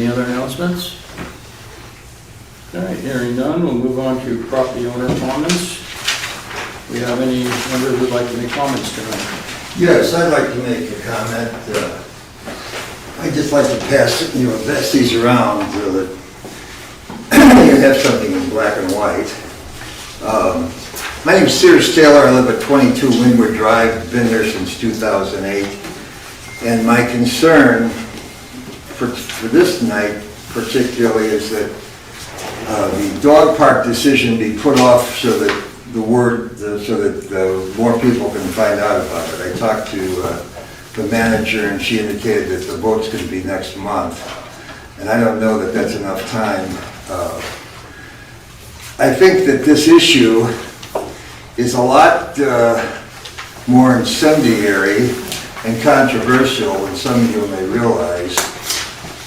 Any other announcements? All right, hearing none, we'll move on to property owner comments. Do we have any members who would like to make comments tonight? Yes, I'd like to make a comment. I'd just like to pass these around so that you have something in black and white. My name's Sears Taylor. I live at 22 Windward Drive. I've been here since 2008. And my concern for this night particularly is that the dog park decision be put off so that more people can find out about it. I talked to the manager and she indicated that the vote's going to be next month. And I don't know that that's enough time. I think that this issue is a lot more incendiary and controversial than some of you may realize.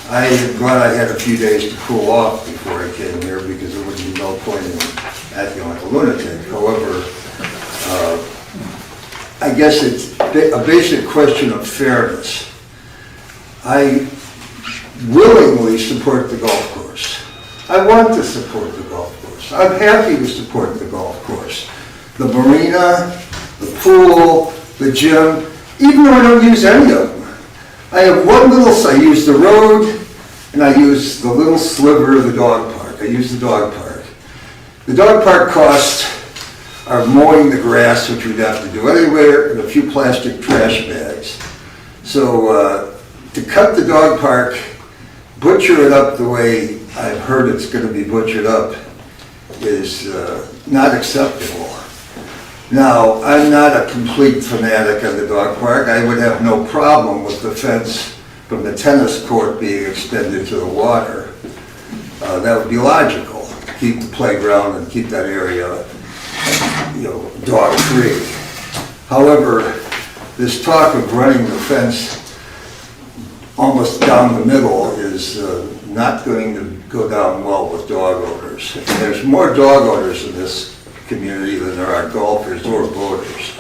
I'm glad I had a few days to cool off before I came here because there would be no point in acting like a lunatic. However, I guess it's a basic question of fairness. I willingly support the golf course. I want to support the golf course. I'm happy to support the golf course. The marina, the pool, the gym, even though I don't use any of them. I have I use the road and I use the little sliver of the dog park. I use the dog park. The dog park costs are mowing the grass, which we'd have to do anywhere, and a few plastic trash bags. So to cut the dog park, butcher it up the way I've heard it's going to be butchered up is not acceptable. Now, I'm not a complete fanatic of the dog park. I would have no problem with the fence from the tennis court being extended to the water. That would be logical. Keep the playground and keep that area, dog-free. However, this talk of running the fence almost down the middle is not going to go down well with dog owners. And there's more dog owners in this community than there are golfers or voters.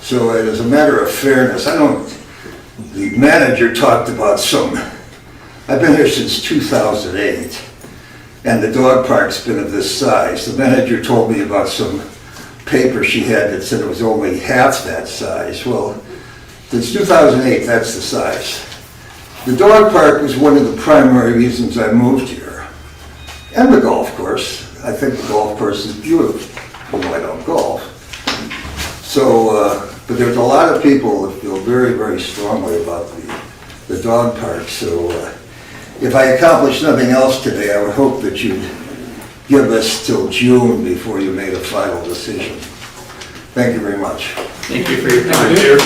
So as a matter of fairness, the manager talked about I've been here since 2008, and the dog park's been of this size. The manager told me about some paper she had that said it was only half that size. Well, since 2008, that's the size. The dog park was one of the primary reasons I moved here. And the golf course. I think the golf course is beautiful, although I don't golf. So, but there's a lot of people that feel very, very strongly about the dog park. So if I accomplish nothing else today, I would hope that you'd give us till June before you made a final decision. Thank you very much. Thank you for your time, sir.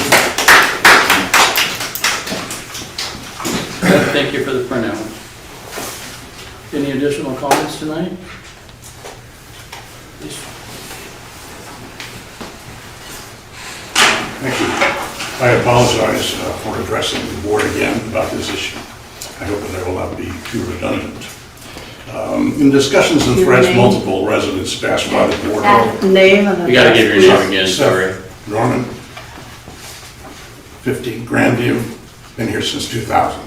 Thank you for the printout. Any additional comments tonight? Please. Thank you. I apologize for addressing the board again about this issue. I hope that I will not be too redundant. In discussions and threads, multiple residents have asked why the board... Name and You got to give your name again, sorry. Norman, 50 Grandview, been here since 2000.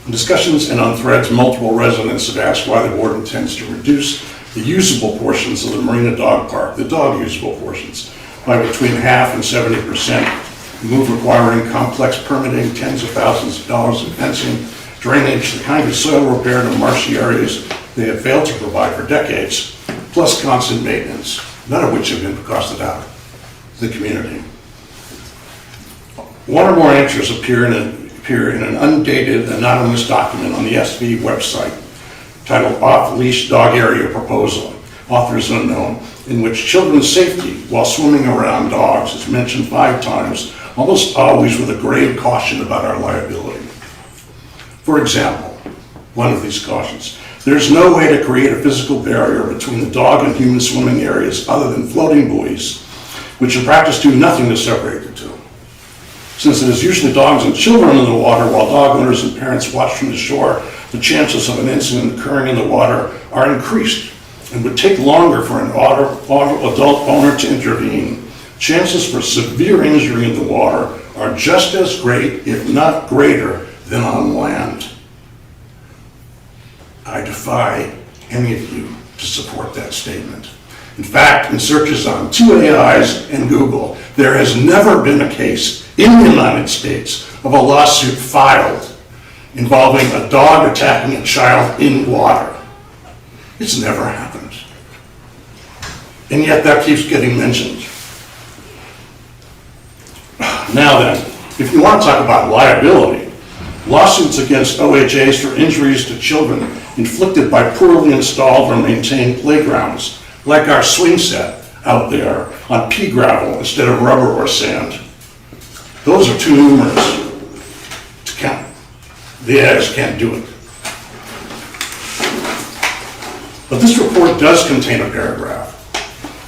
In discussions and on threads, multiple residents have asked why the board intends to reduce the usable portions of the Marina Dog Park, the dog usable portions, by between half and 70%. A move requiring complex permitting, tens of thousands of dollars in fencing, drainage, the kind of soil repair to marshy areas they have failed to provide for decades, plus constant maintenance, none of which have been costed out to the community. One or more answers appear in an undated, anonymous document on the SV website titled Off-Leash Dog Area Proposal, authors unknown, in which children's safety while swimming around dogs is mentioned 5 times, almost always with a grave caution about our liability. For example, one of these cautions, there's no way to create a physical barrier between the dog and human swimming areas other than floating buoys, which in practice do nothing to separate the two. Since it is usually dogs and children in the water while dog owners and parents watch from the shore, the chances of an incident occurring in the water are increased and would take longer for an adult owner to intervene. Chances for severe injury in the water are just as great, if not greater, than on land. I defy any of you to support that statement. In fact, in searches on 2AIs and Google, there has never been a case in the United States of a lawsuit filed involving a dog attacking a child in water. It's never happened. And yet that keeps getting mentioned. Now then, if you want to talk about liability, lawsuits against OHAs for injuries to children inflicted by poorly installed or maintained playgrounds, like our swing set out there on pea gravel instead of rubber or sand. Those are too numerous to count. The AIs can't do it. But this report does contain a paragraph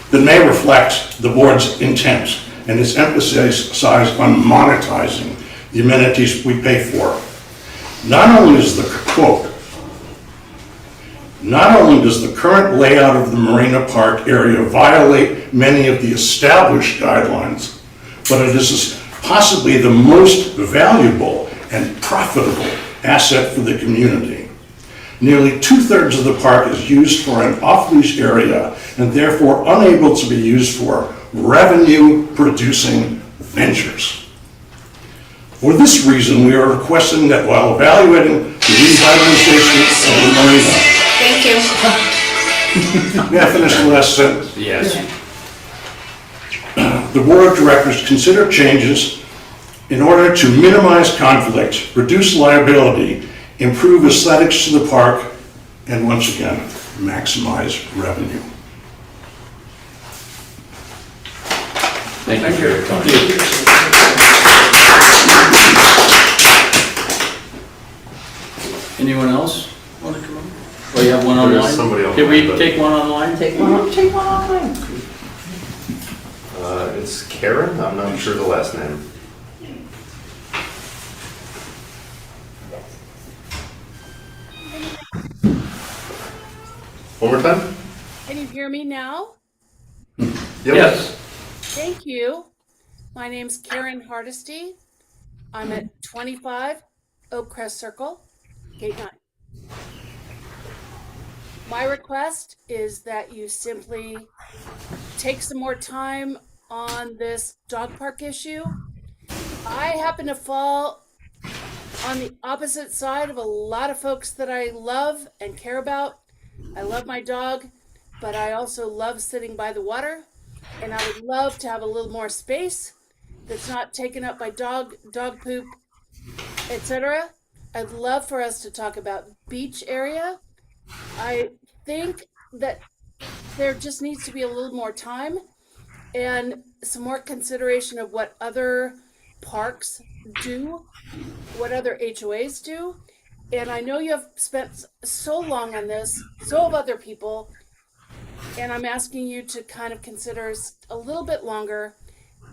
that may reflect the board's intent and its emphasis on monetizing the amenities we pay for. Not only is the quote, not only does the current layout of the Marina Park area violate many of the established guidelines, but it is possibly the most valuable and profitable asset for the community. Nearly 2/3 of the park is used for an off-leash area and therefore unable to be used for revenue-producing ventures. For this reason, we are requesting that while evaluating the revitalization of the marina. Thank you. May I finish the last sentence? Yes. The board of directors consider changes in order to minimize conflict, reduce liability, improve aesthetics to the park, and once again, maximize revenue. Thank you for your comment. Anyone else want to come on? Oh, you have one online? There's somebody online, Can we but- take one online? Take one online. It's Karen, I'm not sure the last name. One more time? Can you hear me now? Yep. Yes. Thank you. My name's Karen Hardesty. I'm at 25 Oak Crest Circle, Gate 9. My request is that you simply take some more time on this dog park issue. I happen to fall on the opposite side of a lot of folks that I love and care about. I love my dog, but I also love sitting by the water, and I would love to have a little more space that's not taken up by dog poop, etc. I'd love for us to talk about beach area. I think that there just needs to be a little more time and some more consideration of what other parks do, what other HOAs do. And I know you have spent so long on this, so have other people, and I'm asking you to kind of consider a little bit longer.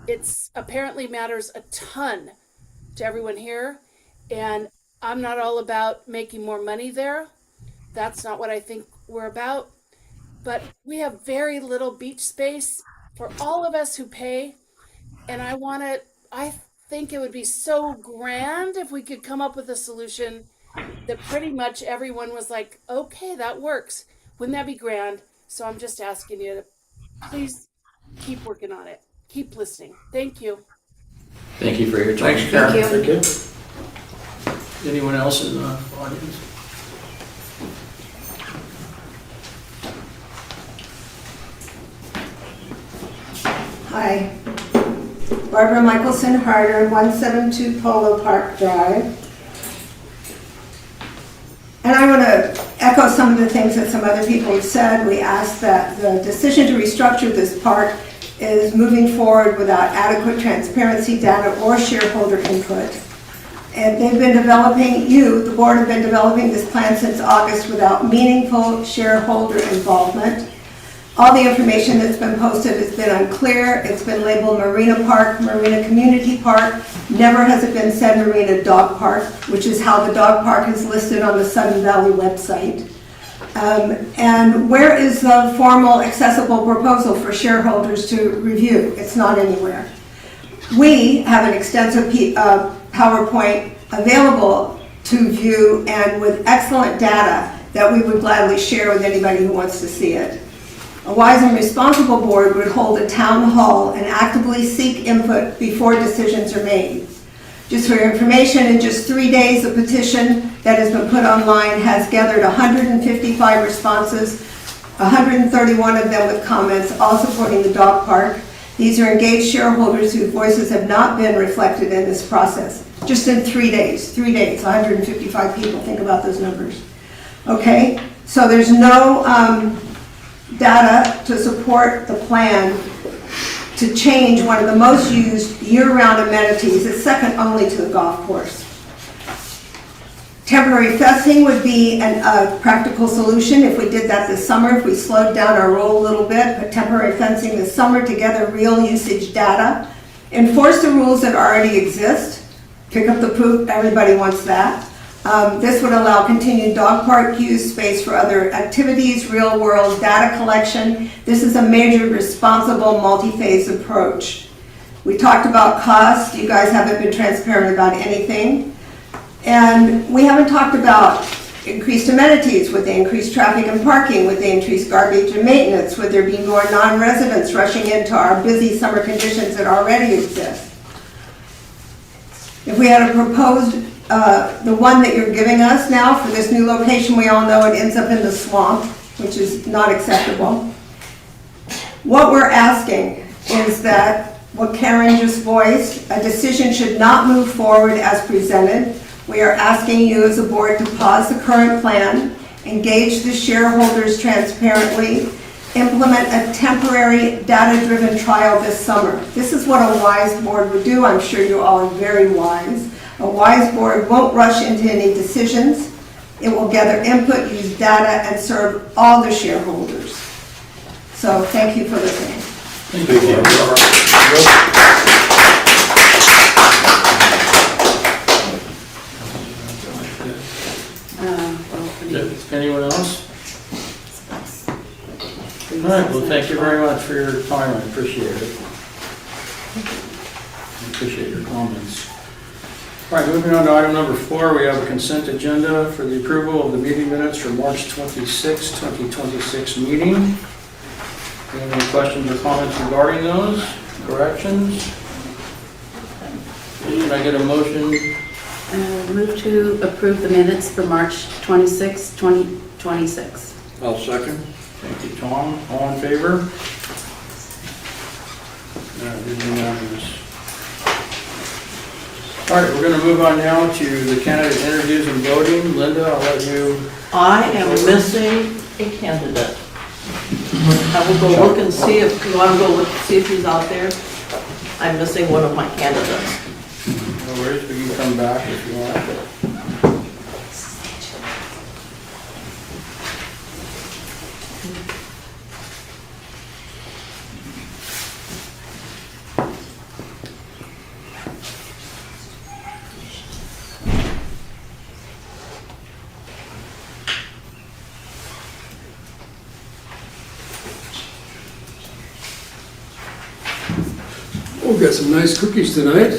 It's apparently matters a ton to everyone here, and I'm not all about making more money there. That's not what I think we're about. But we have very little beach space for all of us who pay, and I think it would be so grand if we could come up with a solution that pretty much everyone was like, okay, that works. Wouldn't that be grand? So I'm just asking you to please keep working on it. Keep listening. Thank you. Thank you for your time. Thanks, Karen. Thank you. Thank you. Anyone else in the audience? Hi, Barbara Michelson Harder, 172 Polo Park Drive. And I want to echo some of the things that some other people have said. We ask that the decision to restructure this park is moving forward without adequate transparency data or shareholder input. And they've been developing, the board have been developing this plan since August without meaningful shareholder involvement. All the information that's been posted has been unclear. It's been labeled Marina Park, Marina Community Park. Never has it been said Marina Dog Park, which is how the dog park is listed on the Sudden Valley website. And where is the formal accessible proposal for shareholders to review? It's not anywhere. We have an extensive PowerPoint available to view, and with excellent data that we would gladly share with anybody who wants to see it. A wise and responsible board would hold a town hall and actively seek input before decisions are made. Just for your information, in just 3 days, the petition that has been put online has gathered 155 responses, 131 of them with comments, all supporting the dog park. These are engaged shareholders whose voices have not been reflected in this process. Just in 3 days, 155 people. Think about those numbers. Okay, so there's no data to support the plan to change one of the most used year-round amenities. It's second only to the golf course. Temporary fencing would be a practical solution if we did that this summer, if we slowed down our roll a little bit, but temporary fencing this summer to gather real usage data. Enforce the rules that already exist. Pick up the poop, everybody wants that. This would allow continued dog park use, space for other activities, real-world data collection. This is a major, responsible, multi-phase approach. We talked about cost. You guys haven't been transparent about anything. And we haven't talked about increased amenities. Would they increase traffic and parking? Would they increase garbage and maintenance? Would there be more non-residents rushing into our busy summer conditions that already exist? If we had a proposed, the one that you're giving us now for this new location, we all know it ends up in the swamp, which is not acceptable. What we're asking is that what Karen just voiced, a decision should not move forward as presented. We are asking you as a board to pause the current plan, engage the shareholders transparently, implement a temporary data-driven trial this summer. This is what a wise board would do. I'm sure you all are very wise. A wise board won't rush into any decisions. It will gather input, use data, and serve all the shareholders. So thank you for listening. Thank you, Barbara. Anyone else? All right, well, thank you very much for your time. I appreciate it. I appreciate your comments. All right, moving on to item number 4, we have a consent agenda for the approval of the meeting minutes for March 26, 2026 meeting. Do you have any questions or comments regarding those? Corrections? Can I get a motion? Move to approve the minutes for March 26, 2026. I'll second. Thank you, Tom. All in favor? Unanimous. All right, we're going to move on now to the candidate interviews and voting. Linda, I'll let you. I am missing a candidate. I will go look and see if, you want to go look and see if he's out there? I'm missing one of my candidates. No worries, we can come back if you want. Oh, got some nice cookies tonight.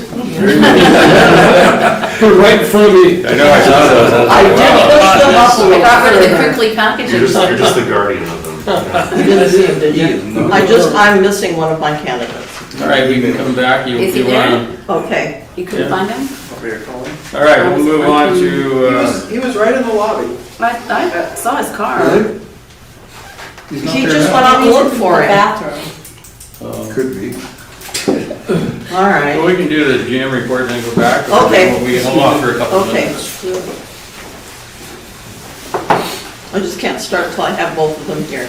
They're right in front of me. I know, I saw those. I did push them up a I little got rid of the further. quickly packaging. You're just the guardian of them. You didn't see him, did you? I'm missing one of my candidates. All right, we can come back. Is he You there? wanna- Okay. You couldn't Yeah. find him? All right, we'll move on to, He was right in the lobby. I saw his car. he's not He there just now. went out and looked for him. Could be. All right. Well, we can do the GM report and then go back. or Okay. We can hold on for a couple of Okay. minutes. I just can't start till I have both of them here.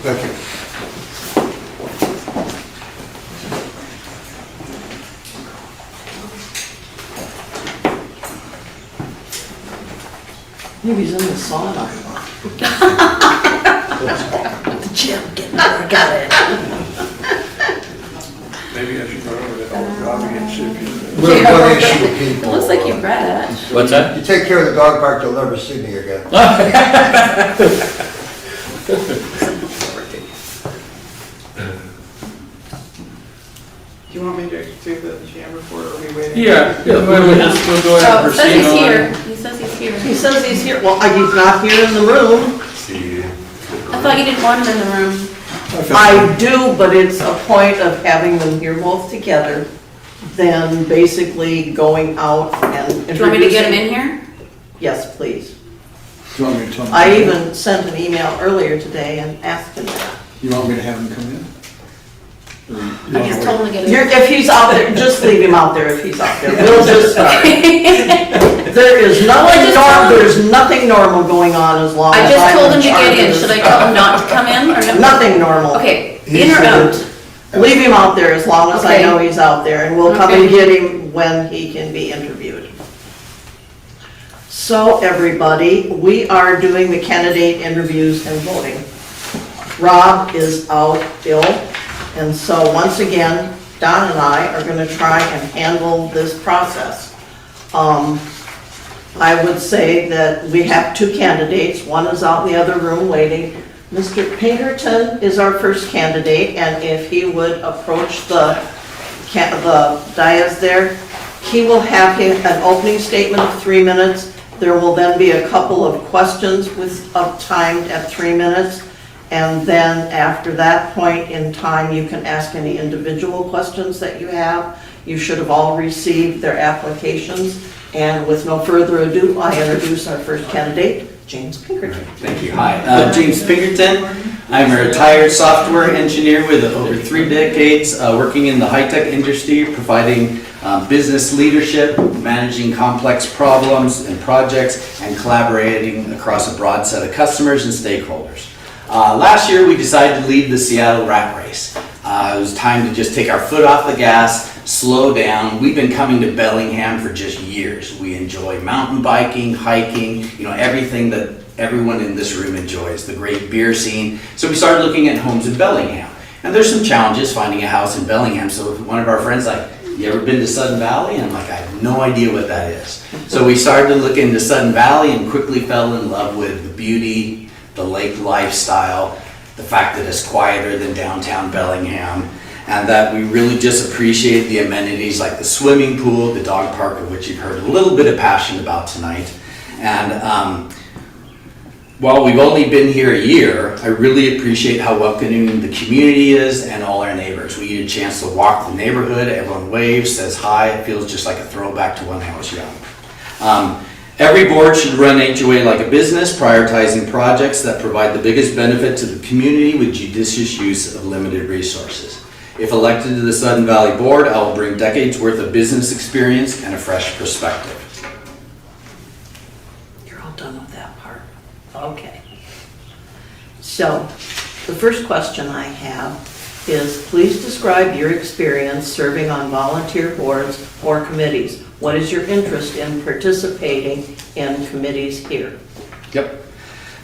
Thank you. Maybe he's in the sauna. The gym, get there, I got it. Maybe I should go over to Elk Robbie and see if he's. We're one issue people. It looks like you read it. What's that? You take care of the dog park, you'll never see me again. jam report, or are we waiting? Yeah, we'll go ahead and Oh, it says proceed he's on. here. He says he's here. He says he's here, well, he's not here in the room. I thought you didn't want him in the room. I do, but it's a point of having them here both together, then basically going out and introducing. Do you want me to get him in here? Yes, please. Do you want me to tell him? I even sent an email earlier today and asked him that. You want me to have him come in? Or you I wanna just wait? told him to get You're, in. if he's out there, just leave him out there if he's out there. We'll just, there is there's nothing normal going on as long I as just I'm told him in to charge get of in. this. Should I tell him not to come in or no? Nothing normal. Okay, in or out? Leave him out there as long as I Okay. know he's out there, and we'll come Okay. and get him when he can be interviewed. So everybody, we are doing the candidate interviews and voting. Rob is out ill, and so once again, Don and I are gonna try and handle this process. I would say that we have two candidates, one is out in the other room waiting. Mr. Pinkerton is our first candidate, and if he would approach the dais there, he will have an opening statement of 3 minutes. There will then be a couple of questions timed at 3 minutes. And then after that point in time, you can ask any individual questions that you have. You should have all received their applications. And with no further ado, I introduce our first candidate, James Pinkerton. Thank you. Hi, James Pinkerton. I'm a retired software engineer with over 3 decades working in the high-tech industry, providing business leadership, managing complex problems and projects, and collaborating across a broad set of customers and stakeholders. Last year, we decided to lead the Seattle rat race. It was time to just take our foot off the gas, slow down. We've been coming to Bellingham for just years. We enjoy mountain biking, hiking, everything that everyone in this room enjoys, the great beer scene. So we started looking at homes in Bellingham. And there's some challenges finding a house in Bellingham. So one of our friends like, you ever been to Sudden Valley? And I'm like, I have no idea what that is. So we started to look into Sudden Valley and quickly fell in love with the beauty, the lake lifestyle, the fact that it's quieter than downtown Bellingham, and that we really just appreciate the amenities like the swimming pool, the dog park, of which you've heard a little bit of passion about tonight. And while we've only been here a year, I really appreciate how welcoming the community is and all our neighbors. We get a chance to walk the neighborhood, everyone waves, says hi, it feels just like a throwback to when I was young. Every board should run HOA like a business, prioritizing projects that provide the biggest benefit to the community with judicious use of limited resources. If elected to the Sudden Valley Board, I will bring decades worth of business experience and a fresh perspective. You're all done with that part. Okay. So, the first question I have is, please describe your experience serving on volunteer boards or committees. What is your interest in participating in committees here? Yep.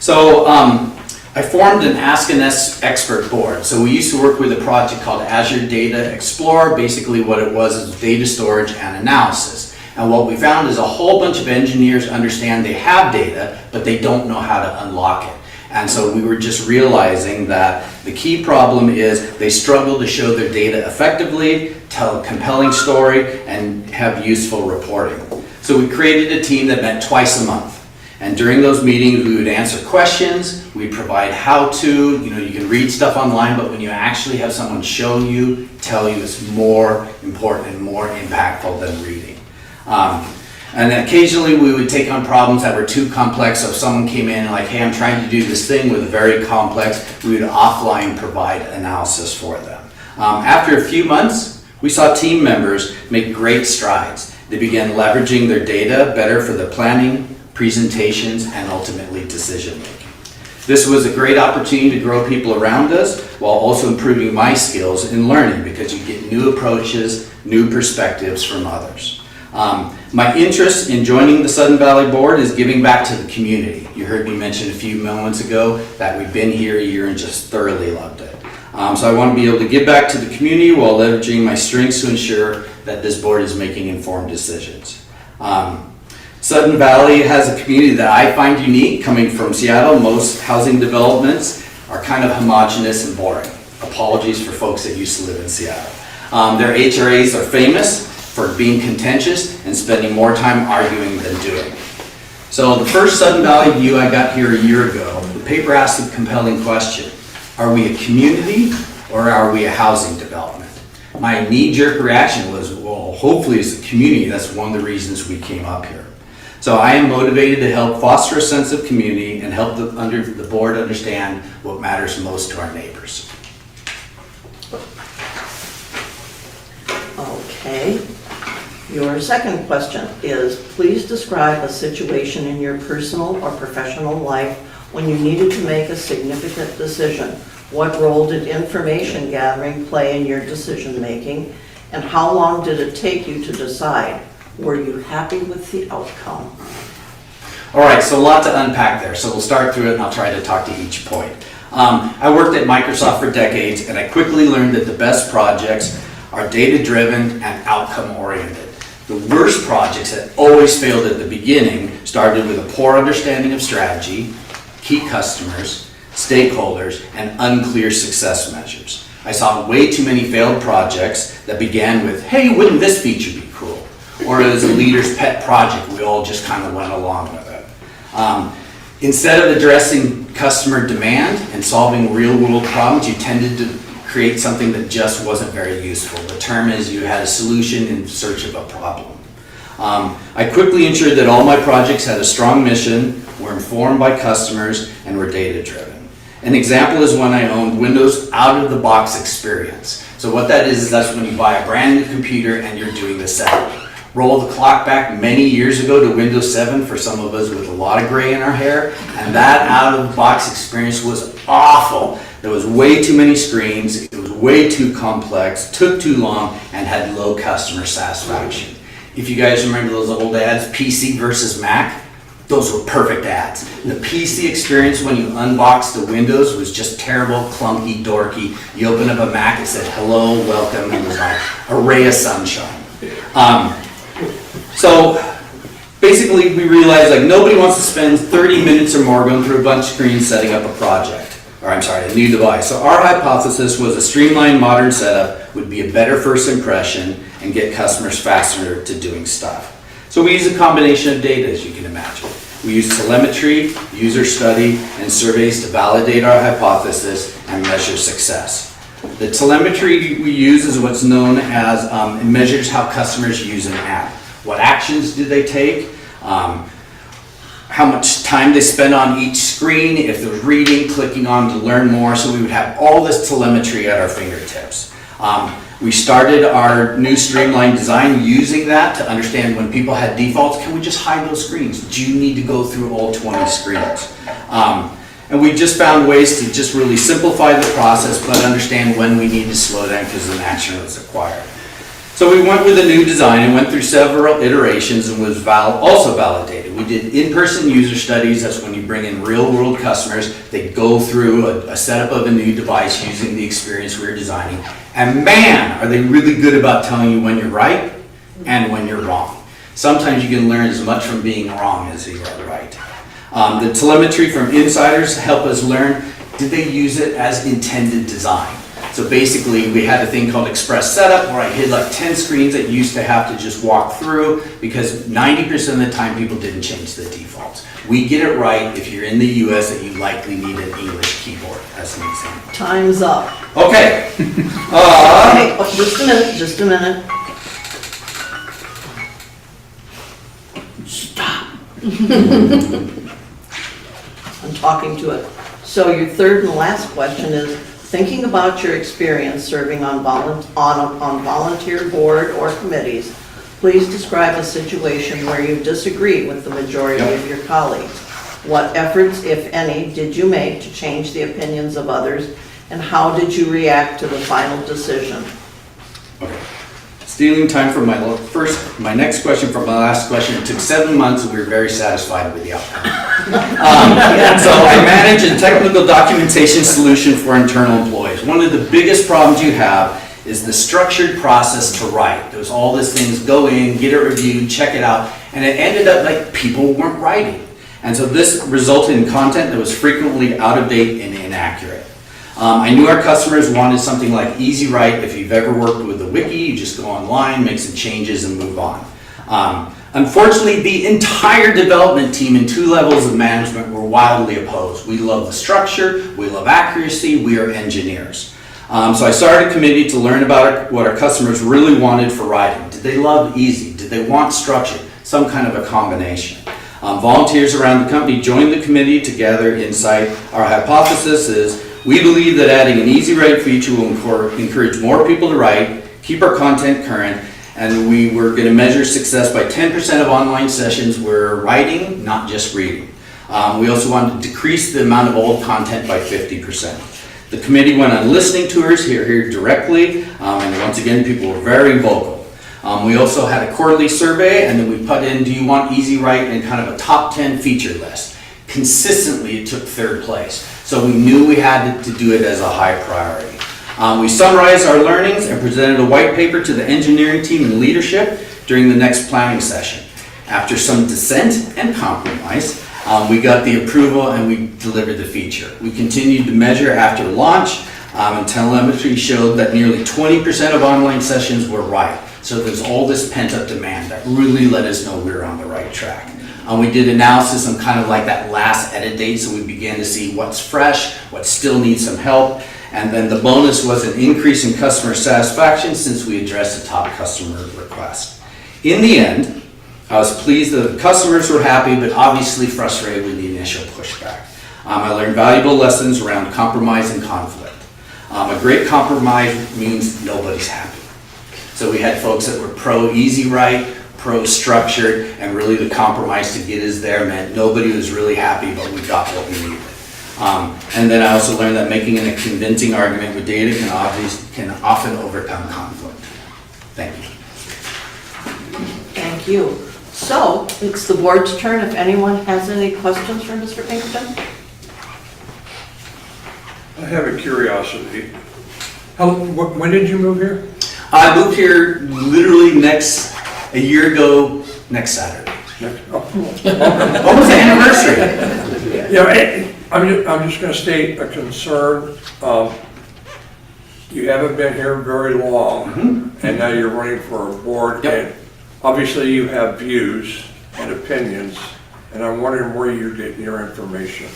So I formed an Ask an Expert board. So we used to work with a project called Azure Data Explorer. Basically what it was is data storage and analysis. And what we found is a whole bunch of engineers understand they have data, but they don't know how to unlock it. And so we were just realizing that the key problem is they struggle to show their data effectively, tell a compelling story, and have useful reporting. So we created a team that met twice a month. And during those meetings, we would answer questions, we'd provide how-to, you can read stuff online, but when you actually have someone show you, tell you, it's more important and more impactful than reading. And occasionally we would take on problems that were too complex. So if someone came in and like, hey, I'm trying to do this thing with a very complex, we would offline provide analysis for them. After a few months, we saw team members make great strides. They began leveraging their data better for the planning, presentations, and ultimately decision making. This was a great opportunity to grow people around us while also improving my skills in learning, because you get new approaches, new perspectives from others. My interest in joining the Sudden Valley Board is giving back to the community. You heard me mention a few moments ago that we've been here a year and just thoroughly loved it. So I want to be able to give back to the community while leveraging my strengths to ensure that this board is making informed decisions. Sudden Valley has a community that I find unique. Coming from Seattle, most housing developments are kind of homogenous and boring. Apologies for folks that used to live in Seattle. Their HRAs are famous. for being contentious and spending more time arguing than doing. So the first Sudden Valley View I got here a year ago, the paper asked a compelling question. Are we a community or are we a housing development? My knee-jerk reaction was, well, hopefully it's a community. That's one of the reasons we came up here. So I am motivated to help foster a sense of community and help the board understand what matters most to our neighbors. Okay. Your second question is, please describe a situation in your personal or professional life when you needed to make a significant decision. What role did information gathering play in your decision making? And how long did it take you to decide? Were you happy with the outcome? All right, so a lot to unpack there. So we'll start through it and I'll try to talk to each point. I worked at Microsoft for decades and I quickly learned that the best projects are data-driven and outcome-oriented. The worst projects that always failed at the beginning started with a poor understanding of strategy, key customers, stakeholders, and unclear success measures. I saw way too many failed projects that began with, hey, wouldn't this feature be cool? Or as a leader's pet project, we all just kind of went along with it. Instead of addressing customer demand and solving real-world problems, you tended to create something that just wasn't very useful. The term is you had a solution in search of a problem. I quickly ensured that all my projects had a strong mission, were informed by customers, and were data-driven. An example is when I owned Windows out-of-the-box experience. So what that is that's when you buy a brand new computer and you're doing the setup. Roll the clock back many years ago to Windows 7 for some of us with a lot of gray in our hair, and that out-of-the-box experience was awful. There was way too many screens, it was way too complex, took too long, and had low customer satisfaction. If you guys remember those old ads, PC versus Mac, those were perfect ads. The PC experience when you unboxed the Windows was just terrible, clunky, dorky. You open up a Mac, it said, hello, welcome, and it was like a ray of sunshine. So basically we realized like nobody wants to spend 30 minutes or more going through a bunch of screens setting up a project, or I'm sorry, a new device. So our hypothesis was a streamlined modern setup would be a better first impression and get customers faster to doing stuff. So we use a combination of data, as you can imagine. We use telemetry, user study, and surveys to validate our hypothesis and measure success. The telemetry we use is what's known as, it measures how customers use an app. What actions did they take? How much time they spend on each screen, if they're reading, clicking on to learn more. So we would have all this telemetry at our fingertips. We started our new streamlined design using that to understand when people had defaults, can we just hide those screens? Do you need to go through all 20 screens? And we just found ways to just really simplify the process, but understand when we need to slow down because an action was required. So we went with a new design and went through several iterations and was also validated. We did in-person user studies. That's when you bring in real-world customers. They go through a setup of a new device using the experience we were designing. And man, are they really good about telling you when you're right and when you're wrong. Sometimes you can learn as much from being wrong as you are right. The telemetry from insiders help us learn, did they use it as intended design? So basically, we had a thing called Express Setup where I hid like 10 screens that you used to have to just walk through because 90% of the time people didn't change the defaults. We get it right if you're in the US that you likely need an English keyboard, as an example. Time's up. Okay. Okay, just a minute. Stop. I'm talking to it. So your third and last question is, thinking about your experience serving on volunteer board or committees, please describe a situation where you disagree with the majority of your colleagues. What efforts, if any, did you make to change the opinions of others, and how did you react to the final decision? Okay. Stealing time from my next question from my last question. It took 7 months and we were very satisfied with the outcome. So I manage a technical documentation solution for internal employees. One of the biggest problems you have is the structured process to write. There's all these things, go in, get it reviewed, check it out, and it ended up like people weren't writing. And so this resulted in content that was frequently out of date and inaccurate. I knew our customers wanted something like Easy Write. If you've ever worked with the wiki, you just go online, make some changes, and move on. Unfortunately, the entire development team and 2 levels of management were wildly opposed. We love the structure, we love accuracy, we are engineers. So I started a committee to learn about what our customers really wanted for writing. Did they love easy? Did they want structure? Some kind of a combination. Volunteers around the company joined the committee to gather insight. Our hypothesis is we believe that adding an Easy Write feature will encourage more people to write, keep our content current, and we were going to measure success by 10% of online sessions were writing, not just reading. We also wanted to decrease the amount of old content by 50%. The committee went on listening tours here directly, and once again, people were very vocal. We also had a quarterly survey, and then we put in, do you want Easy Write, in kind of a top 10 feature list. Consistently, it took 3rd place. So we knew we had to do it as a high priority. We summarized our learnings and presented a white paper to the engineering team and leadership during the next planning session. After some dissent and compromise, we got the approval and we delivered the feature. We continued to measure after launch, and telemetry showed that nearly 20% of online sessions were right. So there's all this pent-up demand that really let us know we were on the right track. We did analysis on kind of like that last edit date, so we began to see what's fresh, what still needs some help, and then the bonus was an increase in customer satisfaction since we addressed a top customer request. In the end, I was pleased that the customers were happy, but obviously frustrated with the initial pushback. I learned valuable lessons around compromise and conflict. A great compromise means nobody's happy. So we had folks that were pro Easy Write, pro structured, and really the compromise to get us there meant nobody was really happy, but we got what we needed. And then I also learned that making a convincing argument with data can often overcome conflict. Thank you. Thank you. So, it's the board's turn if anyone has any questions for Mr. Pinkerton. I have a curiosity. When did you move here? I moved here literally a year ago next Saturday. Almost the anniversary. Yeah, I'm just going to state a concern. You haven't been here very long, and now you're running for a board. Yep. And obviously, you have views and opinions, and I'm wondering where you're getting your information.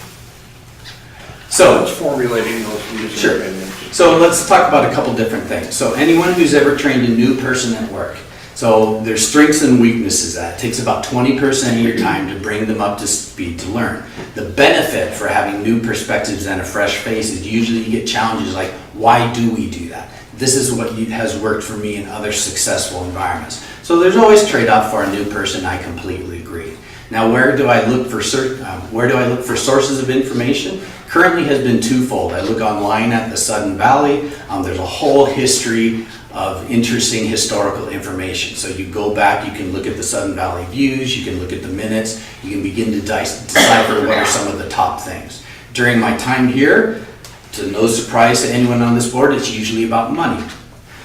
So, What's formulating those views sure. and opinions? So let's talk about a couple different things. So anyone who's ever trained a new person at work, so there's strengths and weaknesses that it takes about 20% of your time to bring them up to speed to learn. The benefit for having new perspectives and a fresh face is usually you get challenges like, why do we do that? This is what has worked for me in other successful environments. So there's always trade-off for a new person, I completely agree. Now, where do I look for sources of information? Currently has been twofold. I look online at the Sudden Valley. There's a whole history of interesting historical information. So you go back, you can look at the Sudden Valley views, you can look at the minutes, you can begin to decipher what are some of the top things. During my time here, to no surprise to anyone on this board, it's usually about money.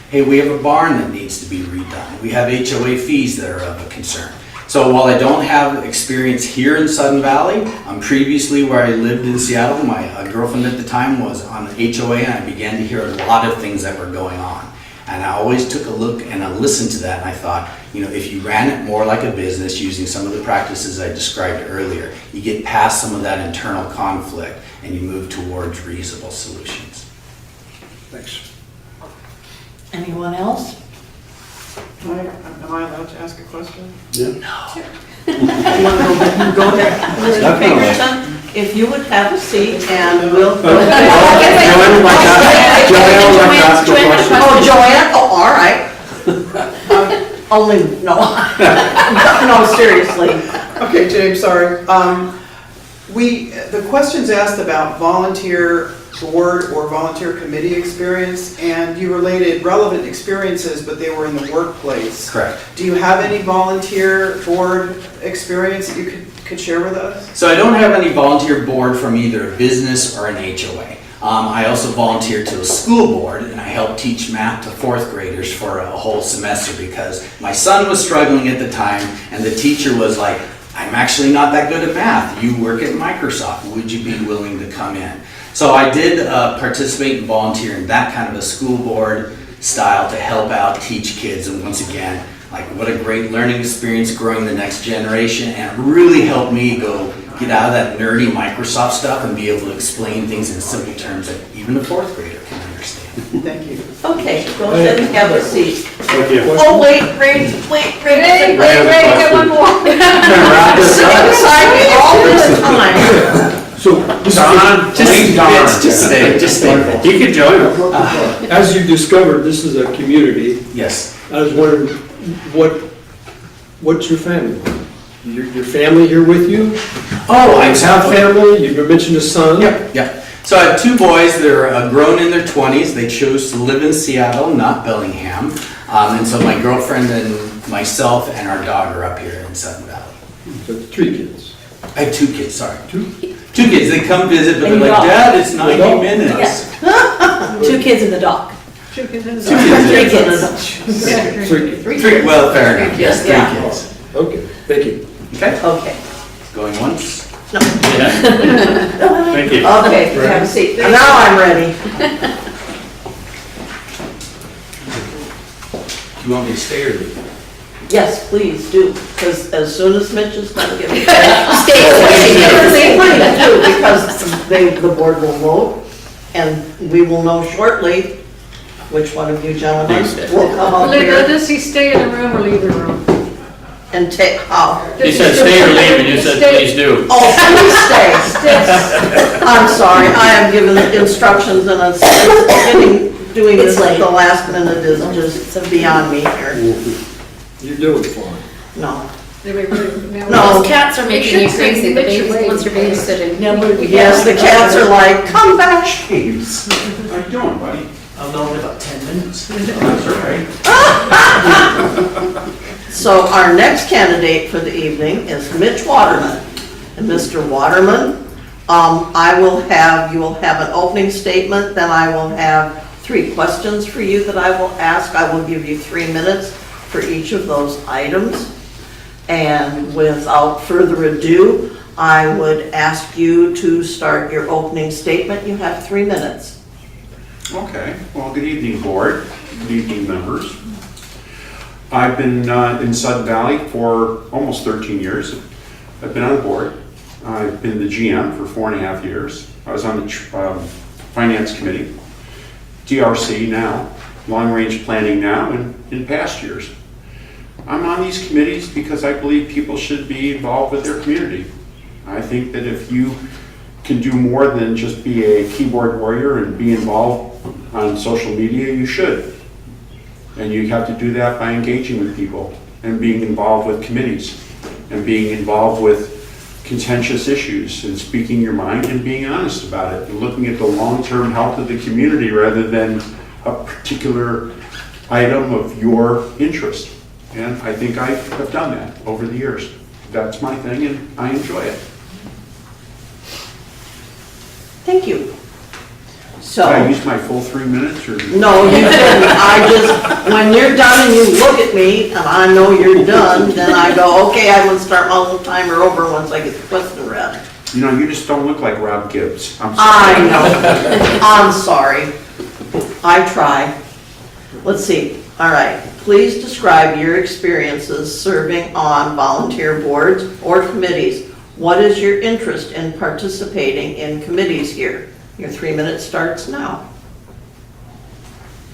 Hey, we have a barn that needs to be redone. We have HOA fees that are of a concern. So while I don't have experience here in Sudden Valley, previously where I lived in Seattle, my girlfriend at the time was on the HOA, and I began to hear a lot of things that were going on. And I always took a look and I listened to that, and I thought, if you ran it more like a business using some of the practices I described earlier, you get past some of that internal conflict and you move towards reasonable solutions. Thanks. Anyone else? Am I allowed to ask a question? Go ahead. Mr. Pinkerton, if you would have a seat and we'll... Oh, Joanne? Oh, all right. Only, no. No, seriously. Okay, James, sorry. The question's asked about volunteer board or volunteer committee experience, and you related relevant experiences, but they were in the workplace. Correct. Do you have any volunteer board experience that you could share with us? So I don't have any volunteer board from either a business or an HOA. I also volunteer to a school board, and I help teach math to 4th graders for a whole semester because my son was struggling at the time, and the teacher was like, I'm actually not that good at math. You work at Microsoft. Would you be willing to come in? So I did participate and volunteer in that kind of a school board style to help out, teach kids, and once again, like what a great learning experience growing the next generation, and it really helped me go get out of that nerdy Microsoft stuff and be able to explain things in simple terms that even a fourth grader can understand. Thank you. Okay, go ahead and have a seat. Thank you. Oh, wait, Ray, get one more. Sitting beside me all this time. So, Don, please, Don. Just stay. He can join us. as you discovered, this is a community. Yes. I was wondering, what's your family? Your family here with you? Oh, I You have family? You mentioned a son? Yep. So I have two boys. They're grown in their 20s. They chose to live in Seattle, not Bellingham. And so my girlfriend and myself and our dog are up here in Sudden Valley. So 3 kids. I have 2 kids, sorry. Two kids. They come visit, but they're And like, dog. Dad, it's 90 minutes. 2 kids in the dock. 2 kids. 3 kids. 3 kids. Well, fair enough. Yes, 3 Yeah. kids. Okay, thank you. Okay. Okay, Going once. Thank you. okay, have a seat. Now I'm ready. Do you want me to stay or leave? Yes, please do, because as soon as Mitch is done giving. Stay. Because the board will vote, and we will know shortly which one of you gentlemen will come up here Does he stay in the room or leave the room? and take, how? He said stay or leave, and you said please do. Oh, please stay. I'm sorry, I am giving instructions and doing this at the last minute is just beyond me here. You're doing fine. No. Those cats are making you crazy, the babies, once you're babysitting. Yes, the cats are like, come back. How you doing, buddy? I'll know in about 10 minutes. That's all right. So our next candidate for the evening is Mitch Waterman. And Mr. Waterman, you will have an opening statement, then I will have 3 questions for you that I will ask. I will give you 3 minutes for each of those items. And without further ado, I would ask you to start your opening statement. You have 3 minutes. Okay, well, good evening, board. Good evening, members. I've been in Sudden Valley for almost 13 years. I've been on the board. I've been the GM for 4.5 years. I was on the finance committee, DRC now, long-range planning now, and in past years. I'm on these committees because I believe people should be involved with their community. I think that if you can do more than just be a keyboard warrior and be involved on social media, you should. And you have to do that by engaging with people and being involved with committees and being involved with contentious issues and speaking your mind and being honest about it and looking at the long-term health of the community rather than a particular item of your interest. And I think I have done that over the years. That's my thing and I enjoy it. Thank you. So. Did I use my full 3 minutes or? No, you didn't. When you're done and you look at me and I know you're done, then I go, okay, I'm gonna start my little timer over once I get the question read. You know, you just don't look like Rob Gibbs. I'm sorry. I know. I'm sorry. I try. Let's see. All right. Please describe your experiences serving on volunteer boards or committees. What is your interest in participating in committees here? Your 3 minutes starts now.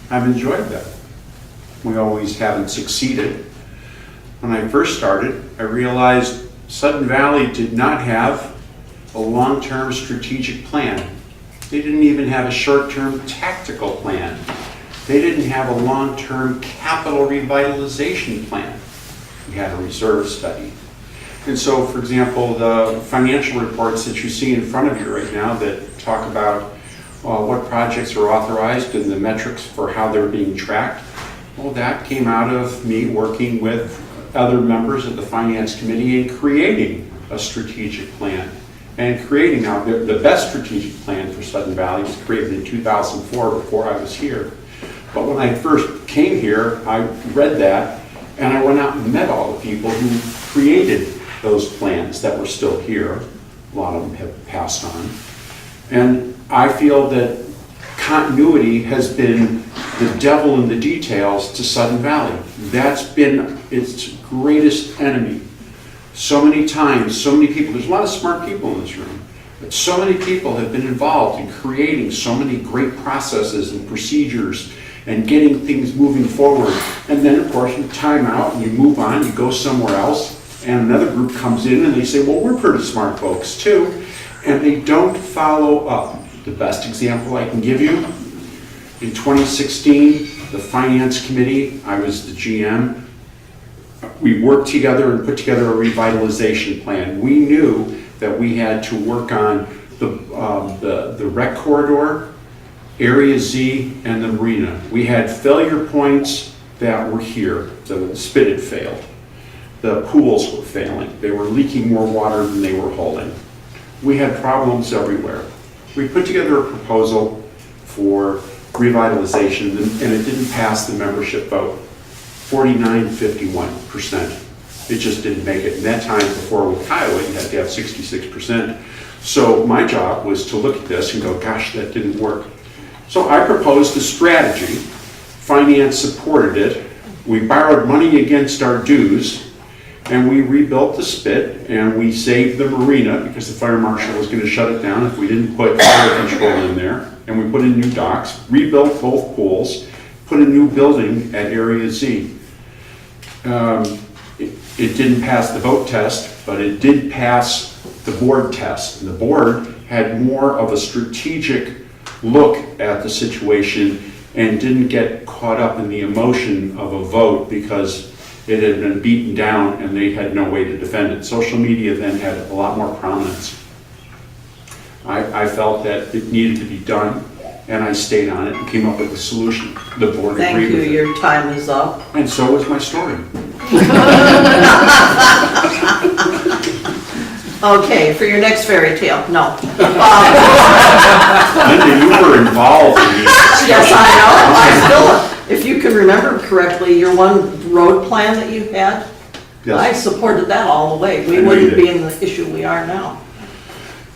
I've enjoyed that. We always haven't succeeded. When I first started, I realized Sudden Valley did not have a long-term strategic plan. They didn't even have a short-term tactical plan. They didn't have a long-term capital revitalization plan. We had a reserve study. And so, for example, the financial reports that you see in front of you right now that talk about what projects are authorized and the metrics for how they're being tracked, well, that came out of me working with other members of the Finance Committee and creating a strategic plan. And creating now, the best strategic plan for Sudden Valley was created in 2004 before I was here. But when I first came here, I read that and I went out and met all the people who created those plans that were still here. A lot of them have passed on. And I feel that continuity has been the devil in the details to Sudden Valley. That's been its greatest enemy. So many times, so many people, there's a lot of smart people in this room, but so many people have been involved in creating so many great processes and procedures and getting things moving forward. And then, of course, you time out and you move on, you go somewhere else, and another group comes in and they say, well, we're pretty smart folks too, and they don't follow up. The best example I can give you, in 2016, the Finance Committee, I was the GM, we worked together and put together a revitalization plan. We knew that we had to work on the rec corridor, Area Z, and the marina. We had failure points that were here. The spit had failed. The pools were failing. They were leaking more water than they were holding. We had problems everywhere. We put together a proposal for revitalization, and it didn't pass the membership vote. 49-51%. It just didn't make it. And that time before with Kiowa, you had to have 66%. So my job was to look at this and go, gosh, that didn't work. So I proposed a strategy. Finance supported it. We borrowed money against our dues, and we rebuilt the spit, and we saved the marina because the fire marshal was going to shut it down if we didn't put fire control in there. And we put in new docks, rebuilt both pools, put a new building at Area Z. It didn't pass the vote test, but it did pass the board test. And the board had more of a strategic look at the situation and didn't get caught up in the emotion of a vote because it had been beaten down and they had no way to defend it. Social media then had a lot more prominence. I felt that it needed to be done, and I stayed on it and came up with a solution. The board agreed Thank you, with it. your time is up. And so was my story. Okay, for your next fairy tale, no. Linda, you were involved in these discussions. Yes, I know, I still, if you can remember correctly, your one road plan that you had, Yes. I supported that all the way. I We know you wouldn't did. be in the issue we are now.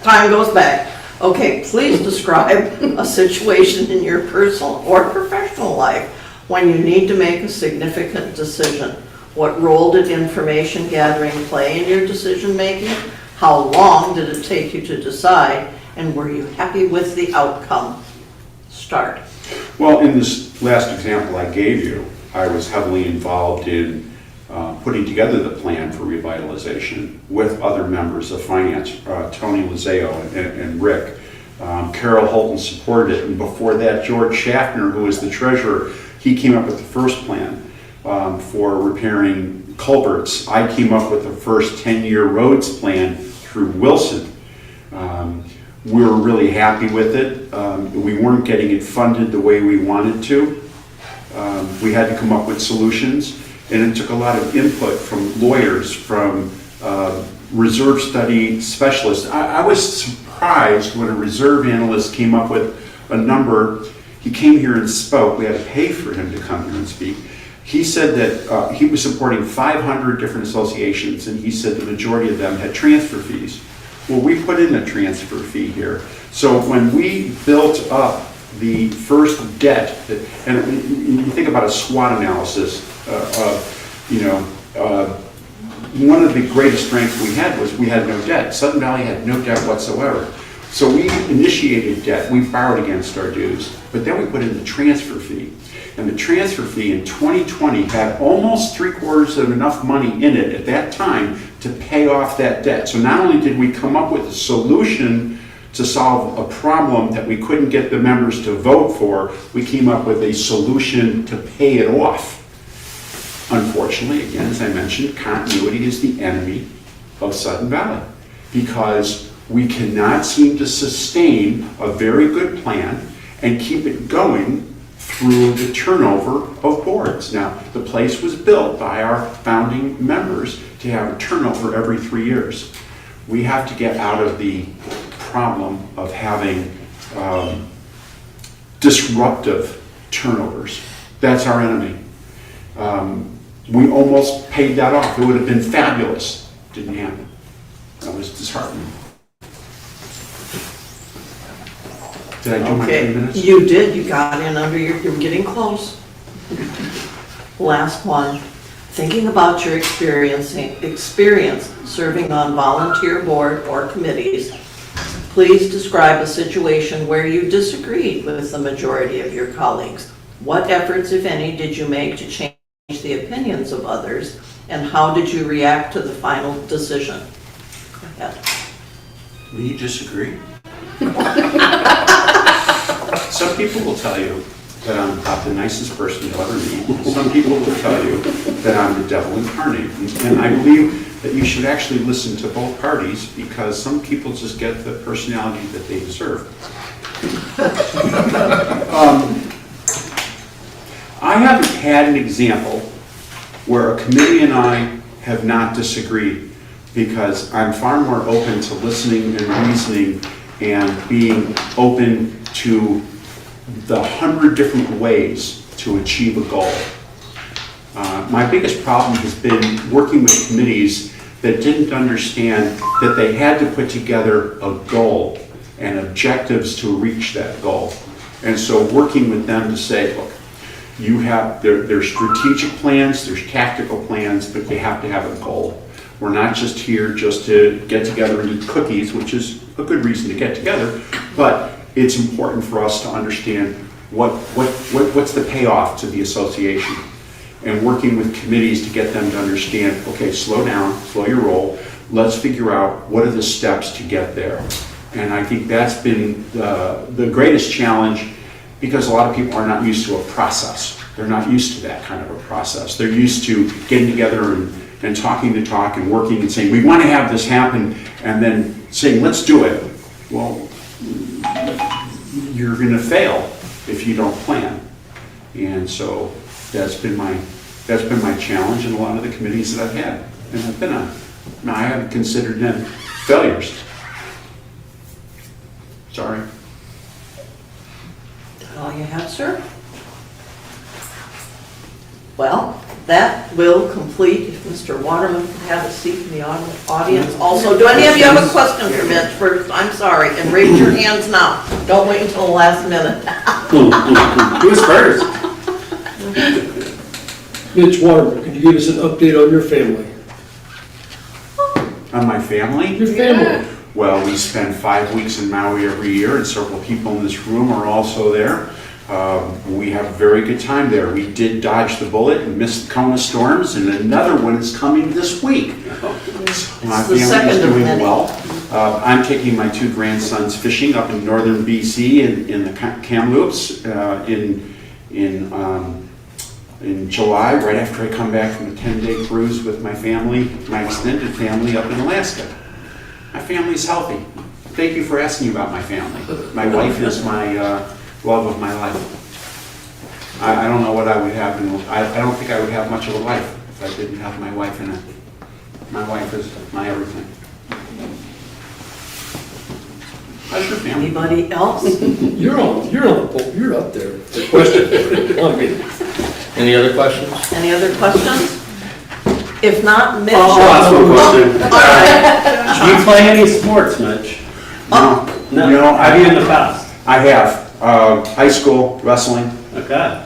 Time goes back. Okay, please describe a situation in your personal or professional life when you need to make a significant decision. What role did information gathering play in your decision making? How long did it take you to decide? And were you happy with the outcome? Start. Well, in this last example I gave you, I was heavily involved in putting together the plan for revitalization with other members of finance, Tony Lizeo and Rick. Carol Holton supported it, and before that, George Schaffner, who was the treasurer, he came up with the first plan for repairing culverts. I came up with the first 10-year roads plan through Wilson. We were really happy with it. We weren't getting it funded the way we wanted to. We had to come up with solutions, and it took a lot of input from lawyers, from reserve study specialists. I was surprised when a reserve analyst came up with a number. He came here and spoke. We had to pay for him to come here and speak. He said that he was supporting 500 different associations, and he said the majority of them had transfer fees. Well, we put in a transfer fee here. So when we built up the first debt, and you think about a SWOT analysis one of the greatest strengths we had was we had no debt. Sudden Valley had no debt whatsoever. So we initiated debt, we borrowed against our dues, but then we put in the transfer fee. And the transfer fee in 2020 had almost 3/4 of enough money in it at that time to pay off that debt. So not only did we come up with a solution to solve a problem that we couldn't get the members to vote for, we came up with a solution to pay it off. Unfortunately, again, as I mentioned, continuity is the enemy of Sudden Valley because we cannot seem to sustain a very good plan and keep it going through the turnover of boards. Now, the place was built by our founding members to have a turnover every 3 years. We have to get out of the problem of having disruptive turnovers. That's our enemy. We almost paid that off. It would have been fabulous. Didn't happen. That was disheartening. Did I do my 3 minutes? You did, you got in under you're getting close. Last one. Thinking about your experience serving on volunteer board or committees, please describe a situation where you disagreed with the majority of your colleagues. What efforts, if any, did you make to change the opinions of others, and how did you react to the final decision? Go ahead. We disagree. Some people will tell you that I'm about the nicest person you'll ever meet. Some people will tell you that I'm the devil incarnate. And I believe that you should actually listen to both parties, because some people just get the personality that they deserve. I haven't had an example where a committee and I have not disagreed, because I'm far more open to listening and reasoning and being open to the 100 different ways to achieve a goal. My biggest problem has been working with committees that didn't understand that they had to put together a goal and objectives to reach that goal. And so working with them to say, look, you have, there's strategic plans, there's tactical plans, but they have to have a goal. We're not just here just to get together and eat cookies, which is a good reason to get together, but it's important for us to understand what's the payoff to the association. And working with committees to get them to understand, okay, slow down, slow your roll, let's figure out what are the steps to get there. And I think that's been the greatest challenge, because a lot of people are not used to a process. They're not used to that kind of a process. They're used to getting together and talking the talk and working and saying, we want to have this happen, and then saying, let's do it. Well, you're going to fail if you don't plan. And so that's been my challenge in a lot of the committees that I've had and I've been on. Now, I haven't considered them failures. Sorry. All you have, sir? Well, that will complete, if Mr. Waterman could have a seat in the audience also. Do any of you have a question for Mitch first? I'm sorry, and raise your hands now. Don't wait until the last minute. Who's first? Mitch Waterman, can you give us an update on your family? On my family? Your family? Well, we spend 5 weeks in Maui every year, and several people in this room are also there. We have a very good time there. We did dodge the bullet and missed the Kona storms, and another one is coming this week. So my family is doing well. I'm taking my 2 grandsons fishing up in northern BC in the Kamloops in July, right after I come back from a 10-day cruise with my family, my extended family up in Alaska. My family's healthy. Thank you for asking about my family. My wife is my love of my life. I don't know what I would have, I don't think I would have much of a life if I didn't have my wife in it. My wife is my everything. How's your family? Anybody else? You're up there. The question. On me. Any other questions? Any other questions? If not, Mitch. I'll ask one question. All right. Do you play any sports, Mitch? No. No. Have you in the past? I have. High school, wrestling. Okay.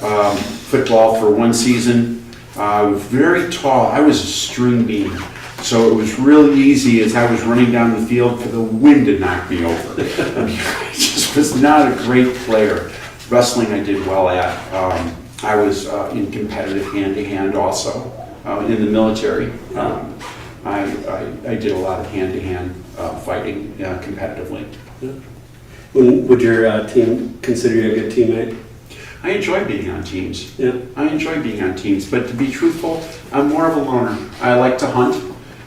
Football for 1 season. Very tall. I was a string bean. So it was really easy as I was running down the field for the wind to knock me over. I just was not a great player. Wrestling I did well at. I was in competitive hand-to-hand also. In the military. I did a lot of hand-to-hand fighting competitively. Yeah. Would your team consider you a good teammate? I enjoy being on teams. Yeah. I enjoy being on teams, but to be truthful, I'm more of a loner. I like to hunt,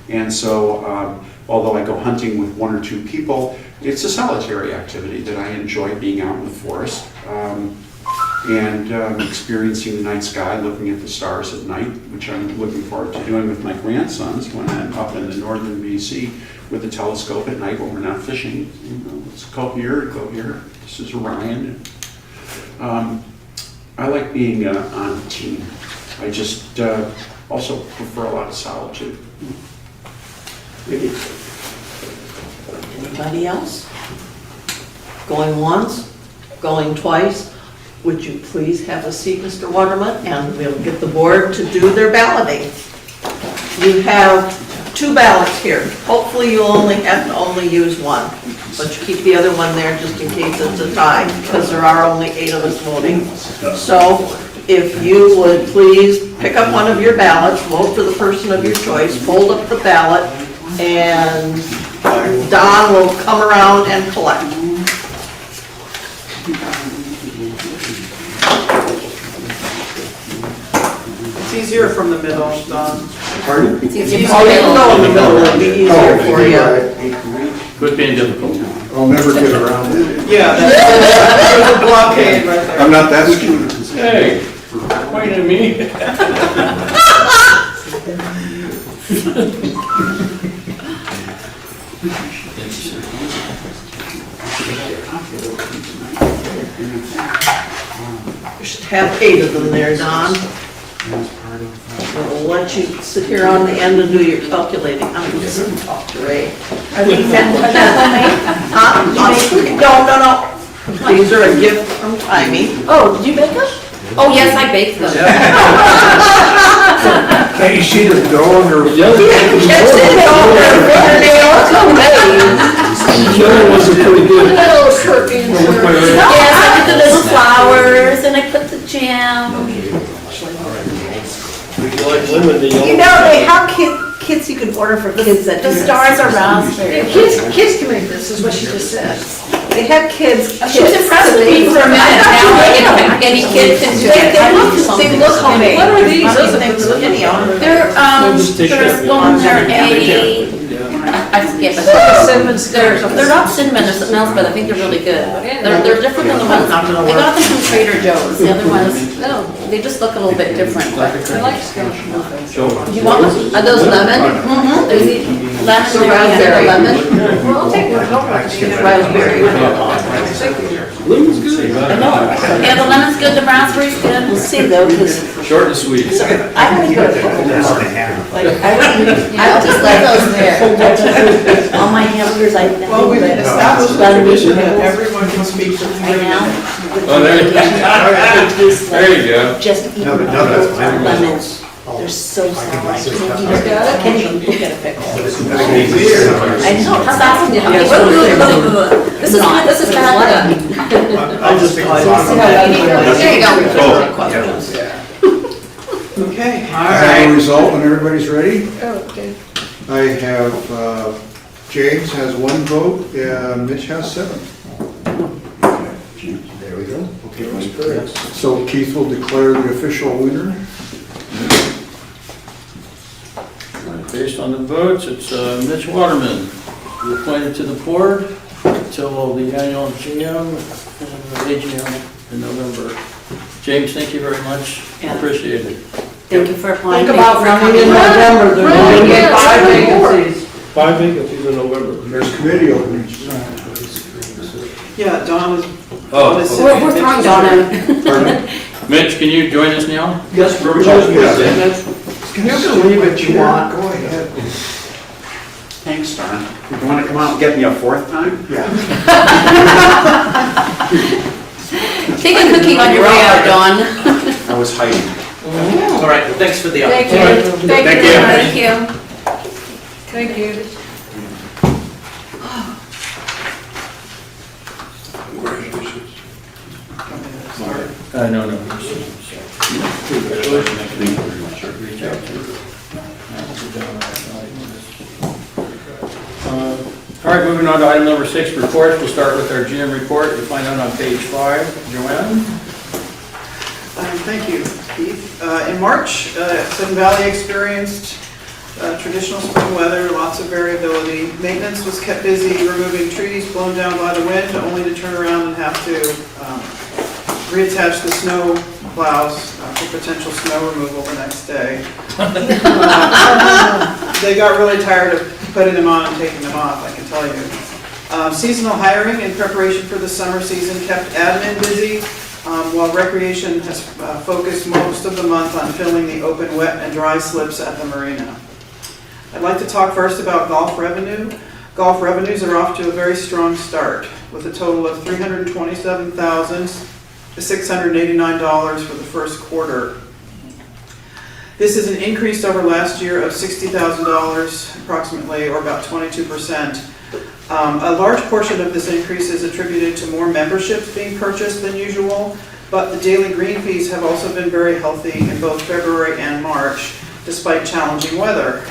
and so although I go hunting with 1 or 2 people, it's a solitary activity that I enjoy, being out in the forest and experiencing the night sky, looking at the stars at night, which I'm looking forward to doing with my grandsons when I'm up in the northern BC with a telescope at night when we're not fishing. You know, let's go here, go here. This is Orion. I like being on a team. I just also prefer a lot of solitude. Anybody else? Going once? going twice. Would you please have a seat, Mr. Waterman, and we'll get the board to do their balloting. You have 2 ballots here. Hopefully you'll only have to use one, but you keep the other one there just in case it's a tie, because there are only 8 of us voting. So if you would please pick up one of your ballots, vote for the person of your choice, fold up the ballot, and Don will come around and collect. It's easier from the middle, Don. Pardon? It's easier Oh, you can go in the middle, it'll be easier for you. Quit being difficult. I'll never get around it. Yeah, there's a blockade right there. I'm not that stupid. Hey, point at me. You should have 8 of them there, Don. We'll let you sit here on the end and do your calculating. I'm just gonna talk to Ray. Are these homemade? Huh? No. These are a gift from Timey. Oh, did you bake them? Oh, yes, I baked them. Can't you see the dough in her? Yes, it The other ones are pretty good. Little turkey. Yes, I did the little flowers and I put the jam. You know, they have kits you can order for kids that do The this. stars are raspberry. Kids can make this, is what she just said. They have kids. She was impressed with me for a minute. Now any kid can do it. They look homemade. What are these? Those are They're, there's one, I forget, but they're not cinnamon or something else, but I think they're really good. They're different than the ones, I got them from Trader Joe's. The other ones, they just look a little bit different. But I like scotch. you want them? Are those lemon? Mm-hmm. There's the lemon, So raspberry. lemon. Well, I'll take one. Raspberry. Lemon's good. I know. Yeah, the lemon's good, the raspberry's good. We'll see though, because Short and sweet. I don't go to I'll just let those there. All my hamburgers, I. Well, we've established the tradition that everyone can speak for 3 I know. minutes. Oh, there you go. There you go. Just eat those lemons. They're so sour. I can't even look at a pickle. I know, it's fascinating. This is good, this is bad. I'll just There you go. Okay. I have a result when everybody's ready. Okay. I have, James has 1 vote, Mitch has 7. There we go. Okay, so Keith will declare the official winner. Based on the votes, it's Mitch Waterman, who appointed to the board until the annual GM and AGM in November. James, thank you very much. Yeah. Appreciate it. Thank you for applying. Think about running in November, there's Right, only yeah, 5 right. vacancies. 5 vacancies in November. There's committee openings. Yeah, Don is. Oh, Don is okay. sitting- We're throwing Donna. Mitch, can you join us now? Yes, we're You can leave if you want. Go ahead. Thanks, Don. You want to come out and get me a 4th time? Yeah. Take a cookie on your way out, Dawn. I was hiding. All right, well, thanks for the update. Thank you. Thank you. Thank you. No. All right, moving on to item number 6, reports. We'll start with our GM report. You'll find that on page 5. Joanne? Thank you, Keith. In March, Sun Valley experienced traditional spring weather, lots of variability. Maintenance was kept busy removing trees blown down by the wind, only to turn around and have to reattach the snow plows for potential snow removal the next day. They got really tired of putting them on and taking them off, I can tell you. Seasonal hiring in preparation for the summer season kept admin busy, while recreation has focused most of the month on filling the open, wet, and dry slips at the marina. I'd like to talk first about golf revenue. Golf revenues are off to a very strong start with a total of $327,689 for the first quarter. This is an increase over last year of $60,000 approximately, or about 22%. A large portion of this increase is attributed to more memberships being purchased than usual, but the daily green fees have also been very healthy in both February and March, despite challenging weather.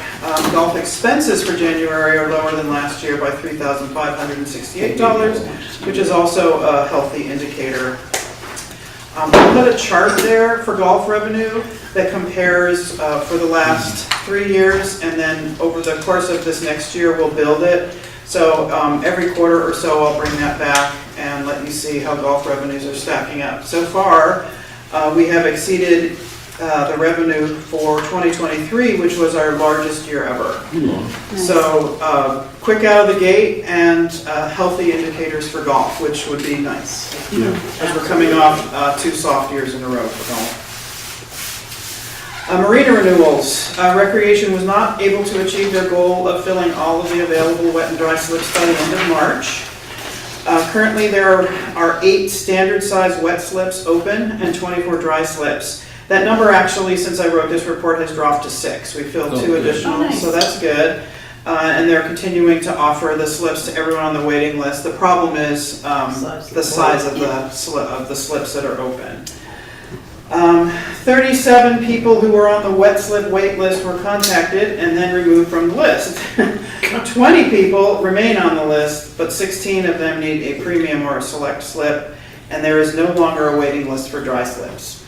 Golf expenses for January are lower than last year by $3,568, which is also a healthy indicator. I put a chart there for golf revenue that compares for the last 3 years, and then over the course of this next year, we'll build it. So every quarter or so, I'll bring that back and let you see how golf revenues are stacking up. So far, we have exceeded the revenue for 2023, which was our largest year ever. So quick out of the gate and healthy indicators for golf, which would be nice, as we're coming off 2 soft years in a row for golf. Marina renewals. Recreation was not able to achieve their goal of filling all of the available wet and dry slips by the end of March. Currently, there are 8 standard size wet slips open and 24 dry slips. That number actually, since I wrote this report, has dropped to 6. We filled 2 additional, so that's good. And they're continuing to offer the slips to everyone on the waiting list. The problem is the size of the slips that are open. 37 people who were on the wet slip wait list were contacted and then removed from the list. 20 people remain on the list, but 16 of them need a premium or a select slip, and there is no longer a waiting list for dry slips.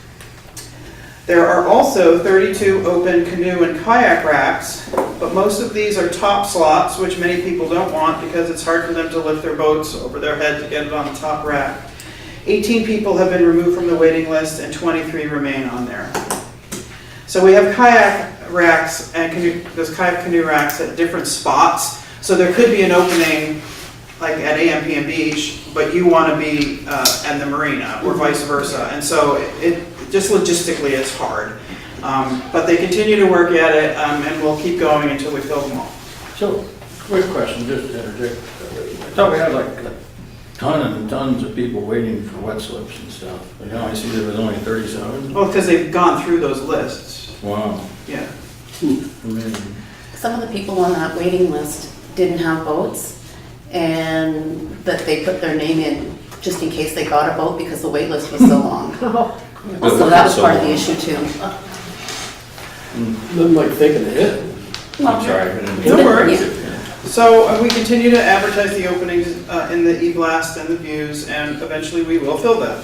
There are also 32 open canoe and kayak racks, but most of these are top slots, which many people don't want because it's hard for them to lift their boats over their head to get it on the top rack. 18 people have been removed from the waiting list and 23 remain on there. So we have kayak racks and those kayak canoe racks at different spots. So there could be an opening like at AMPM Beach, but you want to be at the marina or vice versa. And so it just logistically it's hard. But they continue to work at it and we'll keep going until we fill them all. So, quick question, just to interject. I thought we had like tons and tons of people waiting for wet slips and stuff. But now I see there was only 37. Well, because they've gone through those lists. Wow. Yeah. Amazing. Some of the people on that waiting list didn't have boats, and that they put their name in just in case they got a boat because the wait list was so long. So that was part of the issue too. Nothing like thinking ahead. I'm sorry. No worries. So we continue to advertise the openings in the e-blast and the views, and eventually we will fill them.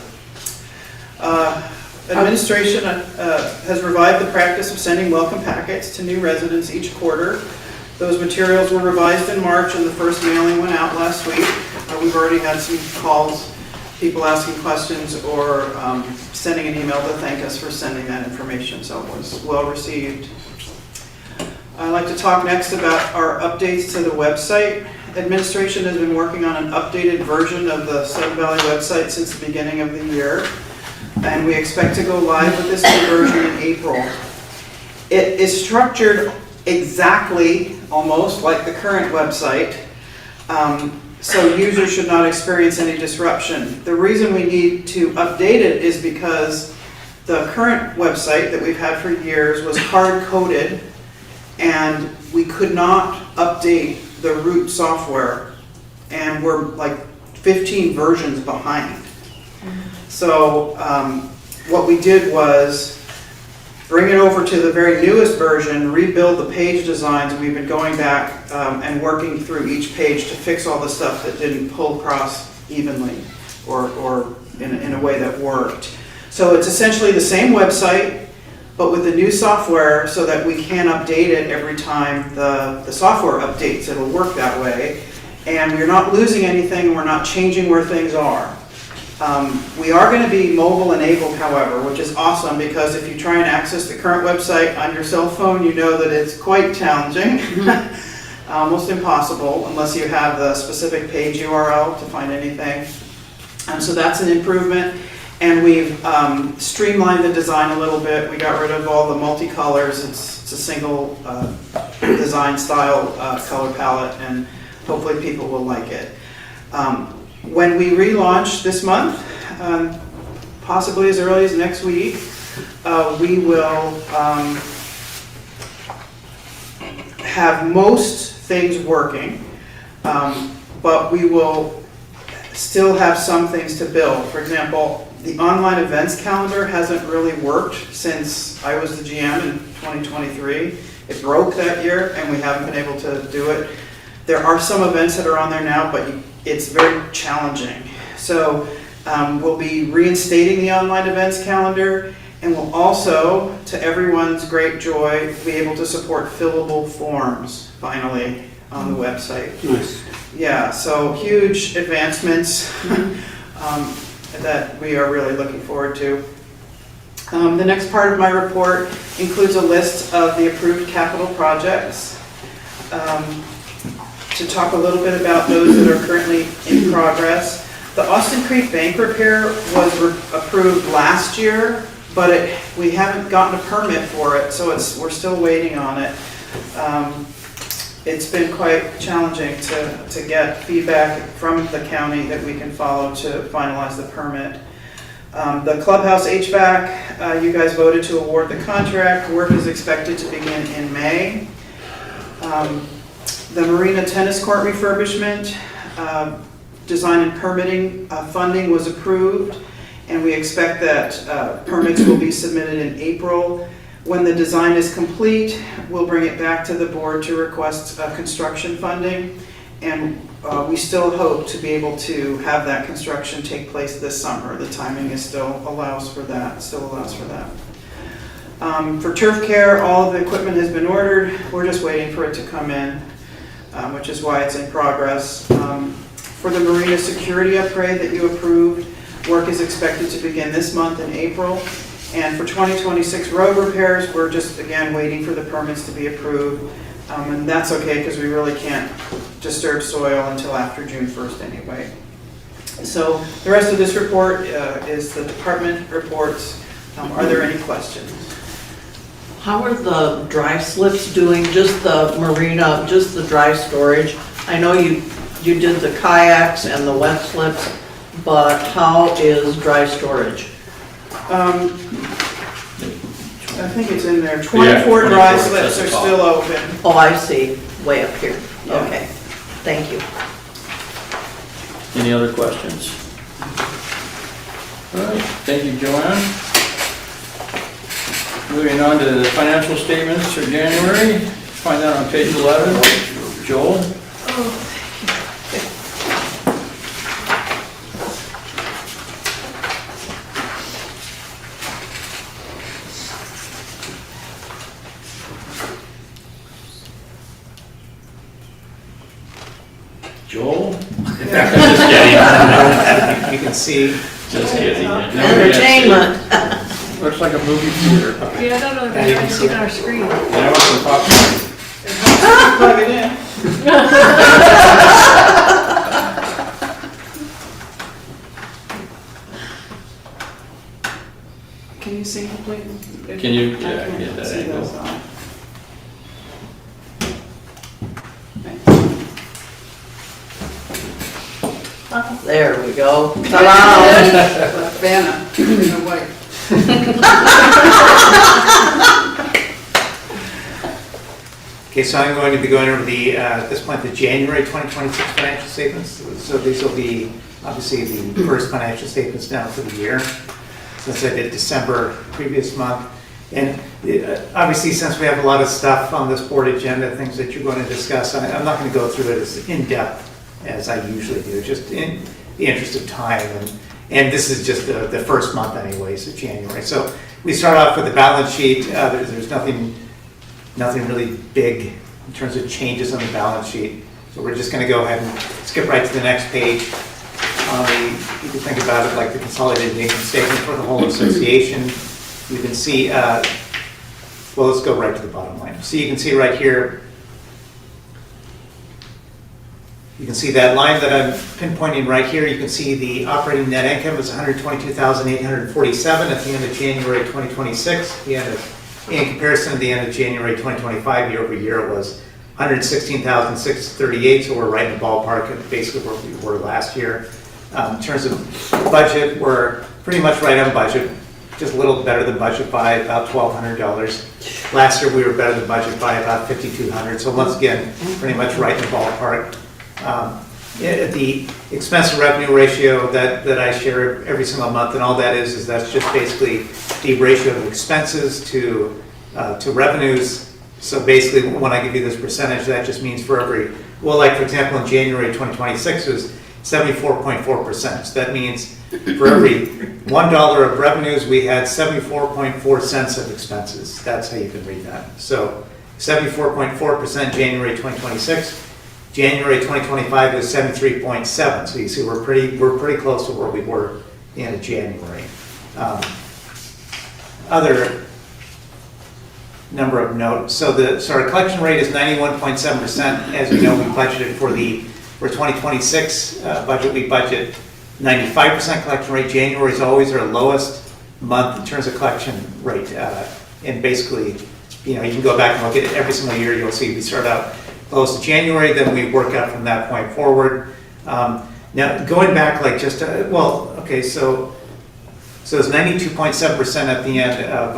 Administration has revived the practice of sending welcome packets to new residents each quarter. Those materials were revised in March and the first mailing went out last week. We've already had some calls, people asking questions or sending an email to thank us for sending that information, so it was well received. I'd like to talk next about our updates to the website. Administration has been working on an updated version of the Sudden Valley website since the beginning of the year, and we expect to go live with this new version in April. It is structured exactly, almost, like the current website, so users should not experience any disruption. The reason we need to update it is because the current website that we've had for years was hard-coded, and we could not update the root software, and we're like 15 versions behind. So what we did was bring it over to the very newest version, rebuild the page designs, and we've been going back and working through each page to fix all the stuff that didn't pull across evenly or in a way that worked. So it's essentially the same website, but with the new software so that we can update it every time the software updates. It'll work that way. And we're not losing anything, we're not changing where things are. We are going to be mobile enabled, however, which is awesome because if you try and access the current website on your cell phone, you know that it's quite challenging, almost impossible, unless you have the specific page URL to find anything. So that's an improvement. And we've streamlined the design a little bit. We got rid of all the multicolors. It's a single design style color palette, and hopefully people will like it. When we relaunch this month, possibly as early as next week, we will have most things working, but we will still have some things to build. For example, the online events calendar hasn't really worked since I was the GM in 2023. It broke that year and we haven't been able to do it. There are some events that are on there now, but it's very challenging. So we'll be reinstating the online events calendar, and we'll also, to everyone's great joy, be able to support fillable forms finally on the website. Nice. Yeah, so huge advancements that we are really looking forward to. The next part of my report includes a list of the approved capital projects. To talk a little bit about those that are currently in progress. The Austin Creek Bank repair was approved last year, but we haven't gotten a permit for it, so we're still waiting on it. It's been quite challenging to get feedback from the county that we can follow to finalize the permit. The clubhouse HVAC, you guys voted to award the contract. Work is expected to begin in May. The Marina Tennis Court refurbishment, design and permitting funding was approved, and we expect that permits will be submitted in April. When the design is complete, we'll bring it back to the board to request construction funding, and we still hope to be able to have that construction take place this summer. The timing is still allows for that. For turf care, all of the equipment has been ordered. We're just waiting for it to come in, which is why it's in progress. For the marina security upgrade that you approved, work is expected to begin this month in April. And for 2026 road repairs, we're just, again, waiting for the permits to be approved. And that's okay, because we really can't disturb soil until after June 1st anyway. So the rest of this report is the department reports. Are there any questions? How are the dry slips doing, just the marina, just the dry storage? I know you did the kayaks and the wet slips, but how is dry storage? I think it's in there. 24 dry slips are still open. Oh, I see, way up here. Yeah. Okay, thank you. Any other questions? All right, thank you, Joanne. Moving on to the financial statements for January. Find that on page 11. Joel? Joel? Just kidding. You can see. Just kidding. Entertainment. Looks like a movie theater. Yeah, I don't know if you can see it on our screen. I want some popcorn. Plug it in. Can you see completely? Can you get that angle? There we go. Ta-da! Vanna, no way. Okay, so I'm going to be going over at this point, the January 2026 financial statements. So these will be obviously the first financial statements now for the year, since I did December previous month. And obviously, since we have a lot of stuff on this board agenda, things that you're going to discuss, I'm not going to go through it as in-depth as I usually do, just in the interest of time. And this is just the first month anyway, so January. So we start off with the balance sheet. There's nothing really big in terms of changes on the balance sheet. So we're just going to go ahead and skip right to the next page. You can think about it like the consolidated income statement for the whole association. You can see, well, let's go right to the bottom line. So you can see right here, you can see that line that I'm pinpointing right here. You can see the operating net income was $122,847 at the end of January 2026. In comparison to the end of January 2025, year over year, it was 116,638, so we're right in the ballpark of basically where we were last year. In terms of budget, we're pretty much right on budget, just a little better than budget by about $1,200. Last year, we were better than budget by about $5,200, so once again, pretty much right in the ballpark. The expense to revenue ratio that I share every single month, and all that is that's just basically the ratio of expenses to revenues. So basically, when I give you this percentage, that just means for every, well, like for example, in January 2026 was 74.4%. So that means for every $1 of revenues, we had 74.4 cents of expenses. That's how you can read that. So 74.4% January 2026. January 2025 was 73.7. So you see we're pretty close to where we were in January. Other number of notes. So our collection rate is 91.7%. As you know, we budgeted for 2026 budget. We budget 95% collection rate. January is always our lowest month in terms of collection rate. And basically, you can go back and look at it every single year. You'll see we start out close to January, then we work out from that point forward. Now, going back so it's 92.7% at the end of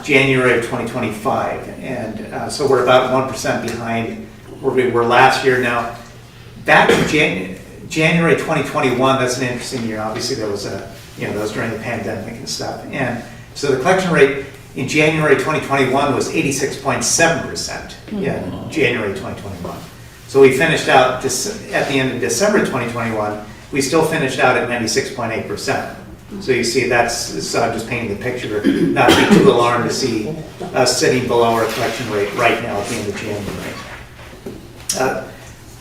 January of 2025. And so we're about 1% behind where we were last year. Now, back in January 2021, that's an interesting year. Obviously, that was that was during the pandemic and stuff. And so the collection rate in January 2021 was 86.7% in January 2021. So we finished out at the end of December 2021, we still finished out at 96.8%. So you see I'm just painting the picture, not to be too alarmed to see us sitting below our collection rate right now at the end of January.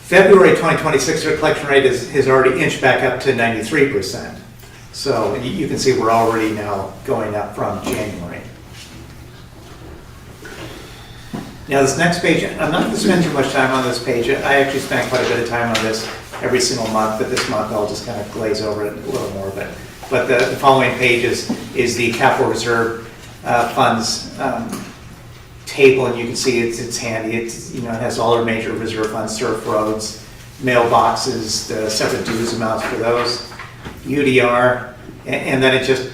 February 2026, our collection rate has already inched back up to 93%. So you can see we're already now going up from January. Now this next page, I'm not going to spend too much time on this page. I actually spend quite a bit of time on this every single month, but this month I'll just kind of glaze over it a little more. But the following page is the capital reserve funds table, and you can see it's handy. It has all our major reserve funds: surf roads, mailboxes, the separate dues amounts for those, UDR, and then it just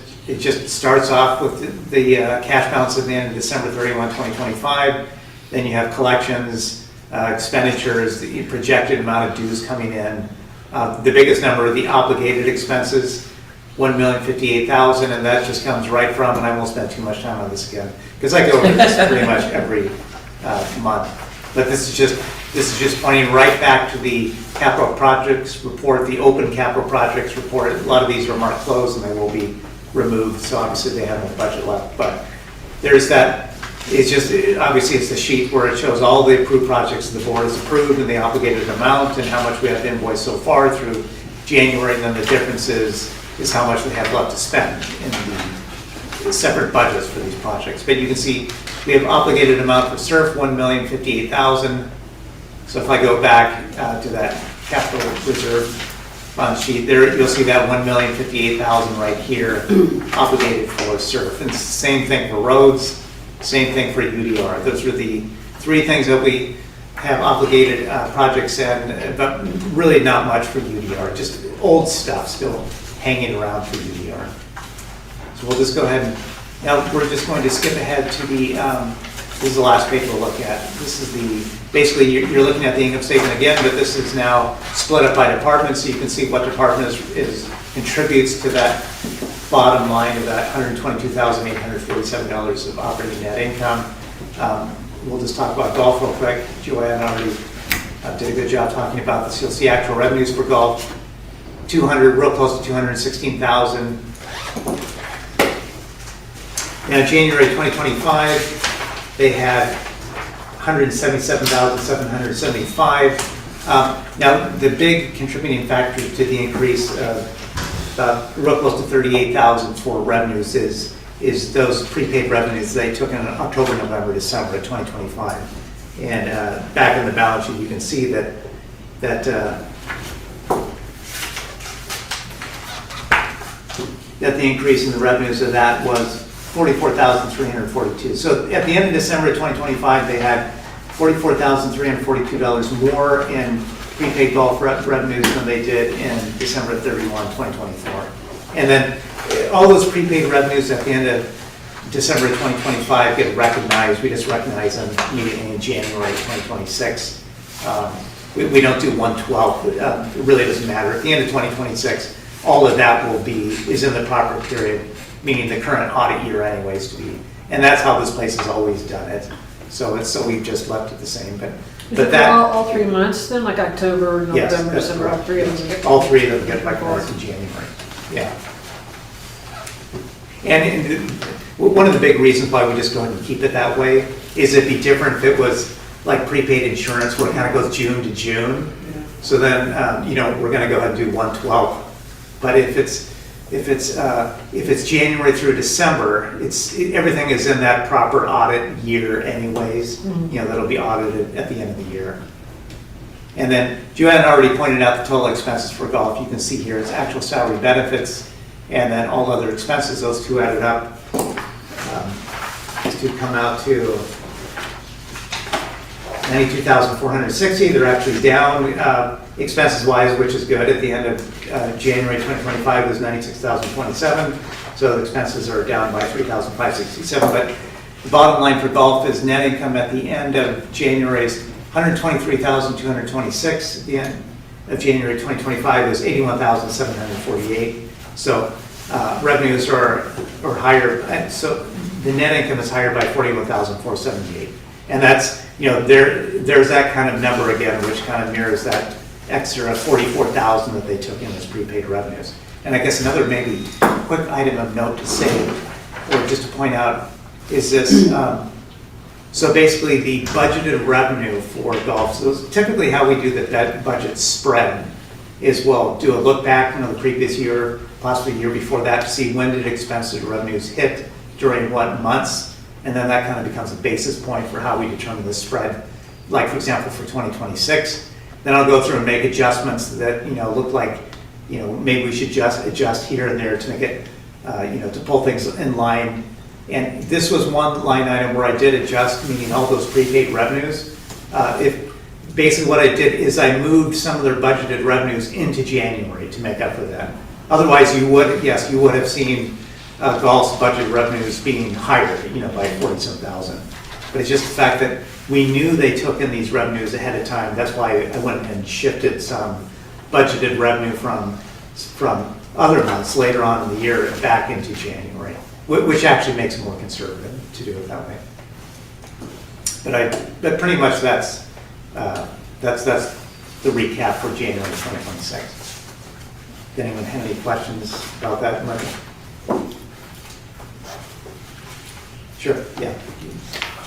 starts off with the cash balance at the end of December 31, 2025. Then you have collections, expenditures, the projected amount of dues coming in. The biggest number are the obligated expenses, $1,058,000, and that just comes right from, and I won't spend too much time on this again, because I go over this pretty much every month. But this is just pointing right back to the capital projects report, the open capital projects report. A lot of these are marked closed and they will be removed, so obviously they have no budget left. But there's that. Obviously it's the sheet where it shows all the approved projects the board has approved and the obligated amount and how much we have invoiced so far through January, and then the difference is how much we have left to spend in the separate budgets for these projects. But you can see we have obligated amount for SURF, $1,058,000. So if I go back to that capital reserve fund sheet, there you'll see that $1,058,000 right here, obligated for SURF. And it's the same thing for roads, same thing for UDR. Those are the three things that we have obligated projects in, but really not much for UDR, just old stuff still hanging around for UDR. So we'll just go ahead and, now we're just going to skip ahead to this is the last page we'll look at. This is basically you're looking at the income statement again, but this is now split up by department, so you can see what department contributes to that bottom line of that $122,847 of operating net income. We'll just talk about golf real quick. Joanne already did a good job talking about this. You'll see actual revenues for golf, real close to 216,000. Now, January 2025, they had 177,775. Now, the big contributing factor to the increase of real close to 38,000 for revenues is those prepaid revenues they took in October, November, December of 2025. And back in the balance sheet, you can see that the increase in the revenues of that was 44,342. So at the end of December 2025, they had $44,342 more in prepaid golf revenues than they did in December 31, 2024. And then all those prepaid revenues at the end of December 2025 get recognized. We just recognize them immediately in January 2026. We don't do 1/12. It really doesn't matter. At the end of 2026, all of that is in the proper period, meaning the current audit year anyways to be. And that's how this place has always done it. So we've just left it the same. But that all 3 months then, like October, Yes, November, that's December, all correct. three of them get. all three of them get recognized in January. Yeah. And one of the big reasons why we just go ahead and keep it that way is it'd be different if it was like prepaid insurance where it kind of goes June to June. So then, we're going to go ahead and do 1/12. But if it's January through December, everything is in that proper audit year anyways. That'll be audited at the end of the year. And then Joanne already pointed out the total expenses for golf. You can see here it's actual salary benefits and then all other expenses. Those two added up to come out to $92,460. They're actually down expenses-wise, which is good. At the end of January 2025, it was $96,027. So the expenses are down by $3,567. But the bottom line for golf is net income at the end of January is $123,226. At the end of January 2025 is $81,748. So revenues are higher. So the net income is higher by $41,478. And that's, there's that kind of number again, which kind of mirrors that extra $44,000 that they took in as prepaid revenues. And I guess another maybe quick item of note to say, or just to point out, is this. So basically the budgeted revenue for golf, so typically how we do that budget spread is we'll do a look back the previous year, possibly the year before that, to see when did expenses or revenues hit during what months. And then that kind of becomes a basis point for how we determine the spread. Like, for example, for 2026, then I'll go through and make adjustments that, look like, maybe we should just adjust here and there to make it, to pull things in line. And this was one line item where I did adjust, meaning all those prepaid revenues. Basically what I did is I moved some of their budgeted revenues into January to make up for that. Otherwise, you would have seen golf's budget revenues being higher, by 47,000. But it's just the fact that we knew they took in these revenues ahead of time. That's why I went and shifted some budgeted revenue from other months later on in the year back into January, which actually makes it more conservative to do it that way. But pretty much that's the recap for January 2026. Did anyone have any questions about that, Michael? Sure, yeah.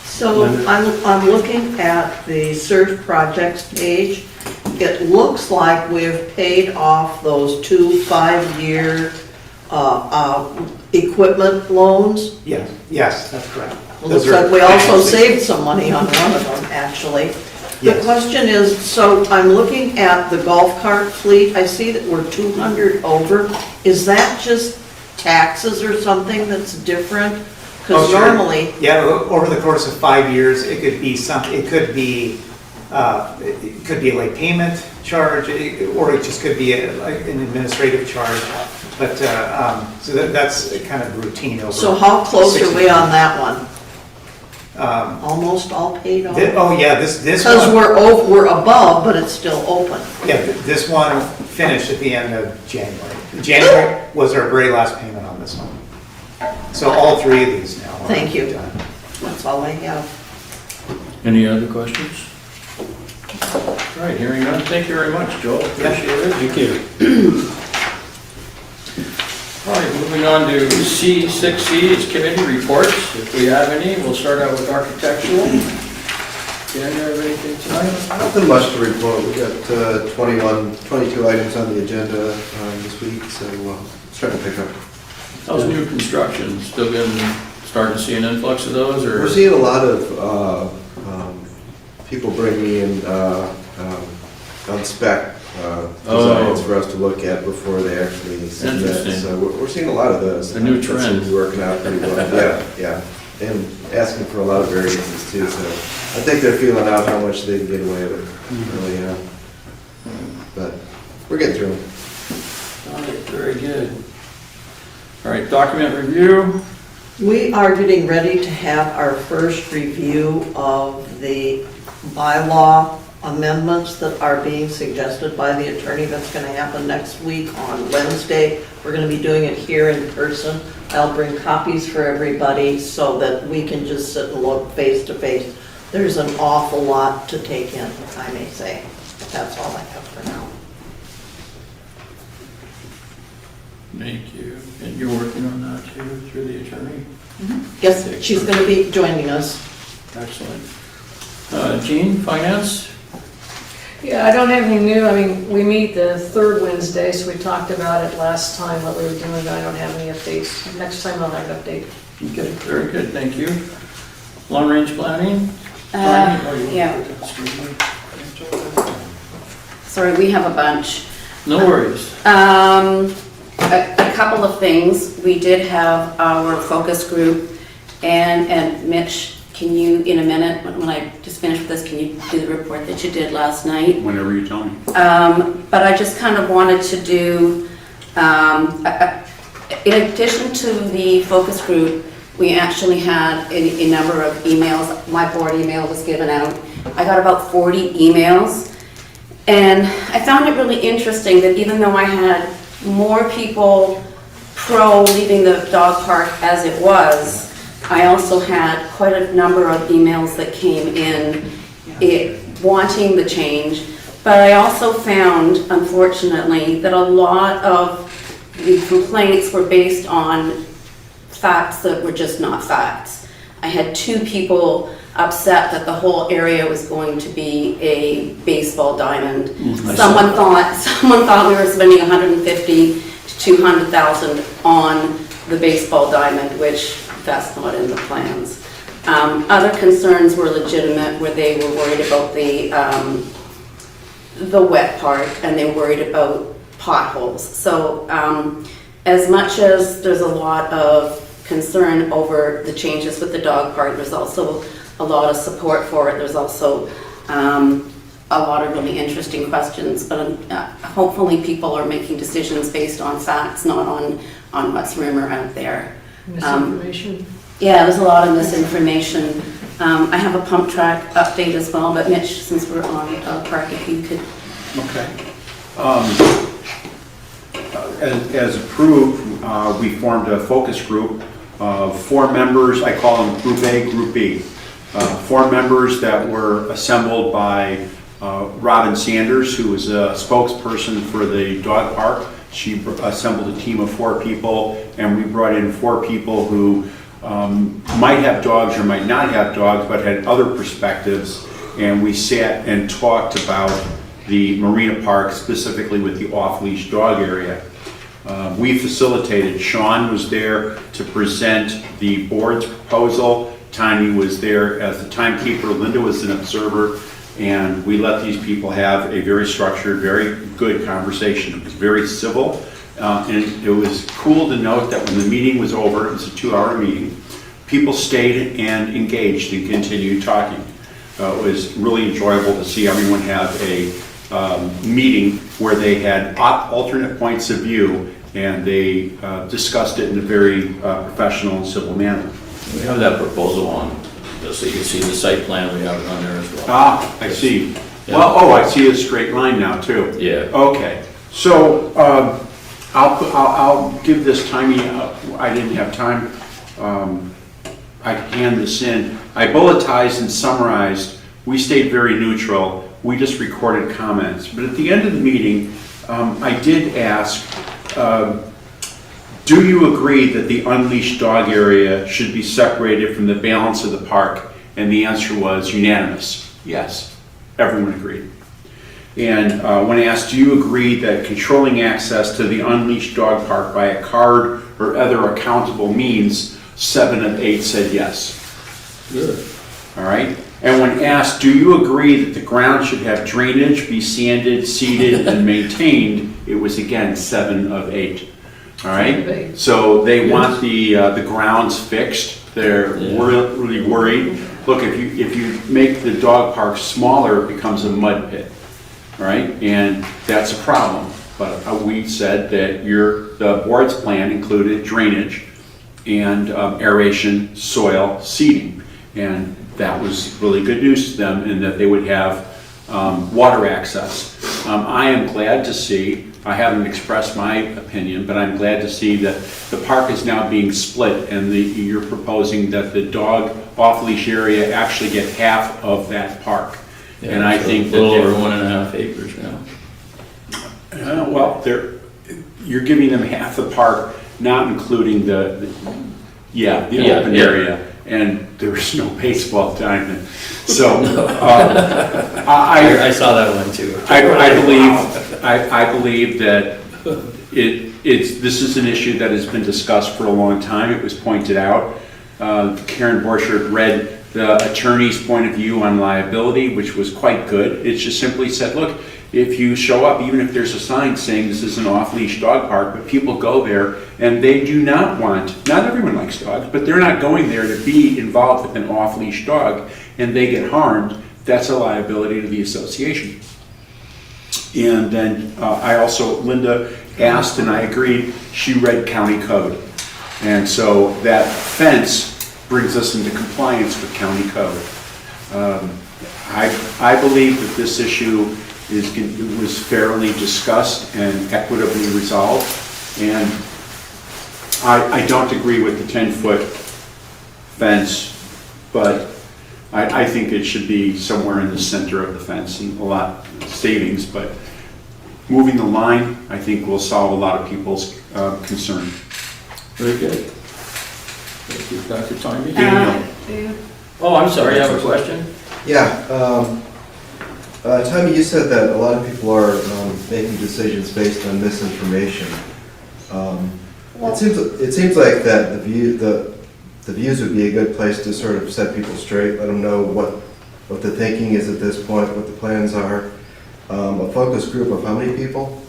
So I'm looking at the surf projects page. It looks like we've paid off those 2 5-year equipment loans. Yes, that's correct. It looks like we also saved some money on one of them, actually. The question is, so I'm looking at the golf cart fleet. I see that we're 200 over. Is that just taxes or something that's different? Because normally, over the course of 5 years, it could be a late payment charge, or it just could be an administrative charge. But so that's kind of routine over. So how close are we on that one? Almost all paid off. This because we're above, but it's still open. Yeah, this one finished at the end of January. January was our very last payment on this one. So all 3 of these now. Thank you. That's all I have. Any other questions? All right, hearing none, thank you very much, Joel. Appreciate it. Thank you. All right, moving on to C6C is committee reports. If we have any, we'll start out with architectural. Dan, you have anything tonight? Nothing much to report. We got 22 items on the agenda this week, so it's starting to pick up. How's new construction? Still starting to see an influx of those? Or? We're seeing a lot of people bringing in on spec designs for us to look at before they actually submit. So we're seeing a lot of those. A new trend. That seems to be working out pretty well. Yeah. and asking for a lot of variances too, so I think they're feeling out how much they can get away with, really, yeah. But we're getting through them. All right, very good. All right, document review. We are getting ready to have our first review of the bylaw amendments that are being suggested by the attorney. That's going to happen next week on Wednesday. We're going to be doing it here in person. I'll bring copies for everybody so that we can just sit and look face to face. There's an awful lot to take in, I may say. But that's all I have for now. Thank you. And you're working on that too, through the attorney? Yes, she's going to be joining us. Excellent. Jean, finance? Yeah, I don't have anything new. I mean, we meet the third Wednesday, so we talked about it last time, what we were doing, but I don't have any updates. Next time I'll have an update. Okay, very good, thank you. Long range planning? Yeah. Sorry, we have a bunch. No worries. A couple of things. We did have our focus group, and Mitch, can you, in a minute, when I just finish with this, can you do the report that you did last night? Whenever you tell me. But I just kind of wanted to do, in addition to the focus group, we actually had a number of emails. My board email was given out. I got about 40 emails. And I found it really interesting that even though I had more people pro leaving the dog park as it was, I also had quite a number of emails that came in wanting the change. But I also found, unfortunately, that a lot of the complaints were based on facts that were just not facts. I had 2 people upset that the whole area was going to be a baseball diamond. Someone thought we were spending $150,000 to $200,000 on the baseball diamond, which that's not in the plans. Other concerns were legitimate, where they were worried about the wet part, and they were worried about potholes. So as much as there's a lot of concern over the changes with the dog park, there's also a lot of support for it. There's also a lot of really interesting questions, but hopefully people are making decisions based on facts, not on what's rumor out there. Misinformation? Yeah, there's a lot of misinformation. I have a pump track update as well, but Mitch, since we're on park, if you could. Okay. As approved, we formed a focus group of 4 members. I call them Group A, Group B. 4 members that were assembled by Robin Sanders, who was a spokesperson for the dog park. She assembled a team of 4 people, and we brought in 4 people who might have dogs or might not have dogs, but had other perspectives. And we sat and talked about the Marina Park, specifically with the off-leash dog area. We facilitated. Sean was there to present the board's proposal. Tanya was there as the timekeeper. Linda was an observer. And we let these people have a very structured, very good conversation. It was very civil. And it was cool to note that when the meeting was over, it was a 2-hour meeting, people stayed and engaged and continued talking. It was really enjoyable to see everyone have a meeting where they had alternate points of view, and they discussed it in a very professional and civil manner. We have that proposal on, just so you can see the site plan, we have it on there as well. Ah, I see. Yeah. Well, oh, I see a straight line now too. Yeah. Okay, so I'll give this Tiny, I didn't have time, I can hand this in. I bulletized and summarized. We stayed very neutral. We just recorded comments. But at the end of the meeting, I did ask, do you agree that the unleashed dog area should be separated from the balance of the park? And the answer was unanimous. Yes, everyone agreed. And when asked, do you agree that controlling access to the unleashed dog park by a card or other accountable means, 7 of 8 said yes. Good. All right. And when asked, do you agree that the ground should have drainage, be sanded, seeded, and maintained, it was again 7 of 8. All right. So they want the grounds fixed. They're really worried. Look, if you make the dog park smaller, it becomes a mud pit, right? And that's a problem. But we said that the board's plan included drainage and aeration, soil, seeding. And that was really good news to them in that they would have water access. I am glad to see, I haven't expressed my opinion, but I'm glad to see that the park is now being split and you're proposing that the dog off-leash area actually get half of that park. Yeah, and I so think a that little over 1.5 acres now. well, you're giving them half the park, not including the open area. And there's no baseball diamond. So I saw that one too. I believe that this is an issue that has been discussed for a long time. It was pointed out. Karen Borchardt read the attorney's point of view on liability, which was quite good. It just simply said, look, if you show up, even if there's a sign saying this is an off-leash dog park, but people go there and they do not everyone likes dogs, but they're not going there to be involved with an off-leash dog and they get harmed, that's a liability to the association. And then Linda asked and I agreed, she read county code. And so that fence brings us into compliance with county code. I believe that this issue was fairly discussed and equitably resolved, and I don't agree with the 10-foot fence, but I think it should be somewhere in the center of the fence and a lot of savings, but moving the line, I think will solve a lot of people's concern. Very good. Thank you, Dr. Tommy. Oh, I'm sorry, I have a question. Yeah. Tommy, you said that a lot of people are making decisions based on misinformation. It seems like that the views would be a good place to sort of set people straight, let them know what the thinking is at this point, what the plans are. A focus group of how many people?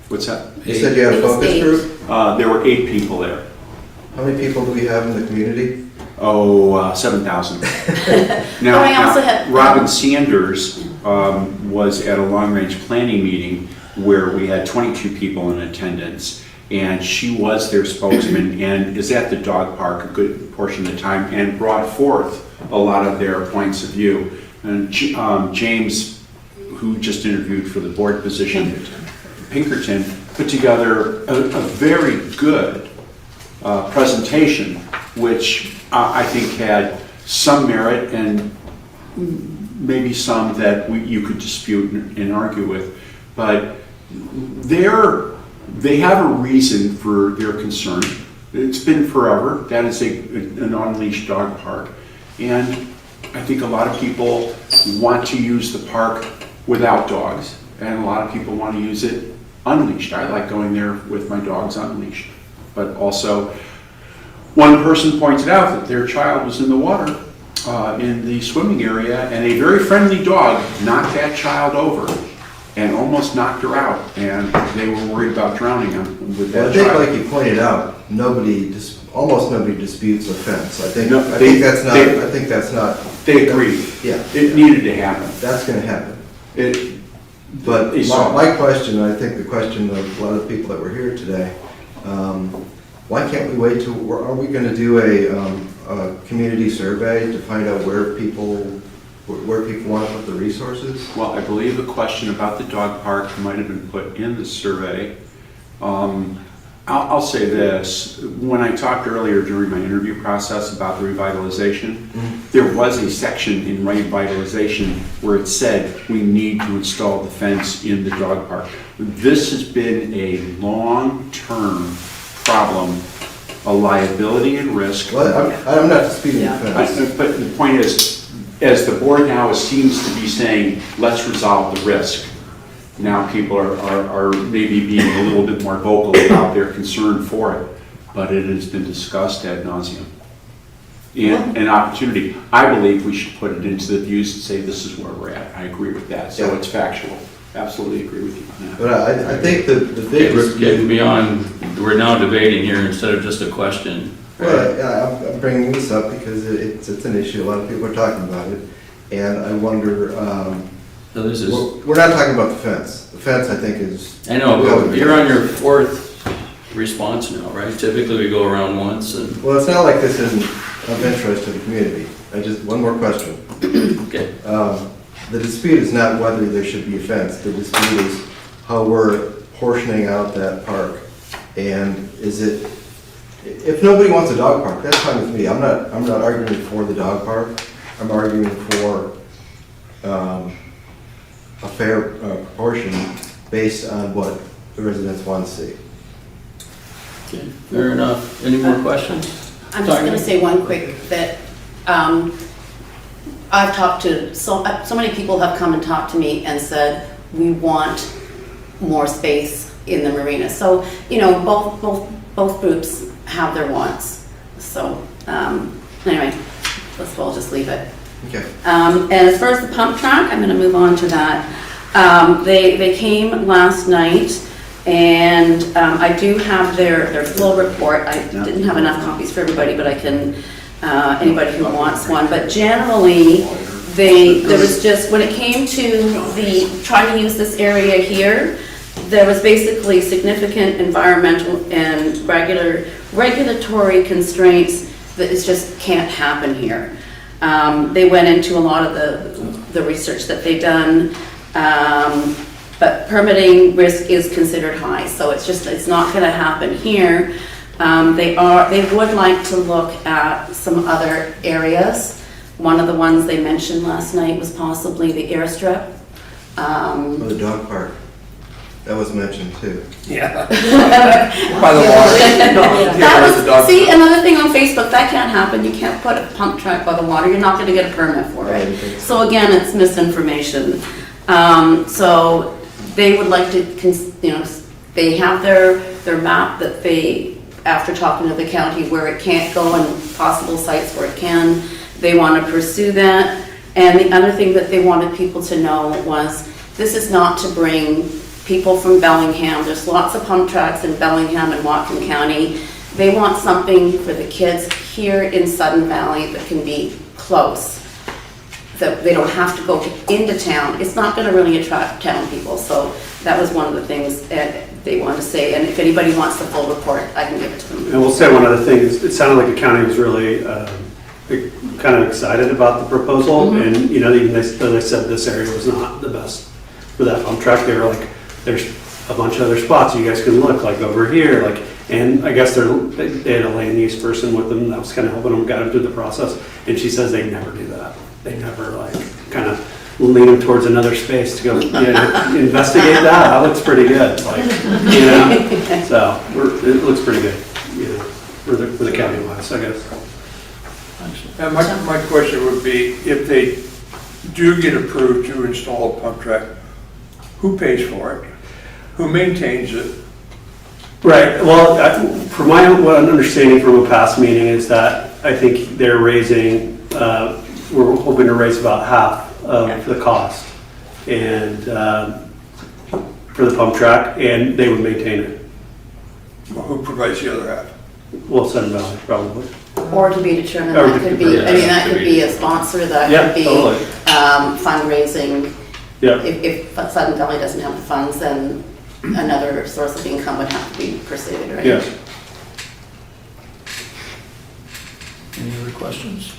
What's that? You said you had a focus group? There were 8 people there. How many people do we have in the community? 7,000. Now, Robin Sanders was at a long-range planning meeting where we had 22 people in attendance, and she was their spokesman and is at the dog park a good portion of the time and brought forth a lot of their points of view. And James, who just interviewed for the board position, Pinkerton, put together a very good presentation, which I think had some merit and maybe some that you could dispute and argue with, but they have a reason for their concern. It's been forever. That is an unleashed dog park, and I think a lot of people want to use the park without dogs, and a lot of people want to use it unleashed. I like going there with my dogs unleashed, but also one person pointed out that their child was in the water in the swimming area, and a very friendly dog knocked that child over and almost knocked her out, and they were worried about drowning him with that child. I think, like you pointed out, almost nobody disputes the fence. I think that's not. They agree. Yeah. It needed to happen. That's going to happen. But my question, I think the question of a lot of people that were here today, why can't we wait till, are we going to do a community survey to find out where people want to put the resources? Well, I believe a question about the dog park might have been put in the survey. I'll say this, when I talked earlier during my interview process about the revitalization, there was a section in revitalization where it said we need to install the fence in the dog park. This has been a long-term problem, a liability and risk. Well, I'm not disputing the fence. But the point is, as the board now seems to be saying, let's resolve the risk. Now people are maybe being a little bit more vocal about their concern for it, but it has been discussed ad nauseum. And an opportunity, I believe we should put it into the views and say this is where we're at. I agree with that, so it's factual. Absolutely agree with you on that. But I think the big risk... Getting beyond, we're now debating here instead of just a question. Well, I'm bringing this up because it's an issue, a lot of people are talking about it, and I wonder, So this is, we're not talking about the fence. The fence, I think, is. I know, but you're on your fourth response now, right? Typically we go around once and, Well, it's not like this isn't of interest to the community. One more question. okay. The dispute is not whether there should be a fence. The dispute is how we're portioning out that park. And is it, if nobody wants a dog park, that's fine with me. I'm not arguing for the dog park. I'm arguing for a fair proportion based on what the residents want to see. Okay, fair enough. Any more questions? I'm just gonna say one quick, that I've talked to, so many people have come and talked to me and said, we want more space in the marina. So, you know, both groups have their wants. So, anyway, we'll just leave it. Okay. And as far as the pump track, I'm gonna move on to that. They came last night, and I do have their full report. I didn't have enough copies for everybody, but I can, anybody who wants one. But generally, there was just, when it came to trying to use this area here, there was basically significant environmental and regulatory constraints that it just can't happen here. They went into a lot of the research that they've done, but permitting risk is considered high, so it's not going to happen here. They would like to look at some other areas. One of the ones they mentioned last night was possibly the airstrip. The dog park. That was mentioned too. Yeah. By the water. See, another thing on Facebook, that can't happen. You can't put a pump track by the water. You're not going to get a permit for it. So again, it's misinformation. So they would like to, they have their map that they, after talking to the county where it can't go and possible sites where it can, they want to pursue that. And the other thing that they wanted people to know was, this is not to bring people from Bellingham. There's lots of pump tracks in Bellingham and Whatcom County. They want something for the kids here in Sudden Valley that can be close, that they don't have to go into town. It's not going to really attract town people. So that was one of the things that they wanted to say. And if anybody wants the full report, I can give it to them. And we'll say one other thing. It sounded like the county was really kind of excited about the proposal. Mm-hmm. And, even they said this area was not the best for that pump track. They were like, there's a bunch of other spots you guys can look, like over here, and I guess they had a land use person with them that was kind of helping them, got them through the process, and she says they never do that. They never kind of lean them towards another space to go, investigate that. That looks pretty good, so it looks pretty good, for the county wise, I guess. And my question would be, if they do get approved to install a pump track, who pays for it? Who maintains it? Right, well, from my understanding from a past meeting is that I think they're raising, we're hoping to raise about half of the cost and for the pump track, and they would maintain it. Well, who provides the other half? Well, Sun Valley, probably. Or to be determined, that could be, that could be a sponsor, that could be totally. Fundraising. Yeah. If Sudden Valley doesn't have the funds, then another source of income would have to be pursued, right? Yeah. Any other questions?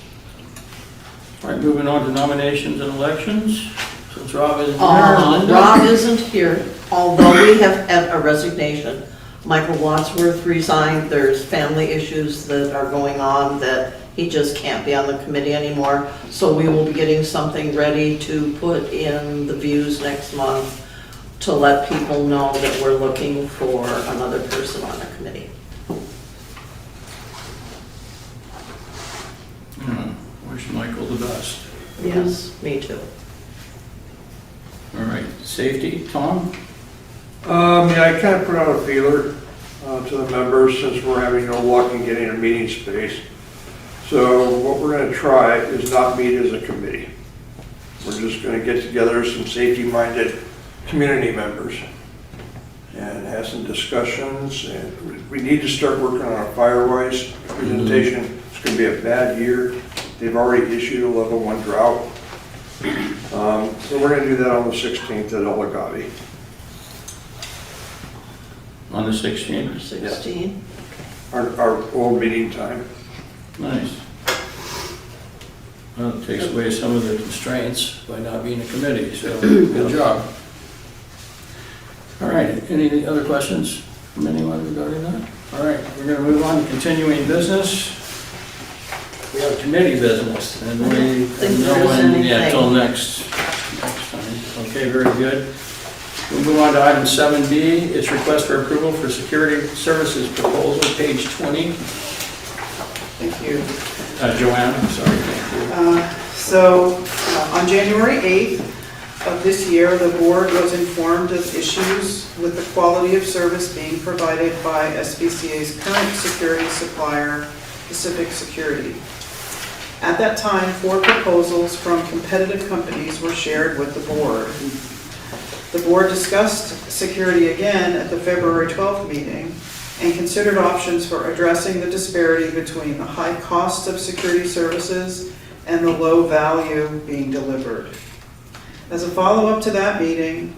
All right, moving on to nominations and elections. Since Rob isn't here. Rob isn't here, although we have had a resignation. Michael Wadsworth resigned. There's family issues that are going on that he just can't be on the committee anymore. So we will be getting something ready to put in the views next month to let people know that we're looking for another person on the committee. Wish Michael the best. Yes, me too. All right, safety, Tom? I kind of put out a feeler to the members since we're having no luck in getting a meeting space. So what we're going to try is not meet as a committee. We're just going to get together some safety-minded community members and have some discussions. And we need to start working on a firewise presentation. It's gonna be a bad year. They've already issued a level 1 drought. So we're gonna do that on the 16th at Elegati. On the 16th? 16. Our old meeting time. Nice. Well, it takes away some of the constraints by not being a committee, so good job. All right, any other questions from anyone regarding that? All right, we're going to move on to continuing business. We have committee business, and we have no one yet till next time. Okay, very good. We'll move on to item 7B. It's request for approval for security services proposal, page 20. Thank you. Joanne, I'm sorry. On January 8th of this year, the board was informed of issues with the quality of service being provided by SBCA's current security supplier, Pacific Security. At that time, 4 proposals from competitive companies were shared with the board. The board discussed security again at the February 12th meeting and considered options for addressing the disparity between the high cost of security services and the low value being delivered. As a follow-up to that meeting,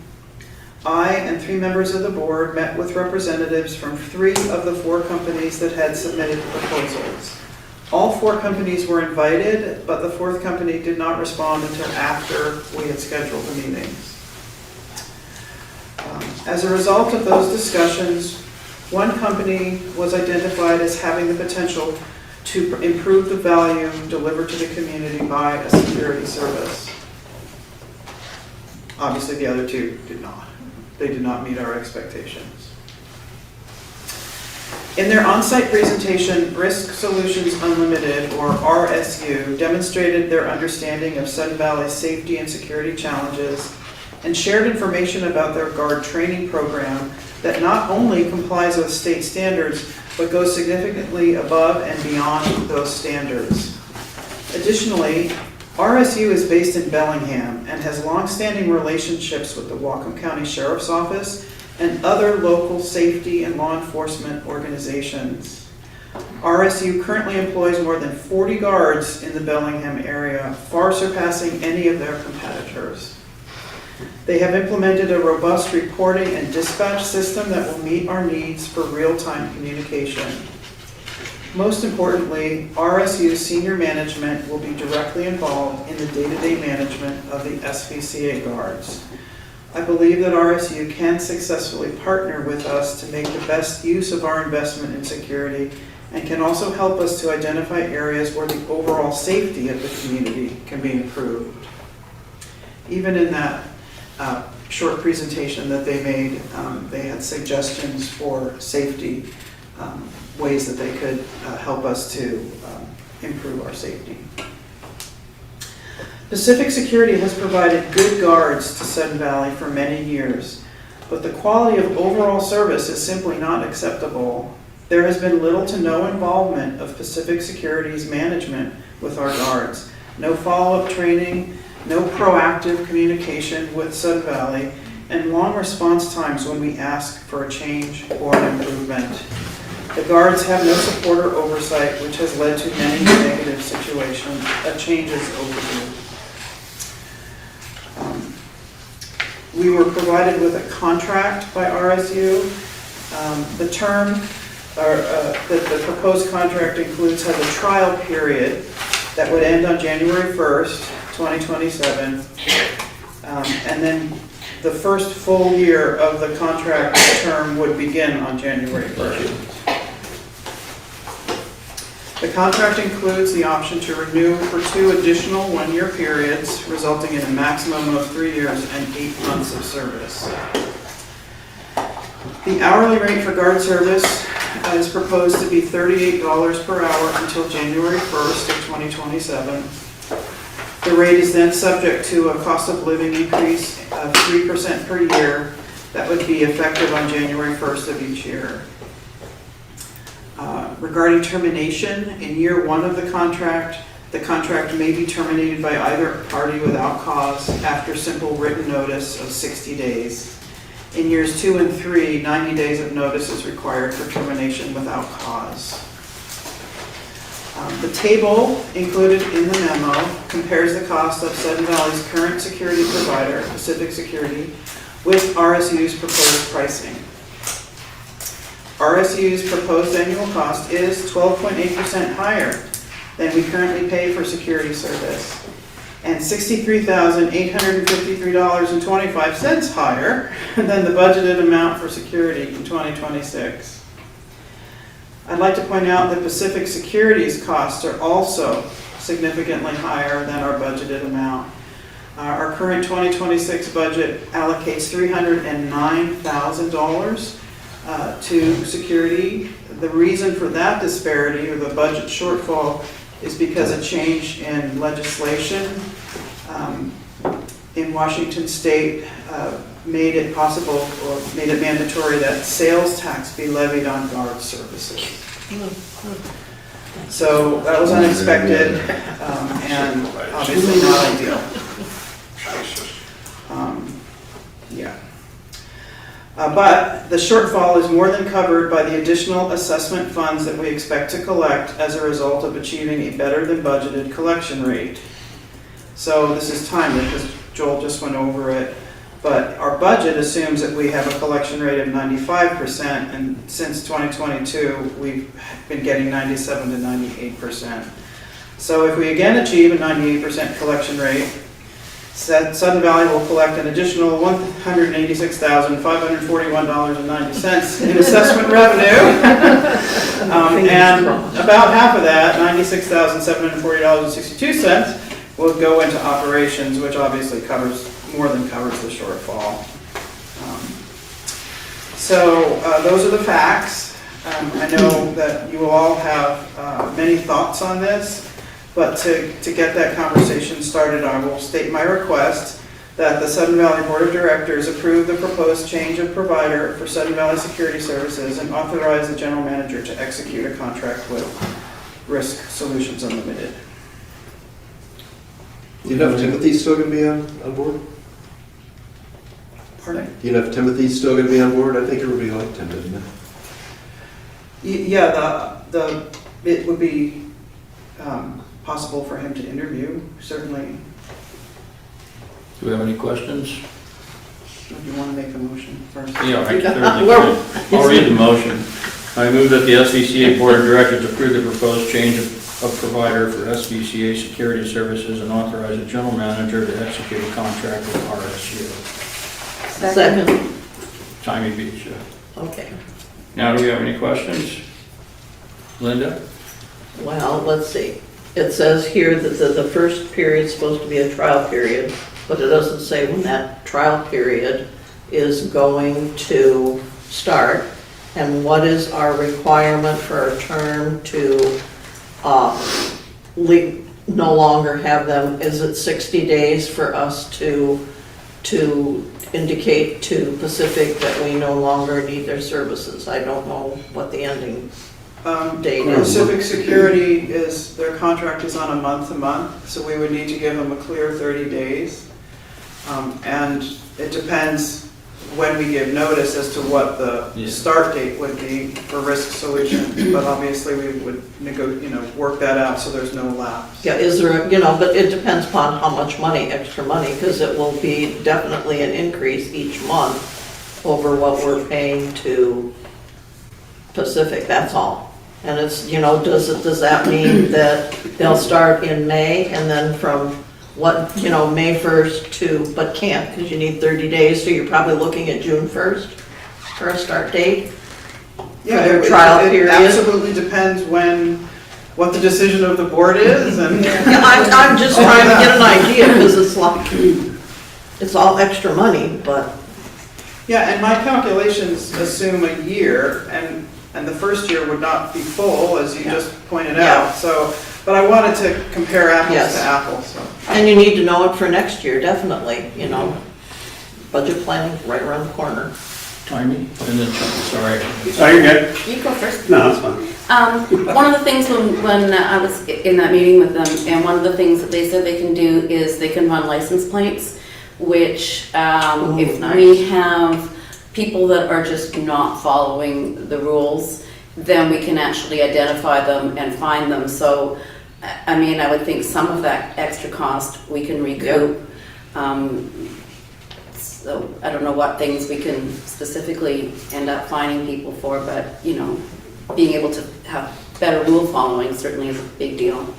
I and 3 members of the board met with representatives from 3 of the 4 companies that had submitted proposals. All 4 companies were invited, but the 4th company did not respond until after we had scheduled the meetings. As a result of those discussions, one company was identified as having the potential to improve the value delivered to the community by a security service. Obviously, the other 2 did not. They did not meet our expectations. In their on-site presentation, Risk Solutions Unlimited, or RSU, demonstrated their understanding of Sun Valley's safety and security challenges and shared information about their guard training program that not only complies with state standards, but goes significantly above and beyond those standards. Additionally, RSU is based in Bellingham and has long-standing relationships with the Whatcom County Sheriff's Office and other local safety and law enforcement organizations. RSU currently employs more than 40 guards in the Bellingham area, far surpassing any of their competitors. They have implemented a robust reporting and dispatch system that will meet our needs for real-time communication. Most importantly, RSU's senior management will be directly involved in the day-to-day management of the SVCA guards. I believe that RSU can successfully partner with us to make the best use of our investment in security and can also help us to identify areas where the overall safety of the community can be improved. Even in that short presentation that they made, they had suggestions for safety, ways that they could help us to improve our safety. Pacific Security has provided good guards to Sun Valley for many years, but the quality of overall service is simply not acceptable. There has been little to no involvement of Pacific Security's management with our guards. No follow-up training, no proactive communication with Sun Valley, and long response times when we ask for a change or an improvement. The guards have no support or oversight, which has led to many negative situations. A change is overdue. We were provided with a contract by RSU. The term that the proposed contract includes has a trial period that would end on January 1st, 2027, and then the first full year of the contract term would begin on January 1st. The contract includes the option to renew for 2 additional 1-year periods, resulting in a maximum of 3 years and 8 months of service. The hourly rate for guard service is proposed to be $38 per hour until January 1st of 2027. The rate is then subject to a cost of living increase of 3% per year that would be effective on January 1st of each year. Regarding termination, in year 1 of the contract may be terminated by either party without cause after simple written notice of 60 days. In years 2 and 3, 90 days of notice is required for termination without cause. The table included in the memo compares the cost of Sudden Valley's current security provider, Pacific Security, with RSU's proposed pricing. RSU's proposed annual cost is 12.8% higher than we currently pay for security service, and $63,853.25 higher than the budgeted amount for security in 2026. I'd like to point out that Pacific Security's costs are also significantly higher than our budgeted amount. Our current 2026 budget allocates $309,000 to security. The reason for that disparity, or the budget shortfall, is because a change in legislation in Washington State made it possible, or made it mandatory, that sales tax be levied on guard services. So that was unexpected and obviously not ideal. But the shortfall is more than covered by the additional assessment funds that we expect to collect as a result of achieving a better than budgeted collection rate. So this is timely because Joel just went over it, but our budget assumes that we have a collection rate of 95%, and since 2022 we've been getting 97 to 98%. So if we again achieve a 98% collection rate, Sudden Valley will collect an additional $186,541.90 in assessment revenue. And about half of that, $96,740.62, will go into operations, which obviously more than covers the shortfall. So those are the facts. I know that you will all have many thoughts on this. But to get that conversation started, I will state my request that the Sudden Valley Board of Directors approve the proposed change of provider for Sudden Valley Security Services and authorize the general manager to execute a contract with Risk Solutions Unlimited. Do you know if Timothy's still going to be on board? Pardon? Do you know if Timothy's still going to be on board? I think everybody liked him, didn't it? Yeah, it would be possible for him to interview, certainly. Do we have any questions? Do you want to make the motion first? Yeah, I certainly can. I'll read the motion. I move that the SVCA Board of Directors approve the proposed change of provider for SVCA Security Services and authorize the general manager to execute a contract with RSU. Second. Timey beat you. Okay. Now, do we have any questions? Linda? Well, let's see. It says here that the first period is supposed to be a trial period, but it doesn't say when that trial period is going to start. And what is our requirement for a term to no longer have them? Is it 60 days for us to indicate to Pacific that we no longer need their services? I don't know what the ending date is. Pacific Security their contract is on a month-to-month, so we would need to give them a clear 30 days. And it depends when we give notice as to what the start date would be for Risk Solutions, but obviously we would work that out so there's no lapse. Yeah, is there, but it depends upon how much money, extra money, because it will be definitely an increase each month over what we're paying to Pacific, that's all. And it's, does that mean that they'll start in May and then from May 1st but can't because you need 30 days, so you're probably looking at June 1st for a start date? Yeah, for their trial period? It absolutely depends what the decision of the board is. And I'm just trying to get an idea because it's all extra money, but. Yeah, and my calculations assume a year, and the first year would not be full, as you just pointed out. So, but I wanted to compare apples to apples. So. And you need to know it for next year, definitely. Budget planning right around the corner. Timey, and then sorry. Oh, you're good. You go first. No, that's fine. One of the things when I was in that meeting with them, and one of the things that they said they can do is they can run license plates, which if we have people that are just not following the rules, then we can actually identify them and find them. So, I mean, I would think some of that extra cost we can recoup. So I don't know what things we can specifically end up finding people for, but, you know, being able to have better rule following certainly is a big deal.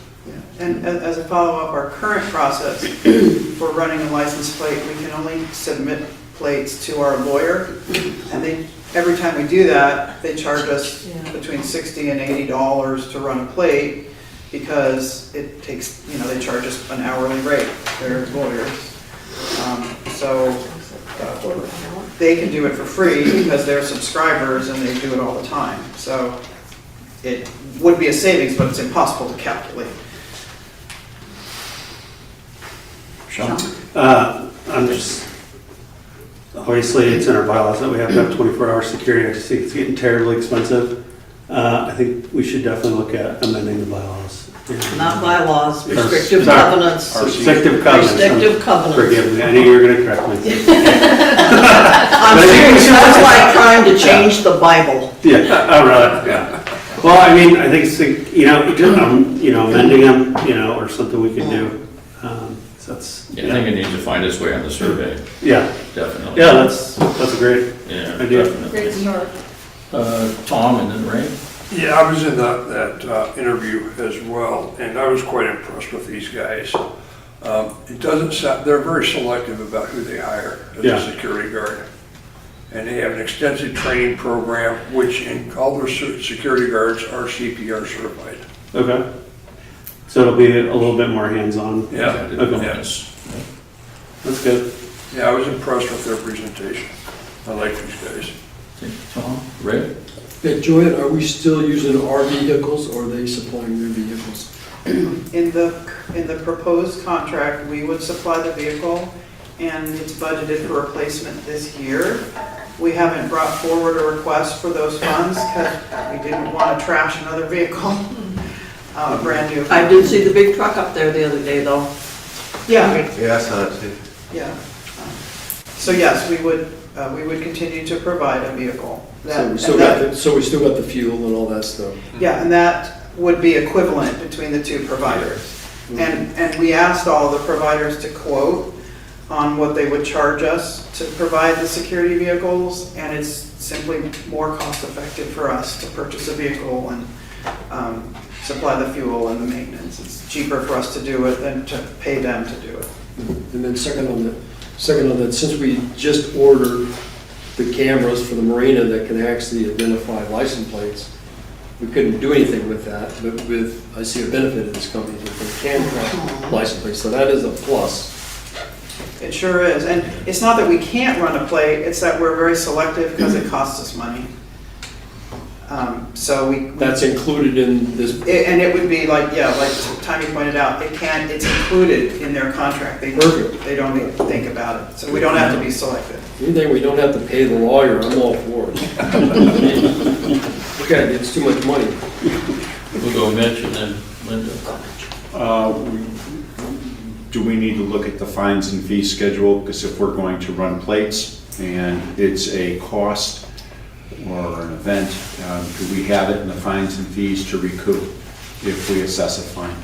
And as a follow-up, our current process for running a license plate, we can only submit plates to our lawyer. And every time we do that, they charge us between $60 and $80 to run a plate because it takes, you know, they charge us an hourly rate, they're lawyers. They can do it for free because they're subscribers and they do it all the time. So it would be a savings, but it's impossible to calculate. I'm just, obviously it's in our bylaws that we have to have 24-hour security. I just think it's getting terribly expensive. I think we should definitely look at amending the bylaws. Not bylaws, restrictive covenants. Restrictive covenants. Restrictive covenants. Forgive me, I knew you were gonna correct me. I'm serious, that's like trying to change the Bible. Yeah, oh, really, yeah. Well, I mean, I think, it's, you know, amending them, you know, or something we can do. So that's. Yeah, I think it needs to find its way on the survey. Yeah. Definitely. Yeah, that's a great idea. Definitely. Great start. Tom and then Ray? Yeah, I was in that interview as well, and I was quite impressed with these guys. It doesn't sound, they're very selective about who they hire as a security guard. And they have an extensive training program, which in all their security guards are CPR certified. Okay. So it'll be a little bit more hands-on. Yeah. Okay. Yes. That's good. Yeah, I was impressed with their presentation. I like these guys. Thank you, Tom. Ray? Yeah, Joanne, are we still using our vehicles or are they supplying their vehicles? In the proposed contract, we would supply the vehicle and it's budgeted for replacement this year. We haven't brought forward a request for those funds because we didn't want to trash another vehicle, brand new. I did see the big truck up there the other day though. Yeah. Yeah, I saw it too. Yeah. So yes, we would continue to provide a vehicle. So we still got the fuel and all that stuff. Yeah, and that would be equivalent between the two providers. And we asked all the providers to quote on what they would charge us to provide the security vehicles, and it's simply more cost effective for us to purchase a vehicle and supply the fuel and the maintenance. It's cheaper for us to do it than to pay them to do it. And then second on that, since we just ordered the cameras for the marina that can actually identify license plates, we couldn't do anything with that, but I see a benefit of this company that they can track license plates, so that is a plus. It sure is, and it's not that we can't run a plate, it's that we're very selective because it costs us money. So that's included in this. And it would be like Tommy pointed out, it's included in their contract. Perfect. They don't even think about it, so we don't have to be selective. Anything we don't have to pay the lawyer, I'm all for it. Okay, it's too much money. We'll go Mitch and then Linda. Do we need to look at the fines and fee schedule? Because if we're going to run plates and it's a cost or an event, do we have it in the fines and fees to recoup if we assess a fine?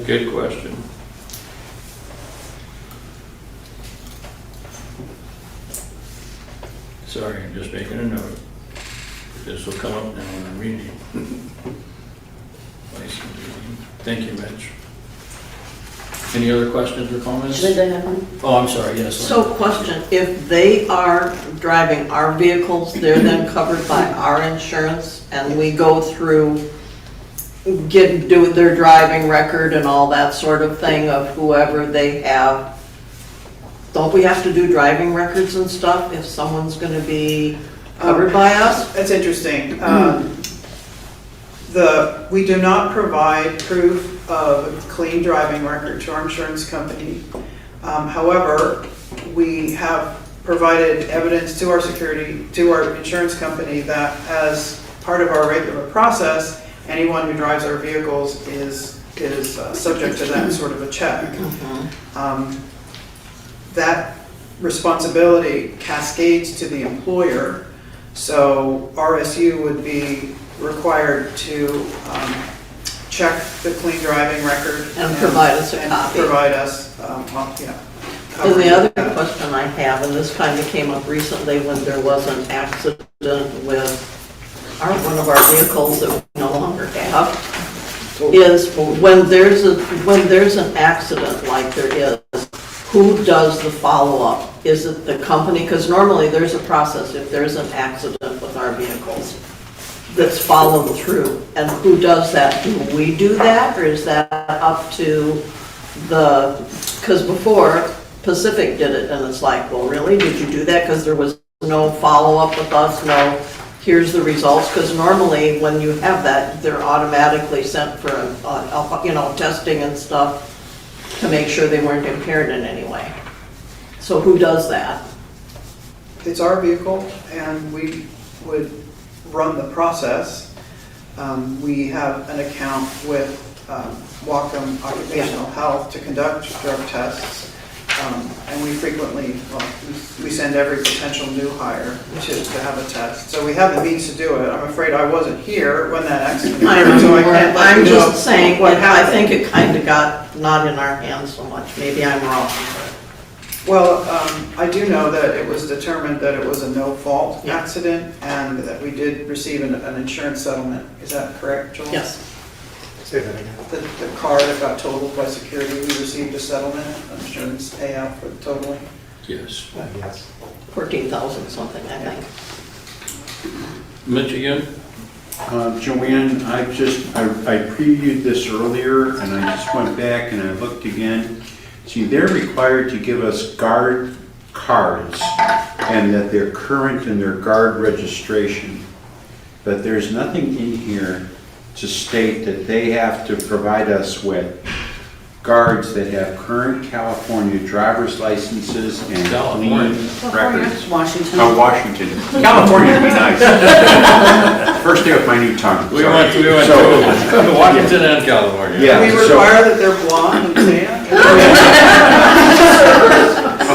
Good question. Sorry, I'm just making a note. This will come up now in our meeting. Thank you, Mitch. Any other questions or comments? Should I have one? Oh, I'm sorry, yes. So question, if they are driving our vehicles, they're then covered by our insurance and we go through, do their driving record and all that sort of thing of whoever they have. Don't we have to do driving records and stuff if someone's gonna be covered by us? That's interesting. We do not provide proof of a clean driving record to our insurance company. However, we have provided evidence to our insurance company that as part of our regular process, anyone who drives our vehicles is subject to that sort of a check. That responsibility cascades to the employer. So RSU would be required to check the clean driving record. And provide us a and copy. Provide us, And the other question I have, and this kind of came up recently when there was an accident with one of our vehicles that we no longer have, is when there's an accident like there is, who does the follow-up? Is it the company? Because normally there's a process if there's an accident with our vehicles that's followed through. And who does that? Do we do that, or is that up to because before Pacific did it, and it's like, well, really, did you do that? Because there was no follow-up with us, no, here's the results. Because normally, when you have that, they're automatically sent for, testing and stuff to make sure they weren't impaired in any way. So who does that? It's our vehicle, and we would run the process. We have an account with Wacom Occupational Health to conduct drug tests. And we frequently, we send every potential new hire to have a test. So we have the means to do it. I'm afraid I wasn't here when that accident occurred, so I can't let I'm you know just saying, what I happened. think it kind of got not in our hands so much. Maybe I'm wrong. Well, I do know that it was determined that it was a no-fault accident and that we did receive an insurance settlement. Is that correct, Joel? Yes. Say that again. The car that got totaled by security, we received a settlement, an insurance payout for the totaling. Yes. Yes. 14,000 something, I think. Mitch again? Joanne, I previewed this earlier, and I just went back and I looked again. See, they're required to give us guard cards and that they're current in their guard registration. But there's nothing in here to state that they have to provide us with guards that have current California driver's licenses and clean records. Washington. Oh, Washington. California would be nice. First day with my new tongue. We went to Washington and California. Yeah. We require that they're blonde and tan.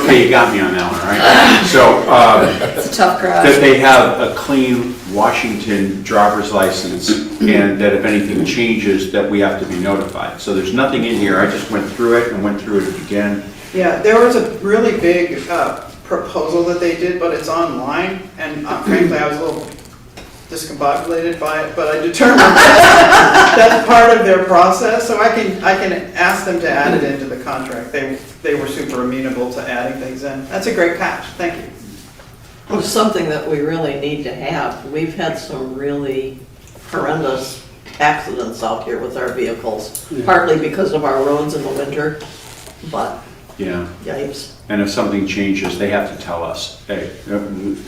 Okay, you got me on that one, all right? So, It's a tough crowd. that they have a clean Washington driver's license, and that if anything changes, that we have to be notified. So there's nothing in here, I just went through it and went through it again. Yeah, there was a really big proposal that they did, but it's online, and frankly, I was a little discombobulated by it, but I determined that's part of their process, so I can ask them to add it into the contract. They were super amenable to adding things in. That's a great catch, thank you. Well, something that we really need to have. We've had some really horrendous accidents out here with our vehicles, partly because of our roads in the winter, but Yeah, yikes. and if something changes, they have to tell us, hey, the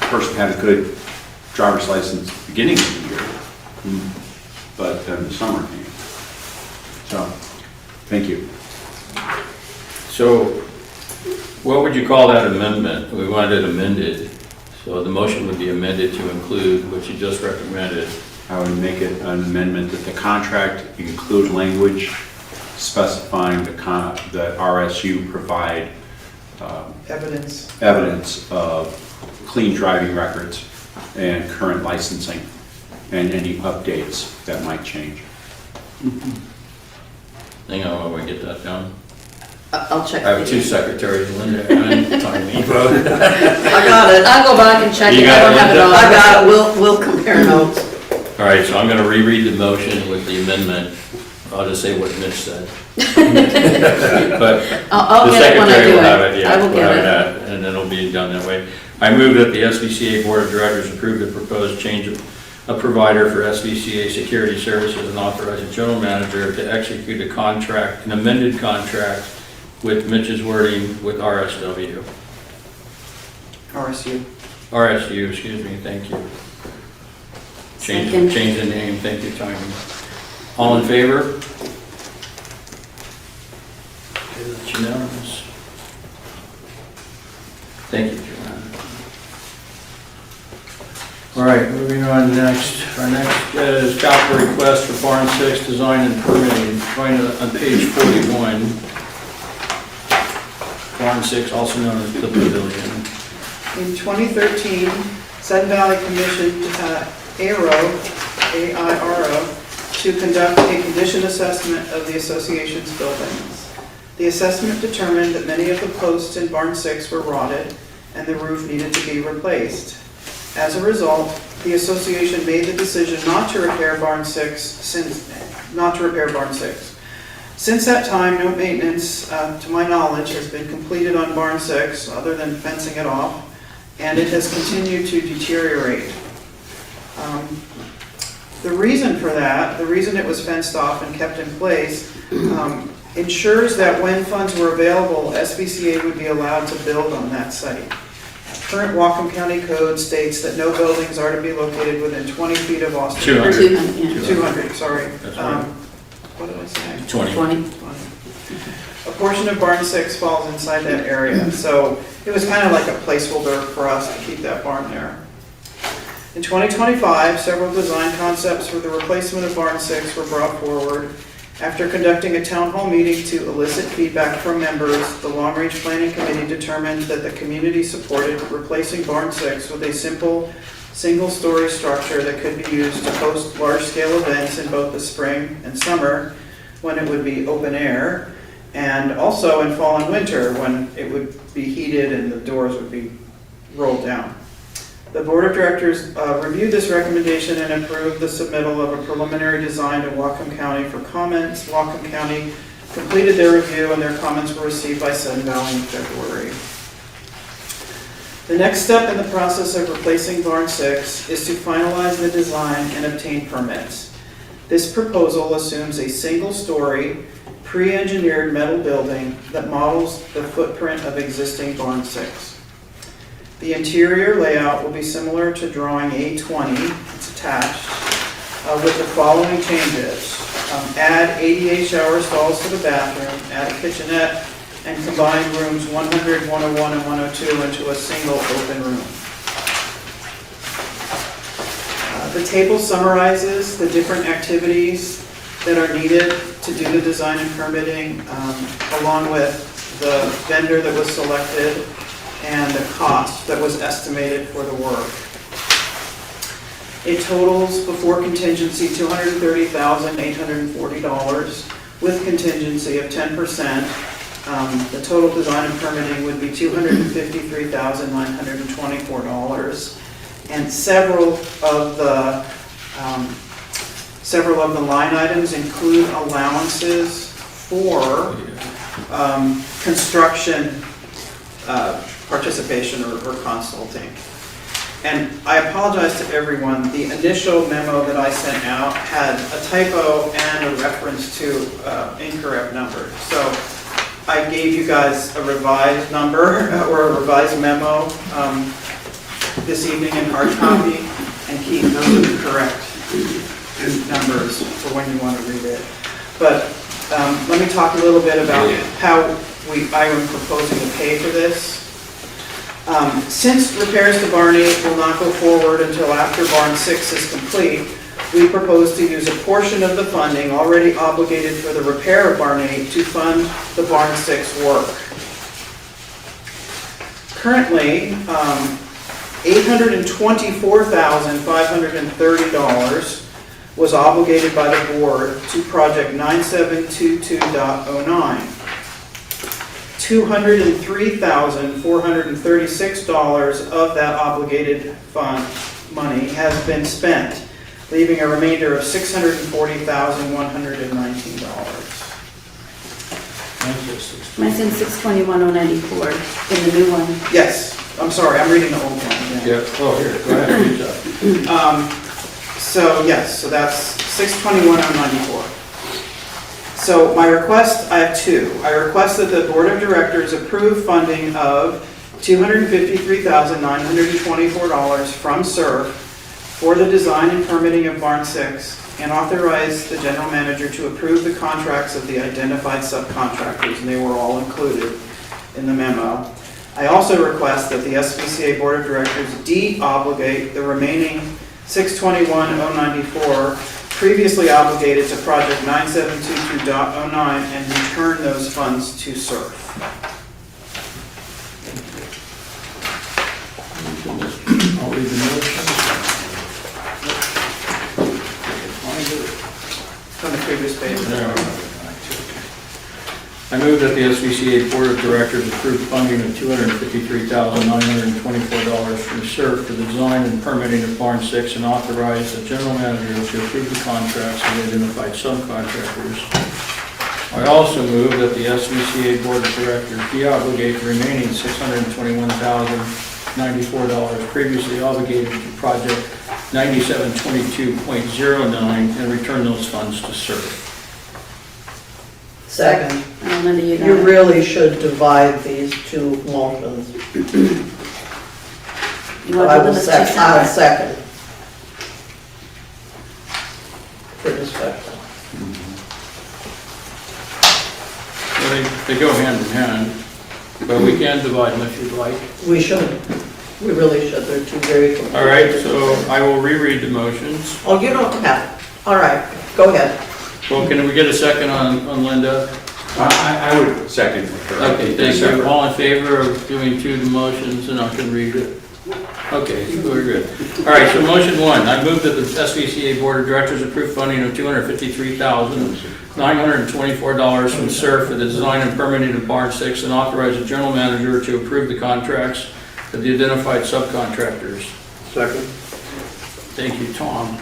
person had a good driver's license beginning of the year, but then the summer came. So, thank you. So what would you call that amendment? We wanted it amended. So the motion would be amended to include what you just recommended. I would make it an amendment that the contract include language specifying the RSU provide evidence of clean driving records and current licensing and any updates that might change. Hang on while we get that done. I'll check. I have two secretaries, Linda and Tony. I got it. I'll go back and check You it. I got don't it, have it Linda? on. I got it. We'll compare notes. All right, so I'm going to reread the motion with the amendment. I'll just say what Mitch said. But I'll the get it when I secretary do will have it. it, yeah. I will we'll get have it. that, and then it'll be done that way. I move that the SVCA Board of Directors approve the proposed change of a provider for SVCA security services and authorize the general manager to execute a contract, an amended contract with Mitch's wording with RSW. RSU, excuse me, thank you. Change the name, thank you, Tony. All in favor? Okay, that's unanimous. Thank you, Joanne. All right, moving on next. Our next is capital request for Barn 6 design and permitting. Going on page 41. Barn 6, also known as the Pavilion. In 2013, Sudden Valley commissioned AIRO, A-I-R-O, to conduct a condition assessment of the association's buildings. The assessment determined that many of the posts in Barn 6 were rotted and the roof needed to be replaced. As a result, the association made the decision not to repair Barn 6 since that time, no maintenance, to my knowledge, has been completed on Barn 6 other than fencing it off, and it has continued to deteriorate. The reason for that, the reason it was fenced off and kept in place, ensures that when funds were available, SVCA would be allowed to build on that site. Current Whatcom County Code states that no buildings are to be located within 20 feet of Austin. 200, sorry. That's right. What did I say? 20. A portion of Barn 6 falls inside that area, so it was kind of like a placeholder for us to keep that barn there. In 2025, several design concepts for the replacement of Barn 6 were brought forward. After conducting a town hall meeting to elicit feedback from members, the Long Range Planning Committee determined that the community supported replacing Barn 6 with a simple, single-story structure that could be used to host large-scale events in both the spring and summer, when it would be open air, and also in fall and winter, when it would be heated and the doors would be rolled down. The Board of Directors reviewed this recommendation and approved the submittal of a preliminary design to Whatcom County for comments. Whatcom County completed their review and their comments were received by Sudden Valley in February. The next step in the process of replacing Barn 6 is to finalize the design and obtain permits. This proposal assumes a single-story, pre-engineered metal building that models the footprint of existing Barn 6. The interior layout will be similar to drawing A20, it's attached, with the following changes. Add ADA shower stalls to the bathroom, add a kitchenette, and combine rooms 100, 101, and 102 into a single open room. The table summarizes the different activities that are needed to do the design and permitting, along with the vendor that was selected, and the cost that was estimated for the work. It totals before contingency $230,840 with contingency of 10%. The total design and permitting would be $253,924, and several of the line items include allowances for construction participation or consulting. And I apologize to everyone, the initial memo that I sent out had a typo and a reference to incorrect numbers. So I gave you guys a revised number or a revised memo this evening in hard copy, and Keith, those are the correct numbers for when you want to read it. But let me talk a little bit about how I am proposing to pay for this. Since repairs to Barn 8 will not go forward until after Barn 6 is complete, we propose to use a portion of the funding already obligated for the repair of Barn 8 to fund the Barn 6 work. Currently, $824,530 was obligated by the board to project 9722.09. $203,436 of that obligated fund money has been spent, leaving a remainder of $640,119. Mine says 621,094 in the new one. Yes, I'm sorry, I'm reading the old one. Yeah, oh, here, go ahead, read that. So yes, so that's 621,094. So my request, I have two. I request that the Board of Directors approve funding of $253,924 from SERF for the design and permitting of Barn 6, and authorize the General Manager to approve the contracts of the identified subcontractors, and they were all included in the memo. I also request that the SVCA Board of Directors de-obligate the remaining $621,094 previously obligated to project 9722.09 and return those funds to SERF. I'll read the notes. previous page. I move that the SVCA Board of Directors approve funding of $253,924 from SURF for the design and permitting of Barn 6 and authorize the general manager to approve the contracts with identified subcontractors. I also move that the SVCA Board of Directors deobligate the remaining $621,094 previously obligated to project 9722.09 and return those funds to SURF. Second. And Linda, you got You it. really should divide these two motions. You But want I to will do them as two I'll separate? second. For discussion. Well, they go hand in hand, but we can divide them if you'd like. We should. We really should. They're two very. All right, so I will reread the motions. Oh, you don't have. All right, go ahead. Well, can we get a second on Linda? I would second her. Okay, thank you. All in favor of doing two motions, and I can read it? Okay, we're good. All right, so motion one, I move that the SVCA Board of Directors approve funding of $253,924 from SURF for the design and permitting of Barn 6 and authorize the general manager to approve the contracts of the identified subcontractors. Second. Thank you, Tom.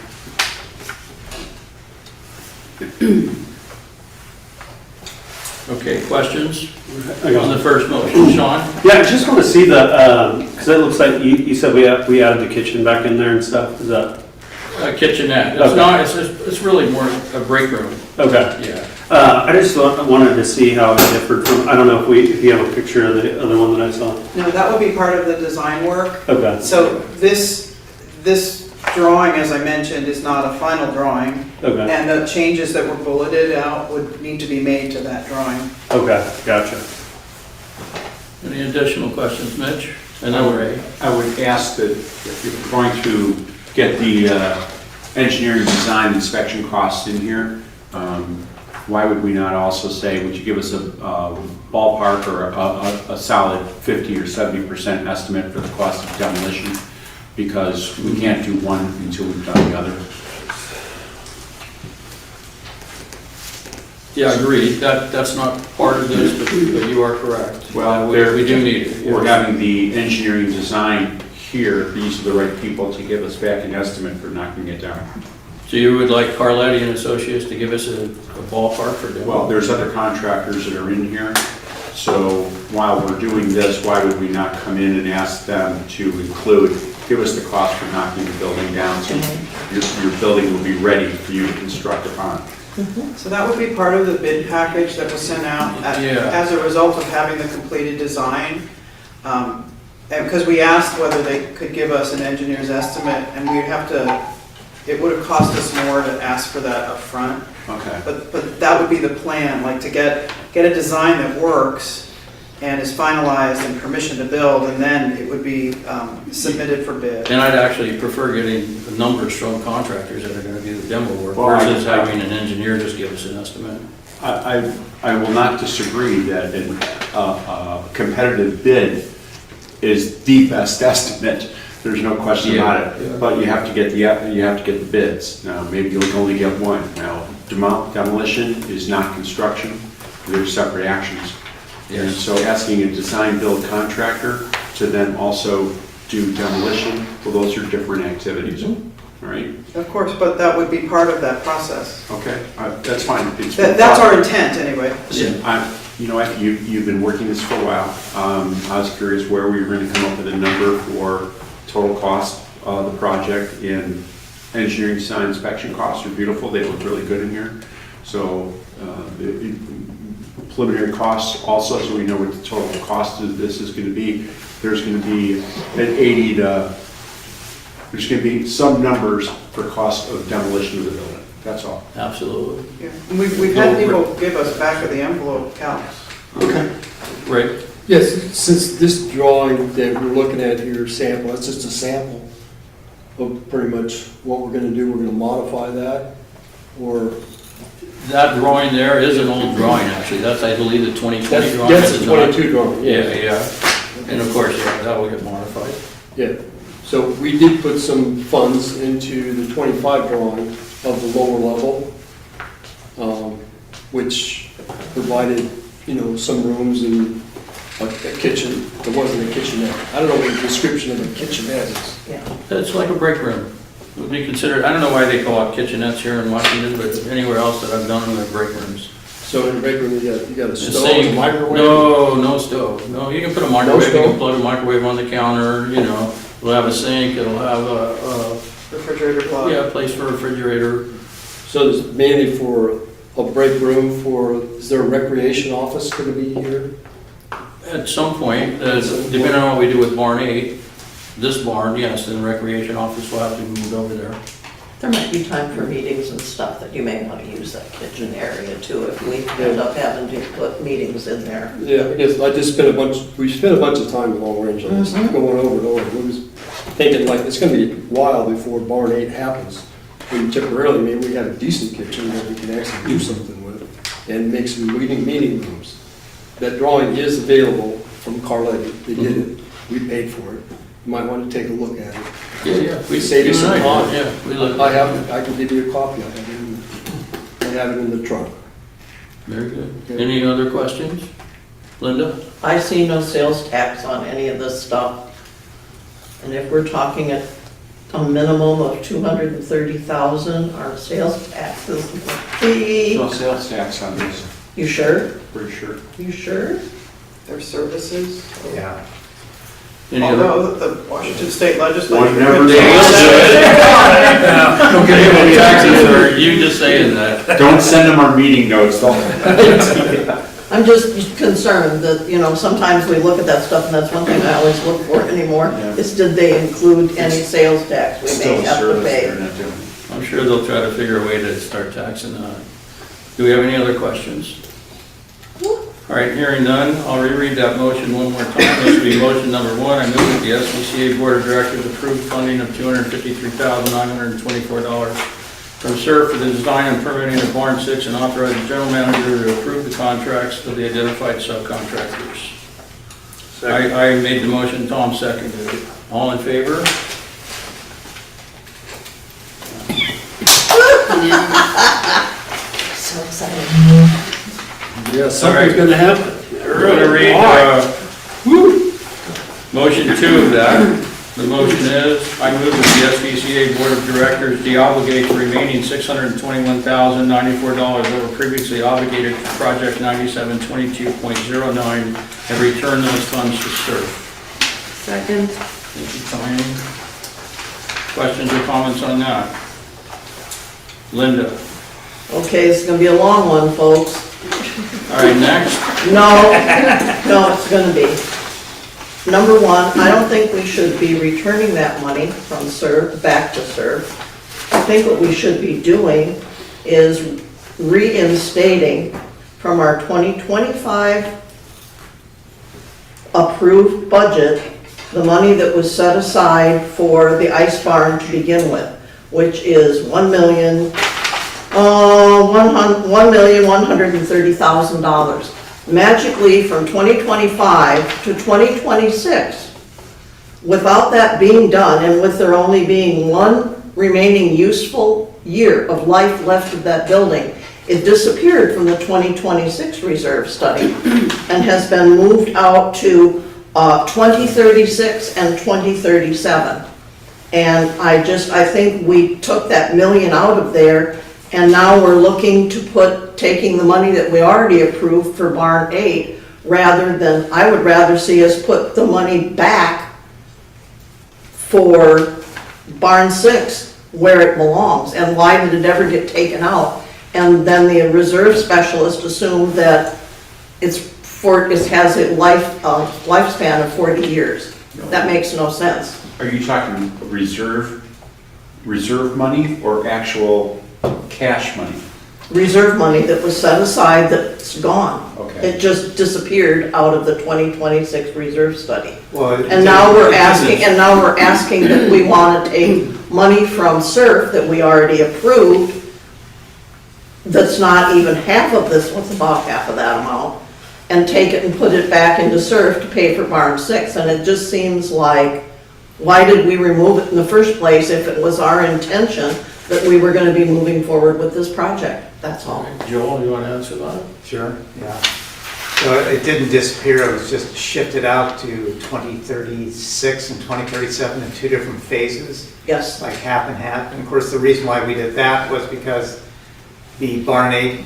Okay, questions on the first motion? Sean? Yeah, I just want to see the, because it looks like you said we added the kitchen back in there and stuff. Is that? Kitchenette. It's Okay. not, it's really more a break room. Okay. Yeah. I just wanted to see how it differed from, I don't know if you have a picture of the other one that I saw. No, that would be part of the design work. Okay. So this drawing, as I mentioned, is not a final drawing. Okay. And the changes that were bulleted out would need to be made to that drawing. Okay, gotcha. Any additional questions, Mitch? And then Ray? I would ask that if you're going to get the engineering design inspection costs in here, why would we not also say, would you give us a ballpark or a solid 50 or 70% estimate for the cost of demolition? Because we can't do one until we've done the other. Yeah, agreed. That's not part of this, but you are correct. Well, we do need it. We're having the engineering design here. These are the right people to give us back an estimate for knocking it down. So you would like Carletti and Associates to give us a ballpark for demo? Well, there's other contractors that are in here. So while we're doing this, why would we not come in and ask them to give us the cost for knocking the building down so your building will be ready for you to construct upon? So that would be part of the bid package that was sent out as a result of having the completed design. And because we asked whether they could give us an engineer's estimate, and we'd have to, it would have cost us more to ask for that up front. Okay. But that would be the plan, like to get a design that works and is finalized and permission to build, and then it would be submitted for bid. And I'd actually prefer getting the numbers from contractors that are going to do the demo work versus having an engineer just give us an estimate. I will not disagree that a competitive bid is the best estimate. There's no question about it. Yeah. But you have to get the bids. Now, maybe you'll only get one. Now, demolition is not construction. They're separate actions. Yes. And so asking a design build contractor to then also do demolition, well, those are different activities. All right? Of course, but that would be part of that process. Okay, that's fine. That's our intent anyway. Listen, you know what, you've been working this for a while. I was curious where we were going to come up with a number for total cost of the project, and engineering design inspection costs are beautiful. They look really good in here. So preliminary costs also, so we know what the total cost of this is going to be. There's going to be there's going to be some numbers for cost of demolition of the building. That's all. Absolutely. Yeah. We've had people give us back of the envelope counts. Okay. Right. Yes, since this drawing that we're looking at here, sample, that's just a sample of pretty much what we're going to do. We're going to modify that, or that drawing there is an old drawing, actually. That's, I believe, the 2020 drawing. That's the 22 drawing. Yeah. And of course, that will get modified. Yeah. So we did put some funds into the 25 drawing of the lower level. which provided, some rooms and a kitchen. There wasn't a kitchenette. I don't know what the description of a kitchenette is. It's like a break room. Would be considered, I don't know why they call it kitchenettes here in Washington, but anywhere else that I've done them, they're break rooms. So in a break room, you got a The stove, same- a microwave? No stove. No, you can put a microwave, you stove? can plug a microwave on the counter, it'll have a sink, it'll have Refrigerator plug. a place for a refrigerator. So it's mainly for a break room is there a recreation office going to be here? At some point, depending on what we do with Barn 8, this barn, yes, then the recreation office will have to be moved over there. There might be time for meetings and stuff that you may want to use that kitchen area too, if we end up having to put meetings in there. Yeah, because we spent a bunch of time in Long Range on this, going over and over. We was thinking like, it's going to be a while before Barn 8 happens. And temporarily, maybe we had a decent kitchen that we can actually do something with and make some meeting rooms. That drawing is available from Carletti. They did it. We paid for it. You might want to take a look at it. Yeah. We save you some time. Yeah, we look. I can give you a copy. I have it in the trunk. Very good. Any other questions? Linda? I see no sales tax on any of this stuff. And if we're talking at a minimum of 230,000, our sales taxes would be. No sales tax on this, You sure? pretty sure. You sure? Their services. Yeah. Any other? Although the Washington State Legislature. One never could- Don't give him any taxes, or you just saying that. Don't send them our meeting notes, though. I'm just concerned that, sometimes we look at that stuff, and that's one thing I always look for anymore, is did they include any sales tax we Still may a have to service pay? they're not doing. I'm sure they'll try to figure a way to start taxing that. Do we have any other questions? All right, hearing none, I'll reread that motion one more time. This will be motion number 1. I move that the SVCA Board of Directors approve funding of $253,924 from SURF for the design and permitting of Barn 6 and authorize the general manager to approve the contracts of the identified subcontractors. I made the motion, Tom seconded it. All in favor? So excited. Yeah, something's going to happen. We're going to read motion 2 of that. The motion is, I move that the SVCA Board of Directors deobligate the remaining $621,094 that were previously obligated to Project 9722.09 and return those funds to SURF. Second. Thank you, Tony. Questions or comments on that? Linda? Okay, it's gonna be a long one, folks. All right, next. No, it's gonna be. Number one, I don't think we should be returning that money from SURF back to SURF. I think what we should be doing is reinstating from our 2025 approved budget, the money that was set aside for the ice barn to begin with, which is $1,130,000. Magically, from 2025 to 2026, without that being done, and with there only being one remaining useful year of life left of that building, it disappeared from the 2026 reserve study and has been moved out to 2036 and 2037. And I think we took that million out of there, and now we're looking to taking the money that we already approved for Barn 8, I would rather see us put the money back for Barn 6 where it belongs. And why did it ever get taken out? And then the reserve specialist assumed that it has a lifespan of 40 years. That makes no sense. Are you talking reserve money or actual cash money? Reserve money that was set aside that's gone. Okay. It just disappeared out of the 2026 reserve study. Well, And now we're asking that we want to take money from SURF that we already approved, that's not even half of this, what's about half of that amount, and take it and put it back into SURF to pay for Barn 6. And it just seems like, why did we remove it in the first place if it was our intention that we were going to be moving forward with this project? That's all. Joel, you want to answer that? Sure, yeah. So it didn't disappear, it was just shifted out to 2036 and 2037 in 2 different phases. Yes. Like half and half. And of course, the reason why we did that was because the Barn 8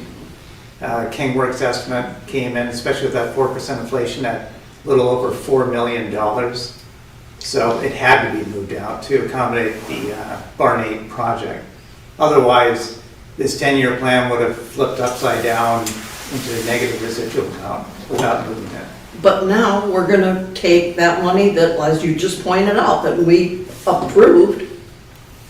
Kingworks estimate came in, especially with that 4% inflation, at a little over $4 million. So it had to be moved out to accommodate the Barn 8 project. Otherwise, this 10-year plan would have flipped upside down into a negative residual amount without moving it. But now we're gonna take that money that, as you just pointed out, that we approved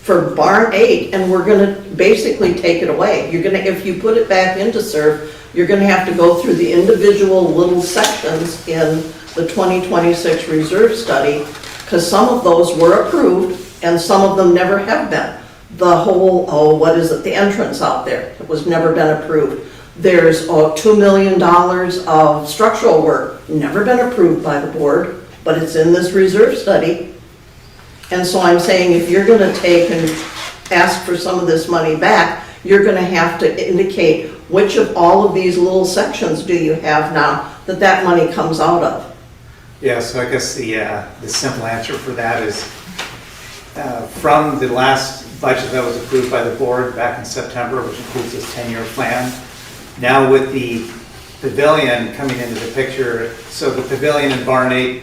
for Barn 8, and we're gonna basically take it away. You're gonna, if you put it back into SURF, you're gonna have to go through the individual little sections in the 2026 reserve study, because some of those were approved and some of them never have been. The whole, what is it, the entrance out there, it was never been approved. There's $2 million of structural work, never been approved by the board, but it's in this reserve study. And so I'm saying if you're gonna take and ask for some of this money back, you're gonna have to indicate which of all of these little sections do you have now that that money comes out of. Yeah, so I guess the simple answer for that is from the last budget that was approved by the board back in September, which includes this 10-year plan. Now with the pavilion coming into the picture, so the pavilion in Barn 8,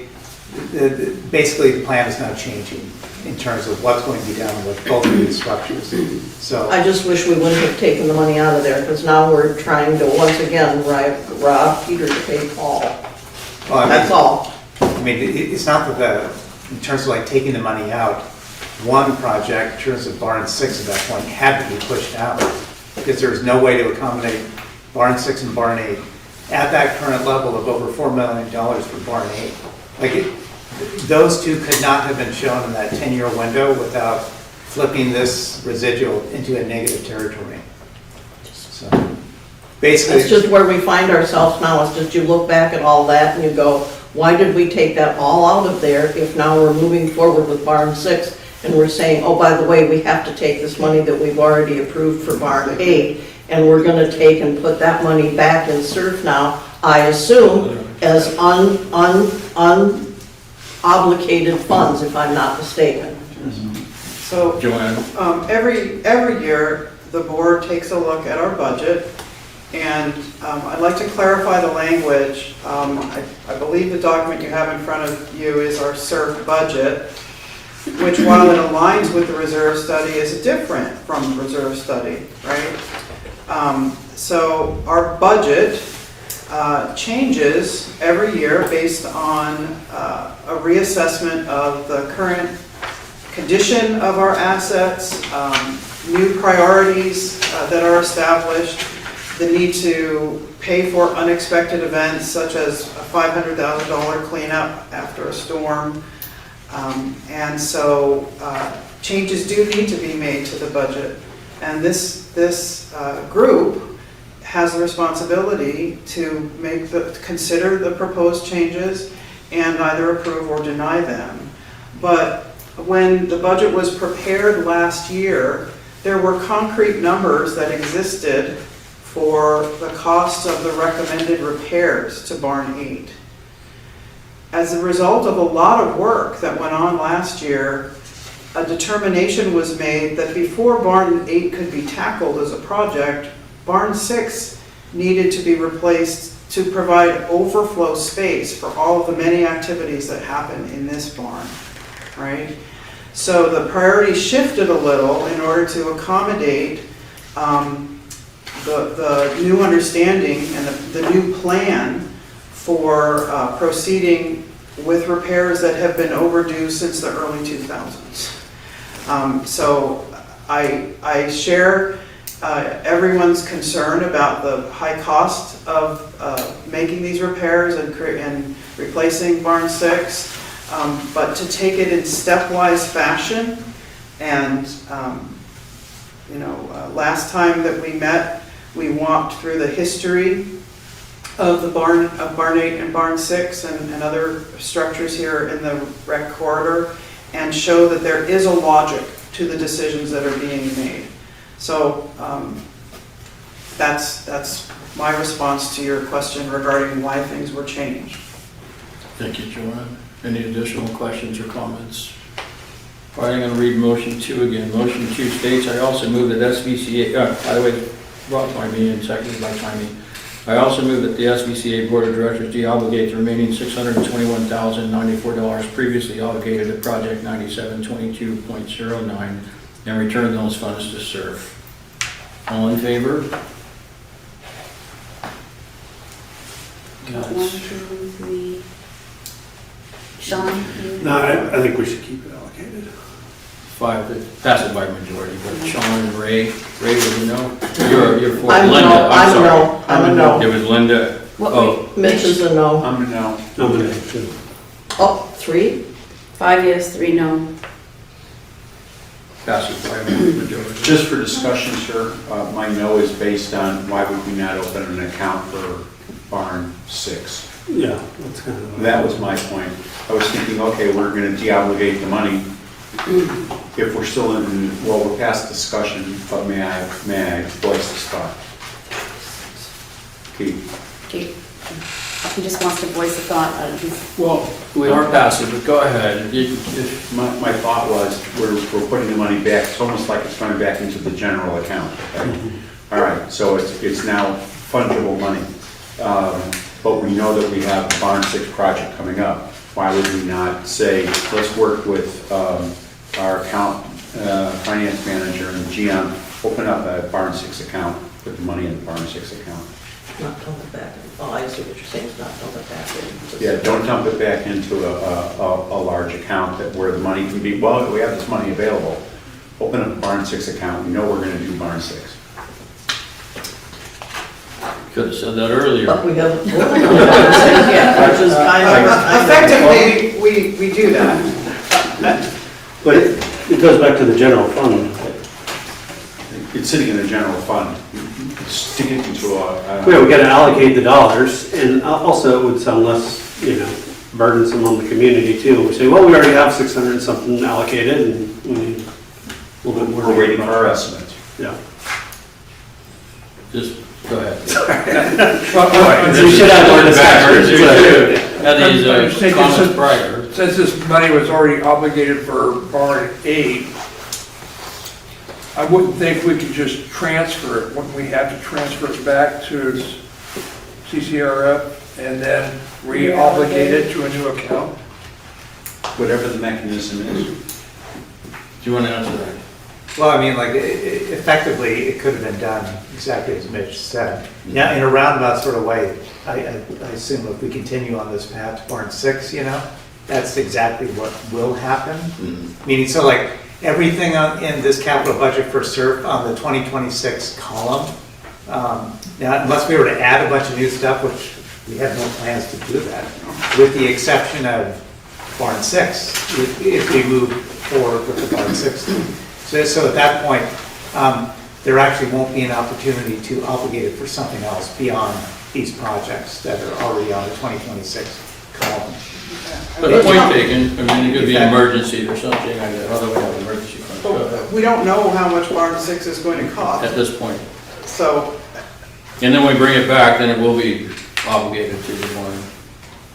basically the plan is now changing in terms of what's going to be done with both of these structures. So I just wish we wouldn't have taken the money out of there, because now we're trying to once again rob Peter to pay Paul. well, I mean, That's all. I mean, it's not that in terms of like taking the money out, one project, in terms of Barn 6 at that point, had to be pushed out because there was no way to accommodate Barn 6 and Barn 8 at that current level of over $4 million for Barn 8. Like those two could not have been shown in that 10-year window without flipping this residual into a negative territory. So basically, That's just where we find ourselves now, is just you look back at all that and you go, why did we take that all out of there if now we're moving forward with Barn 6 and we're saying, oh, by the way, we have to take this money that we've already approved for Barn 8 and we're gonna take and put that money back in SURF now, I assume, as unobligated funds, if I'm not mistaken. So, every year, the board takes a look at our budget, and I'd like to clarify the language. I believe the document you have in front of you is our SURF budget, which, while it aligns with the reserve study, is different from the reserve study, right? So our budget changes every year based on a reassessment of the current condition of our assets, new priorities that are established, the need to pay for unexpected events such as a $500,000 cleanup after a storm. And so changes do need to be made to the budget. And this group has the responsibility to consider the proposed changes and either approve or deny them. But when the budget was prepared last year, there were concrete numbers that existed for the cost of the recommended repairs to Barn 8. As a result of a lot of work that went on last year, a determination was made that before Barn 8 could be tackled as a project, Barn 6 needed to be replaced to provide overflow space for all of the many activities that happen in this barn, right? So the priority shifted a little in order to accommodate the new understanding and the new plan for proceeding with repairs that have been overdue since the early 2000s. So I share everyone's concern about the high cost of making these repairs and replacing Barn 6, but to take it in stepwise fashion. And last time that we met, we walked through the history of Barn 8 and Barn 6 and other structures here in the rec corridor, and show that there is a logic to the decisions that are being made. So that's my response to your question regarding why things were changed. Thank you, Joanne. Any additional questions or comments? All right, I'm going to read motion 2 again. Motion 2 states, I also move that SVCA, by the way, brought by me and seconded by Tommy. I also move that the SVCA Board of Directors de-obligate the remaining $621,094 previously obligated to Project 9722.09 and return those funds to SURF. All in favor? 1, 2, 3. Sean? No, I think we should keep it allocated. 5, that passes by majority, but Sean and Ray was a no? You're for I'm a Linda, no, I'm I'm a sorry. no, I'm a no. It was Linda. Oh, Mitch is a no. I'm a no. I'm gonna have to. Oh, 3? 5 yes, 3 no. passes by majority. Just for discussion, sir, my no is based on why would we not open an account for barn 6? Yeah, that's kind of. That was my point. I was thinking, okay, we're gonna de-obligate the money. If we're still in, well, we're past discussion, but may I voice this thought? Keith? Okay. He just wants to voice a thought. Well, we are passive, but go ahead. My thought was, we're putting the money back, it's almost like it's going back into the general account. Okay? All right, so it's now fungible money. But we know that we have the Barn 6 project coming up. Why would we not say, let's work with our finance manager and GM, open up a Barn 6 account, put the money in the Barn 6 account. Not dump it back in. Oh, I see what you're saying, it's not dump it back in. Yeah, don't dump it back into a large account where the money can be, well, we have this money available. Open up a Barn 6 account, we know we're gonna do Barn 6. Could have said that earlier. But we haven't voted on it yet, which is kind of. Effectively, we do that. But it goes back to the general fund. It's sitting in the general fund. Stick it into Yeah, we gotta allocate the dollars, and also it would sound less, burdensome on the community too. We say, well, we already have 600 and something allocated, and we need a little bit more. We're waiting for our estimates. Yeah. Just go ahead. We should have more discussion. Comments prior. Since this money was already obligated for barn 8, I wouldn't think we could just transfer it. Wouldn't we have to transfer it back to CCRF and then re-obligate it to a new account? Whatever the mechanism is. Do you want to answer that? Well, I mean, like, effectively, it could have been done exactly as Mitch said. Yeah, in a roundabout sort of way, I assume if we continue on this path to barn 6, that's exactly what will happen. Meaning, so like, everything in this capital budget for SURF on the 2026 column, now, unless we were to add a bunch of new stuff, which we have no plans to do that, with the exception of barn 6, if we move forward with the barn 6. So at that point, there actually won't be an opportunity to obligate it for something else beyond these projects that are already on the 2026 column. But the point taken, I mean, it could be an emergency or something, although we have emergency funds. Go ahead. We don't know how much barn 6 is going to cost. At this point. So, And then we bring it back, then it will be obligated to the one.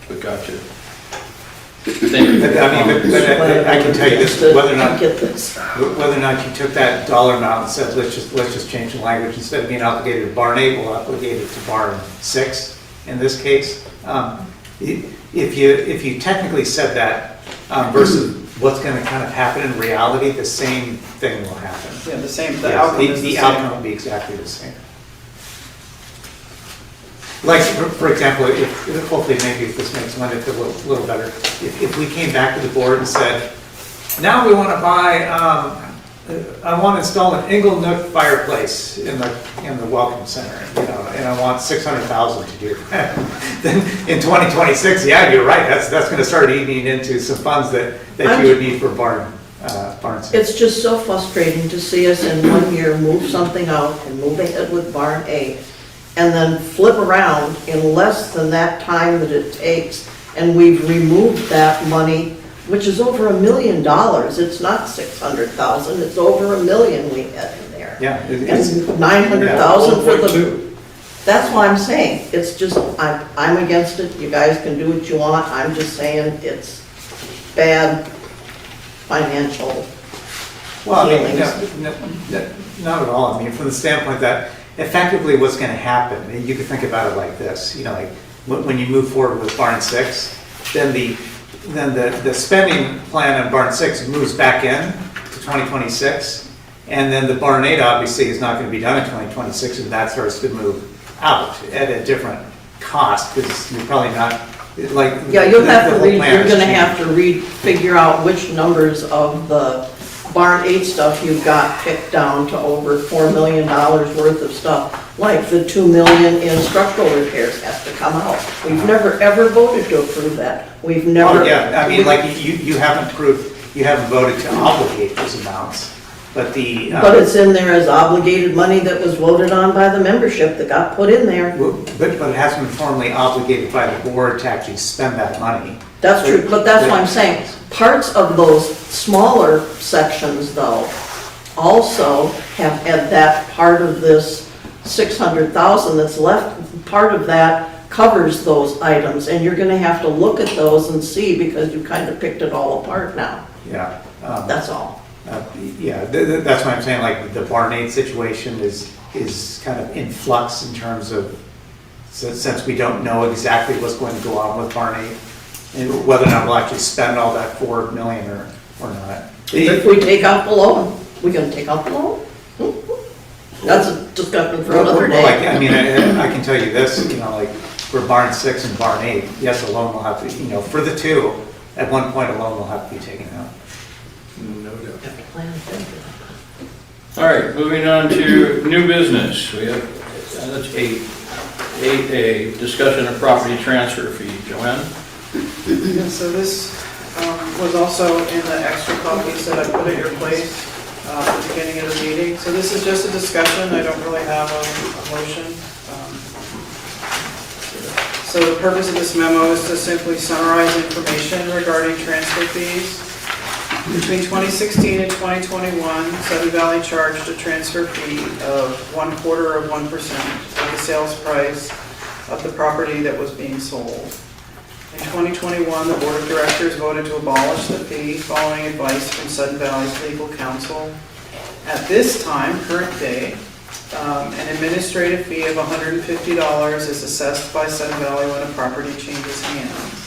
But gotcha. Thank you. But I can tell you this, whether or not you took that dollar amount and said, let's just change the language, instead of being obligated to barn 8, we'll obligate it to barn 6 in this case. If you technically said that versus what's going to kind of happen in reality, the same thing will happen. yeah, the same, The outcome will be exactly the same. Like, for example, hopefully maybe if this makes Linda feel a little better, if we came back to the board and said, now we want to buy, I want to install an Ingle Nook fireplace in the Welcome Center, and I want $600,000 to do that. Then in 2026, yeah, you're right, that's going to start eating into some funds that you would need for barn 6. It's just so frustrating to see us in 1 year move something out and move ahead with barn 8, and then flip around in less than that time that it takes, and we've removed that money, which is over $1 million. It's not 600,000, it's over $1 million we had in there. Yeah. And 900,000 for the, that's what I'm saying. It's just, I'm against it. You guys can do what you want. I'm just saying it's bad financial Well, I mean, feelings. not at all. I mean, from the standpoint that effectively what's going to happen, you could think about it like this, you know, like when you move forward with Barn 6, then the spending plan on Barn 6 moves back in to 2026, and then the Barn 8 obviously is not going to be done in 2026, and that starts to move out at a different cost, because you're probably not, like... Yeah, you'll have to whole read, plan you're has gonna changed. have to figure out which numbers of the Barn 8 stuff you've got picked down to over $4 million worth of stuff. Like the $2 million in structural repairs has to come out. We've never, ever voted to approve that. We've never... Oh, yeah, I mean, like, you haven't voted to obligate those amounts, but the... But it's in there as obligated money that was voted on by the membership that got put in there. But it hasn't been formally obligated by the board to actually spend that money. That's true, but that's what I'm saying. Parts of those smaller sections, though, also have had that part of this 600,000 that's left, part of that covers those items, and you're gonna have to look at those and see, because you kind of picked it all apart now. Yeah. That's all. Yeah, that's why I'm saying, like, the Barn 8 situation is kind of in flux in terms of, since we don't know exactly what's going to go on with Barn 8, and whether or not we'll actually spend all that $4 million or not. If we take out the loan, we gonna take out the loan? That's a discussion for another Well, like, day. I mean, I can tell you this, you know, like, for Barn 6 and Barn 8, yes, a loan will have to, you know, for the two, at one point, a loan will have to be taken out. No doubt. All right, moving on to new business. We have, that's 8A, discussion of property transfer fee. Joanne? Yeah, so this was also in the extra copies that I put at your place at the beginning of the meeting. So this is just a discussion, I don't really have a motion. So the purpose of this memo is to simply summarize information regarding transfer fees. Between 2016 and 2021, Sudden Valley charged a transfer fee of 0.25% of the sales price of the property that was being sold. In 2021, the Board of Directors voted to abolish the fee following advice from Sudden Valley's legal counsel. At this time, current day, an administrative fee of $150 is assessed by Sudden Valley when a property changes hands.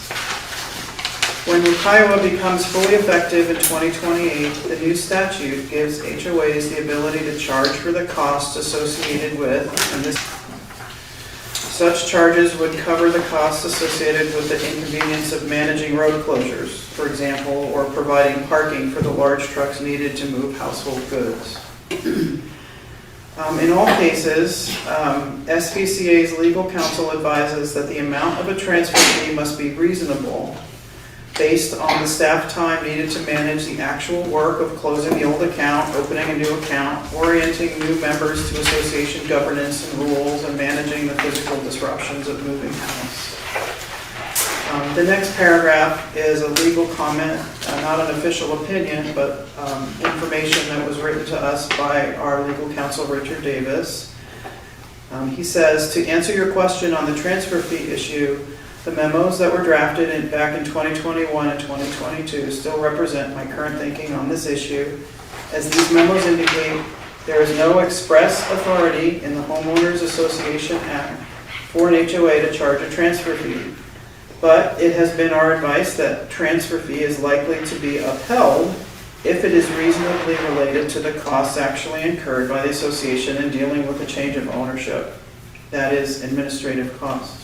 When Kiowa becomes fully effective in 2028, the new statute gives HOAs the ability to charge for the costs associated with, and this such charges would cover the costs associated with the inconvenience of managing road closures, for example, or providing parking for the large trucks needed to move household goods. In all cases, SVCA's legal counsel advises that the amount of a transfer fee must be reasonable based on the staff time needed to manage the actual work of closing the old account, opening a new account, orienting new members to association governance and rules, and managing the physical disruptions of moving house. The next paragraph is a legal comment, not an official opinion, but information that was written to us by our legal counsel, Richard Davis. He says, to answer your question on the transfer fee issue, the memos that were drafted back in 2021 and 2022 still represent my current thinking on this issue. As these memos indicate, there is no express authority in the Homeowners Association Act for an HOA to charge a transfer fee. But it has been our advice that transfer fee is likely to be upheld if it is reasonably related to the costs actually incurred by the association in dealing with a change of ownership. That is, administrative costs.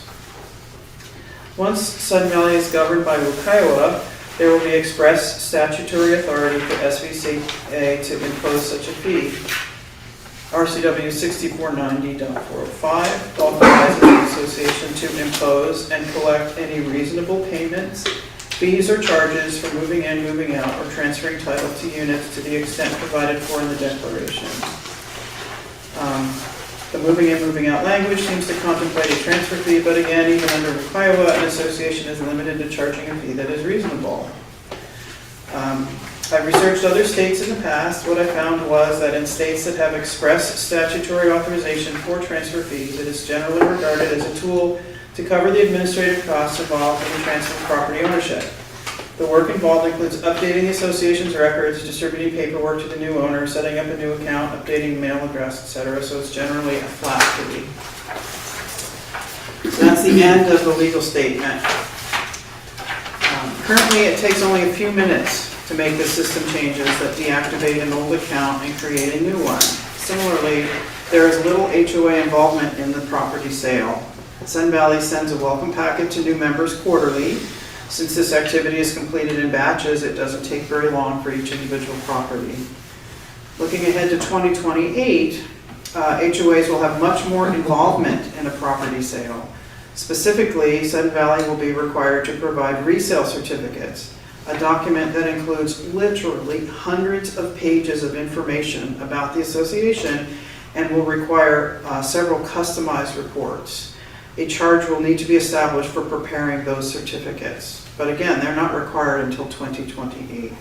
Once Sudden Valley is governed by Kiowa, there will be express statutory authority for SVCA to impose such a fee. RCW 6490.405 authorizes the association to impose and collect any reasonable payments, fees, or charges for moving in, moving out, or transferring title to units to the extent provided for in the declaration. The moving in, moving out language seems to contemplate a transfer fee, but again, even under Kiowa, an association is limited to charging a fee that is reasonable. I've researched other states in the past. What I found was that in states that have express statutory authorization for transfer fees, it is generally regarded as a tool to cover the administrative costs involved in the transfer of property ownership. The work involved includes updating the association's records, distributing paperwork to the new owner, setting up a new account, updating mail address, etc. So it's generally a flat fee. So that's the end of the legal statement. Currently, it takes only a few minutes to make the system changes that deactivate an old account and create a new one. Similarly, there is little HOA involvement in the property sale. Sun Valley sends a welcome packet to new members quarterly. Since this activity is completed in batches, it doesn't take very long for each individual property. Looking ahead to 2028, HOAs will have much more involvement in a property sale. Specifically, Sun Valley will be required to provide resale certificates, a document that includes literally hundreds of pages of information about the association and will require several customized reports. A charge will need to be established for preparing those certificates. But again, they're not required until 2028.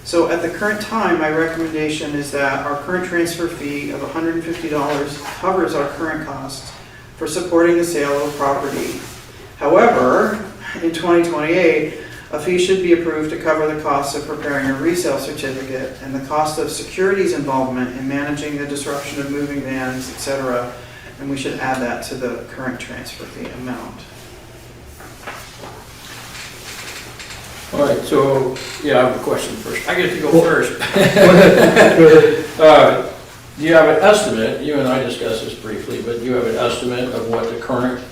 So at the current time, my recommendation is that our current transfer fee of $150 covers our current costs for supporting the sale of a property. However, in 2028, a fee should be approved to cover the costs of preparing a resale certificate and the cost of securities involvement in managing the disruption of moving vans, etc. And we should add that to the current transfer fee amount. All right, so, yeah, I have a question first. I get to go first. Do you have an estimate, you and I discussed this briefly, but do you have an estimate of what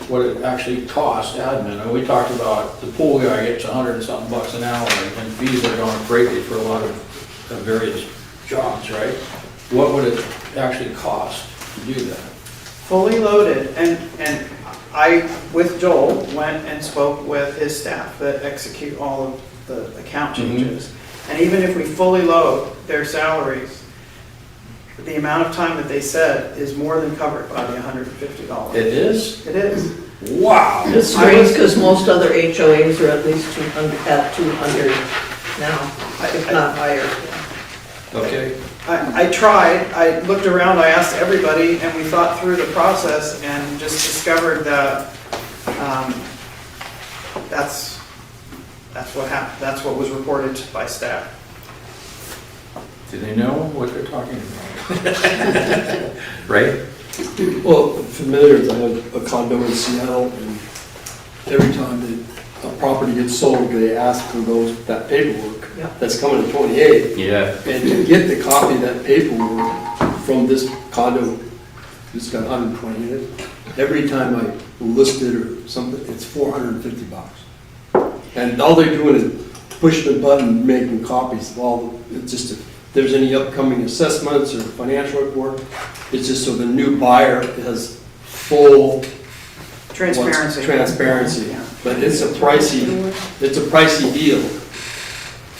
what it actually costs admin? And we talked about the pool guy gets $100 and something bucks an hour, and fees are going crazy for a lot of various jobs, right? What would it actually cost to do that? Fully loaded, and I, with Joel, went and spoke with his staff that execute all of the account changes. And even if we fully load their salaries, the amount of time that they said is more than covered by the $150. It is? It is. Wow. It's strange because most other HOAs are at least 200, at 200 now, if not higher. Okay. I tried, I looked around, I asked everybody, and we thought through the process and just discovered that that's what happened. That's what was reported by staff. Do they know what they're talking about? Right? Well, familiar, I have a condo in Seattle, and every time a property gets sold, they ask for that paperwork that's coming in 28. Yeah. And to get the copy of that paperwork from this condo, it's got 120 in it, every time I list it or something, it's $450. And all they're doing is pushing the button, making copies of all, it's just, if there's any upcoming assessments or financial report, it's just so the new buyer has full transparency. Yeah. But it's a pricey deal.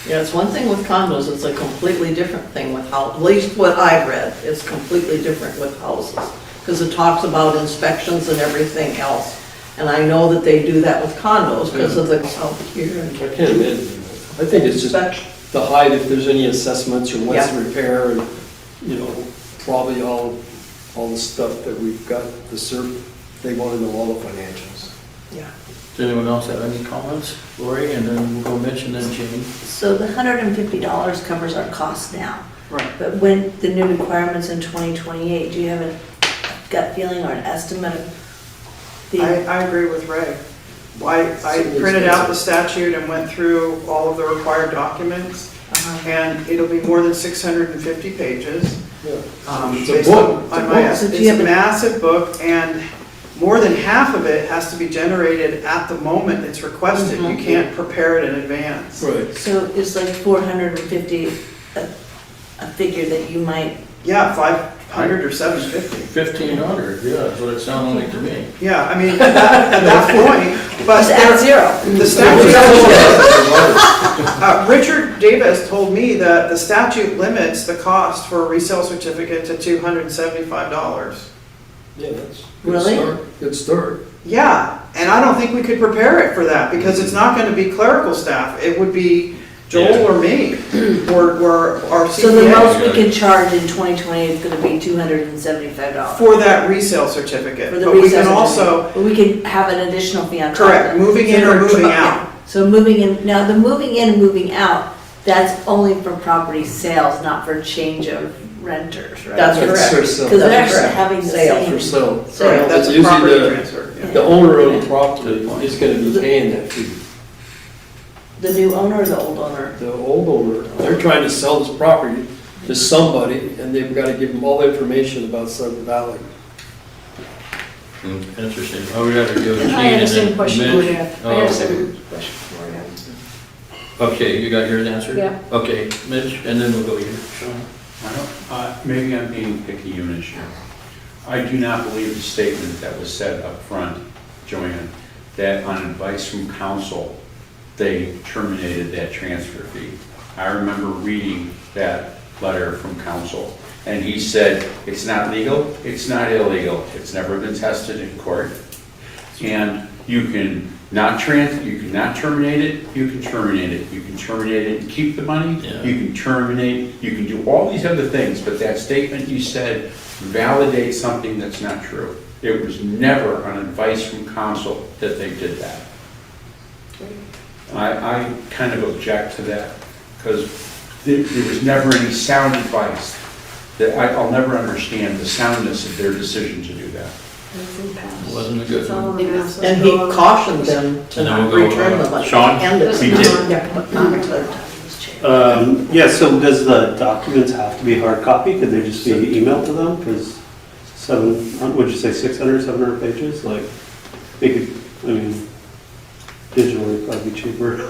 Yeah, it's one thing with condos, it's a completely different thing with houses. At least what I've read, it's completely different with houses. Because it talks about inspections and everything else. And I know that they do that with condos because of the out here. I can't imagine. I think it's just the height, if there's any assessments or what's the repair, and, probably all the stuff that we've got, they want to know all the financials. Yeah. Does anyone else have any comments? Lori, and then we'll go Mitch and then Jane. So the $150 covers our costs now. Right. But when the new requirements in 2028, do you have a gut feeling or an estimate of the? I agree with Ray. I printed out the statute and went through all of the required documents, and it'll be more than 650 pages. It's a book. It's a massive book, and more than half of it has to be generated at the moment it's requested. You can't prepare it in advance. Right. So it's like 450, a figure that you might. Yeah, 500 or 750. 1,500, yeah, that's what it sounded like to me. Yeah, I mean, at that point, but Just add zero. the statute. Richard Davis told me that the statute limits the cost for a resale certificate to $275. Yeah, that's Really? Good start. Yeah, and I don't think we could prepare it for that because it's not going to be clerical staff. It would be, Joel or me, or our So the most CPA, we can charge in 2020 is gonna be $275. for that resale certificate. For the But we resale can certificate. also, But we can have an additional fee on top of correct, that. moving in or moving out. So moving in, now the moving in and moving out, that's only for property sales, not for change of renters, right? That's That's correct. for sale. Because they're That's actually correct. having the Sales. same. For sale. Right, Sales. that's a Usually property the- transfer. yeah. The owner of the property is gonna be paying that fee. The new owner or the old owner? The old owner, they're trying to sell this property to somebody, and they've gotta give them all the information about Sudden Valley. Interesting. Oh, we gotta go to Gene I had the and same then question Mitch. for you. I had Oh, the same question for you. okay, you got yours answered? Yeah. Okay, Mitch, and then we'll go here. Sean? Maybe I'm being picky unit here. I do not believe the statement that was said up front, Joanne, that on advice from council, they terminated that transfer fee. I remember reading that letter from council, and he said, it's not legal, it's not illegal, it's never been tested in court, and you can not terminate it, you can terminate it. You can terminate it and keep the money, Yeah. you can terminate, you can do all these other things, but that statement you said validates something that's not true. It was never on advice from council that they did that. I kind of object to that, because there was never any sound advice. That I'll never understand the soundness of their decision to do that. Wasn't a good one. And he cautioned them to And then not we'll go, return the money. Sean? And it. We did. Yeah, but not to- Yeah, so does the documents have to be hard copy? Could they just be emailed to them? Because would you say 600, 700 pages? Like, they could, I mean, digitally would probably be cheaper.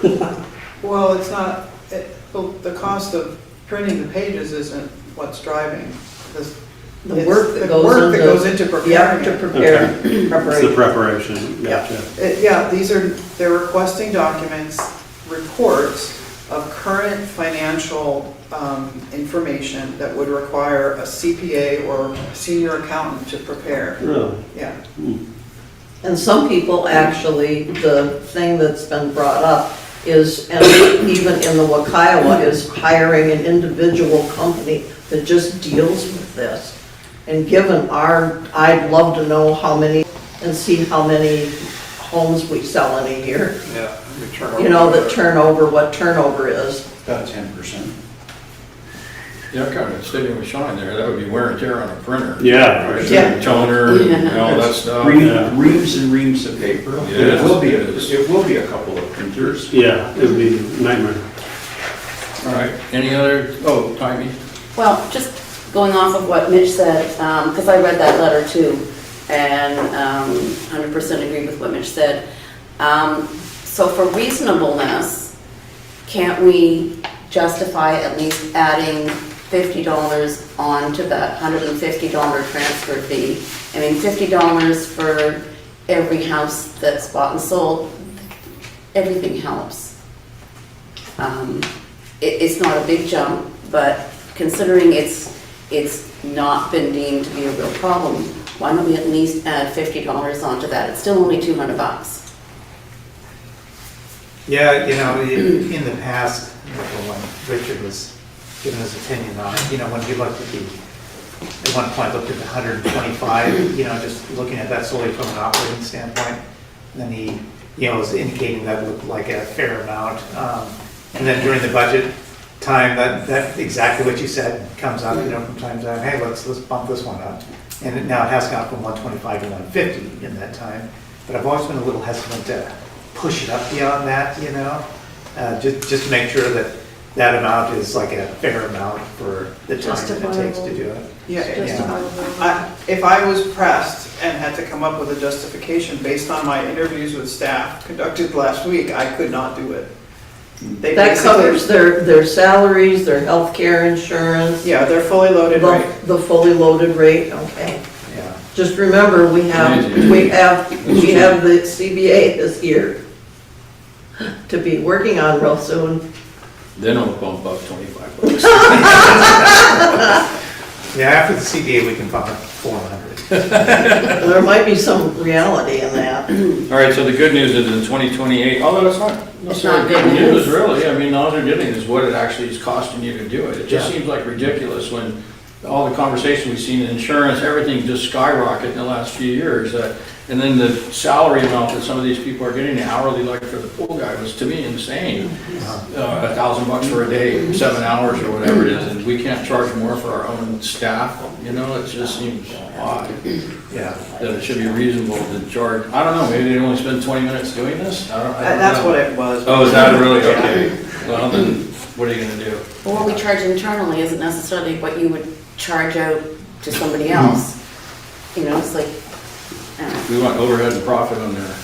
Well, it's not, the cost of printing the pages isn't what's driving this. The work that goes into preparing Yeah, to it. prepare, It's the preparation. preparation, Yeah. gotcha. Yeah, they're requesting documents, reports of current financial information that would require a CPA or senior accountant to prepare. Really? Yeah. And some people actually, the thing that's been brought up is, and even in the Wakiowa, is hiring an individual company that just deals with this. And given I'd love to know how many, and see how many homes we sell in a year. Yeah. You know, what turnover is. About 10%. Yeah, kind of sitting with Sean there, that would be wear and tear on a printer. Yeah, for Right, sure. Toner and all that stuff. Reams and reams of paper. Yeah. It will be a couple of printers. Yeah, it would be a nightmare. All right, any other, Tymie? Well, just going off of what Mitch said, because I read that letter too, and 100% agree with what Mitch said. So for reasonableness, can't we justify at least adding $50 onto that $150 transfer fee? I mean, $50 for every house that's bought and sold, everything helps. It's not a big jump, but considering it's not been deemed to be a real problem, why don't we at least add $50 onto that? It's still only $200. Yeah, in the past, when Richard was giving his opinion on it, when he looked at at one point looked at the 125, just looking at that solely from an operating standpoint, then he, was indicating that looked like a fair amount. And then during the budget time, that exactly what you said comes up, from time to time, hey, let's bump this one up. And now it has gone from 125 to 150 in that time. But I've always been a little hesitant to push it up beyond that, just to make sure that that amount is like a fair amount for the time that it takes to do it. If I was pressed and had to come up with a justification based on my interviews with staff conducted last week, I could not do it. That covers their salaries, their health care insurance. Yeah, they're fully loaded rate. The fully loaded rate, okay. Yeah. Just remember, we have the CBA this year to be working on real soon. Then I'll bump up $25. Yeah, after the CBA, we can bump up 400. There might be some reality in that. All right, so the good news is in 2028, although it's not necessarily good news, really. I mean, all they're getting is what it actually is costing you to do it. It just seems like ridiculous when all the conversation we've seen in insurance, everything just skyrocketed in the last few years. And then the salary amount that some of these people are getting, the hourly, like for the pool guy, was to me insane. $1,000 for a day, 7 hours or whatever it is, and we can't charge more for our own staff. You know, it just seems odd. Yeah. That it should be reasonable to charge. I don't know, maybe they only spend 20 minutes doing this? I don't That's know. what it was. Oh, is that really? Okay. Well, then, what are you gonna do? Well, what we charge internally isn't necessarily what you would charge out to somebody else. You know, it's like, I don't know. We want overhead and profit on there.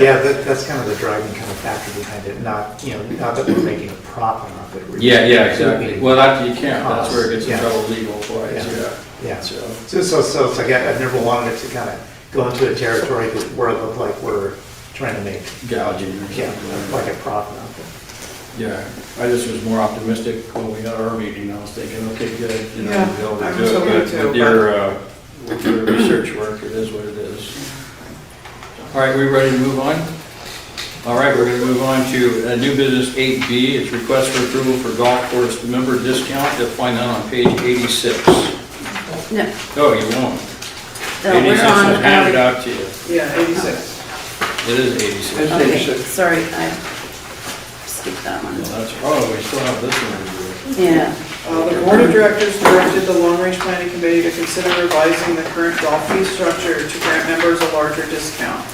Yeah, that's kind of the driving kind of factor behind it, not, not that we're making a profit off it. We're Yeah, just exactly. keeping Well, that, you can't, that's costs. where it gets in Yeah. trouble legal-wise, Yeah. Yeah, So, so it's like, I've never wanted it to kind of go into a territory where it looked like we're trying to make, gouging or something. like a profit off it. Yeah, I just was more optimistic when we had our meeting. I was thinking, okay, good, Yeah, we'll be able I to was do hoping it. to, But with your research work, it is what it is. All right, we ready to move on? All right, we're gonna move on to new business 8B. It's request for approval for golf course member discount. You'll find that on page 86. No, Oh, you won't. no, 86 we're on, was handed out to you. Yeah, 86. It is 86. okay, sorry, I skipped that one. Well, that's, oh, we still have this one to do. Yeah. The Board of Directors directed the Long Range Planning Committee to consider revising the current golf fee structure to grant members a larger discount.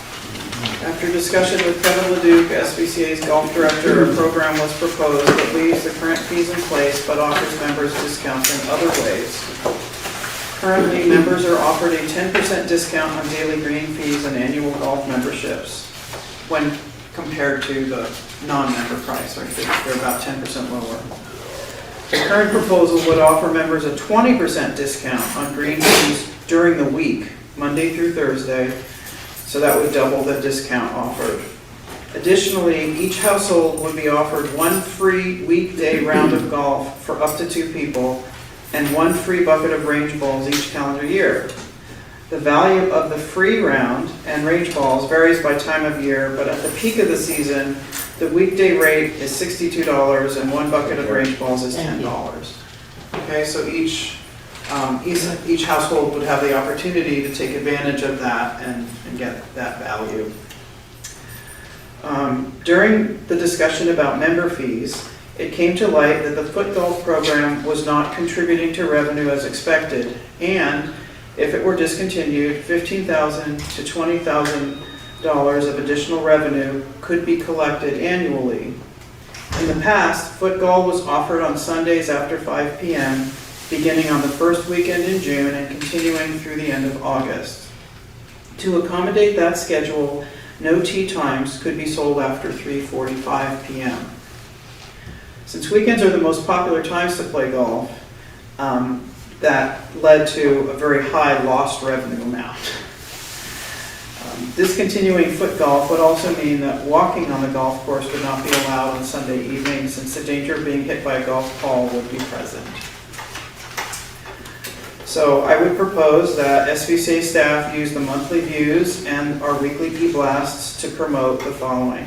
After discussion with Kevin Leduc, SBCA's golf director, a program was proposed that leaves the current fees in place but offers members discounts in other ways. Currently, members are offered a 10% discount on daily green fees and annual golf memberships when compared to the non-member price. I think they're about 10% lower. The current proposal would offer members a 20% discount on green fees during the week, Monday through Thursday, so that would double the discount offered. Additionally, each household would be offered one free weekday round of golf for up to 2 people and one free bucket of range balls each calendar year. The value of the free round and range balls varies by time of year, but at the peak of the season, the weekday rate is $62 and one bucket of range balls is $10. Okay, so each household would have the opportunity to take advantage of that and get that value. During the discussion about member fees, it came to light that the foot golf program was not contributing to revenue as expected, and if it were discontinued, $15,000 to $20,000 of additional revenue could be collected annually. In the past, foot golf was offered on Sundays after 5 p.m., beginning on the first weekend in June and continuing through the end of August. To accommodate that schedule, no tee times could be sold after 3:45 p.m. Since weekends are the most popular times to play golf, that led to a very high lost revenue amount. Discontinuing foot golf would also mean that walking on the golf course would not be allowed on Sunday evenings, since the danger of being hit by a golf ball would be present. So I would propose that SVCA staff use the monthly views and our weekly e-blasts to promote the following.